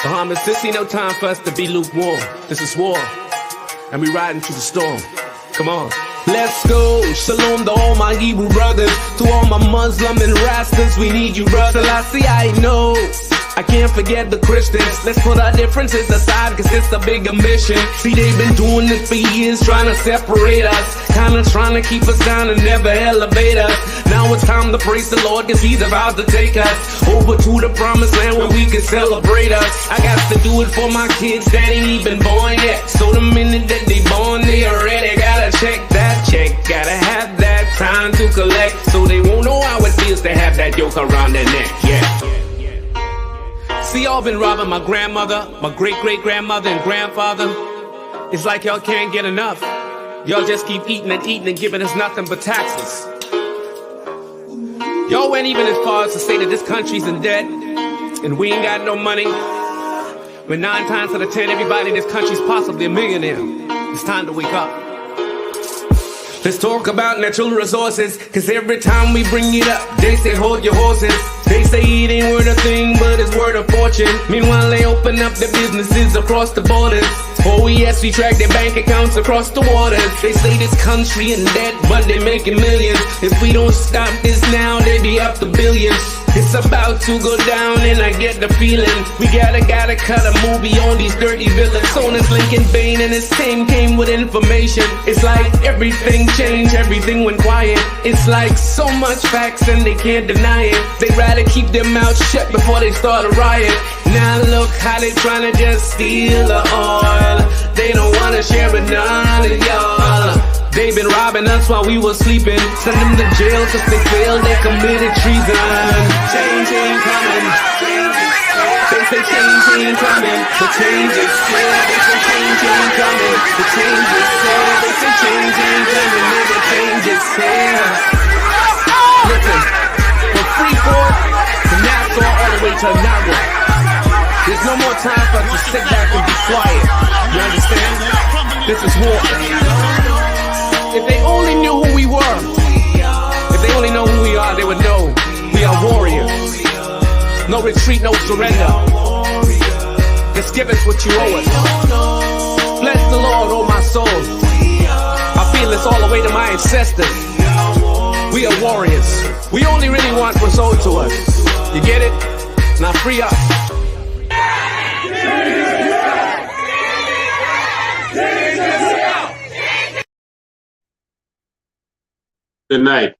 Bahamas, this ain't no time for us to be lukewarm. This is war, and we riding through the storm. Come on. Let's go. Shalom to all my Hebrew brothers, to all my Muslim and Rastas, we need you, brother. I see, I know. I can't forget the Christians. Let's put our differences aside, cause it's a bigger mission. See, they've been doing this for years, trying to separate us, kinda trying to keep us down and never elevate us. Now it's time to praise the Lord, cause he's about to take us over to the promised land where we can celebrate us. I got to do it for my kids that ain't even born yet, so the minute that they born, they already gotta check that check. Gotta have that time to collect, so they won't know how it feels to have that yoke around their neck. Yeah. See, y'all been robbing my grandmother, my great-great-grandmother and grandfather. It's like y'all can't get enough. Y'all just keep eating and giving us nothing but taxes. Y'all went even as far as to say that this country's in debt and we ain't got no money. When 9 times out of 10, everybody in this country's possibly a millionaire. It's time to wake up. Let's talk about natural resources, cause every time we bring it up, they say hold your horses. They say it ain't worth a thing, but it's worth a fortune. Meanwhile, they open up their businesses across the borders. Oh yes, we track their bank accounts across the waters. They say this country in debt, but they making millions. If we don't stop this now, they be up to billions. It's about to go down and I get the feeling we gotta cut a movie on these dirty villains. Sonus Lincoln Bain and his team came with information. It's like everything changed, everything went quiet. It's like so much facts and they can't deny it. They rather keep their mouths shut before they start a riot. Now look how they tryna just steal the oil. They don't wanna share with none of y'all. They been robbing us while we were sleeping. Send them to jail cause they failed, they committed treason. Change ain't coming. They say change ain't coming. The change is here. They say change ain't coming. The change is here. They say change ain't coming. The change is here. Listen, from Freeport to Nassau all the way to Nago. There's no more time for us to sit back and be quiet. You understand? This is war. If they only knew who we were, if they only know who we are, they would know we are warriors. No retreat, no surrender. Just give us what you owe us. Bless the Lord, oh my soul. I feel this all the way to my ancestors. We are warriors. We only really want what's owed to us. You get it? Now free up. Good night.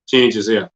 Change is here.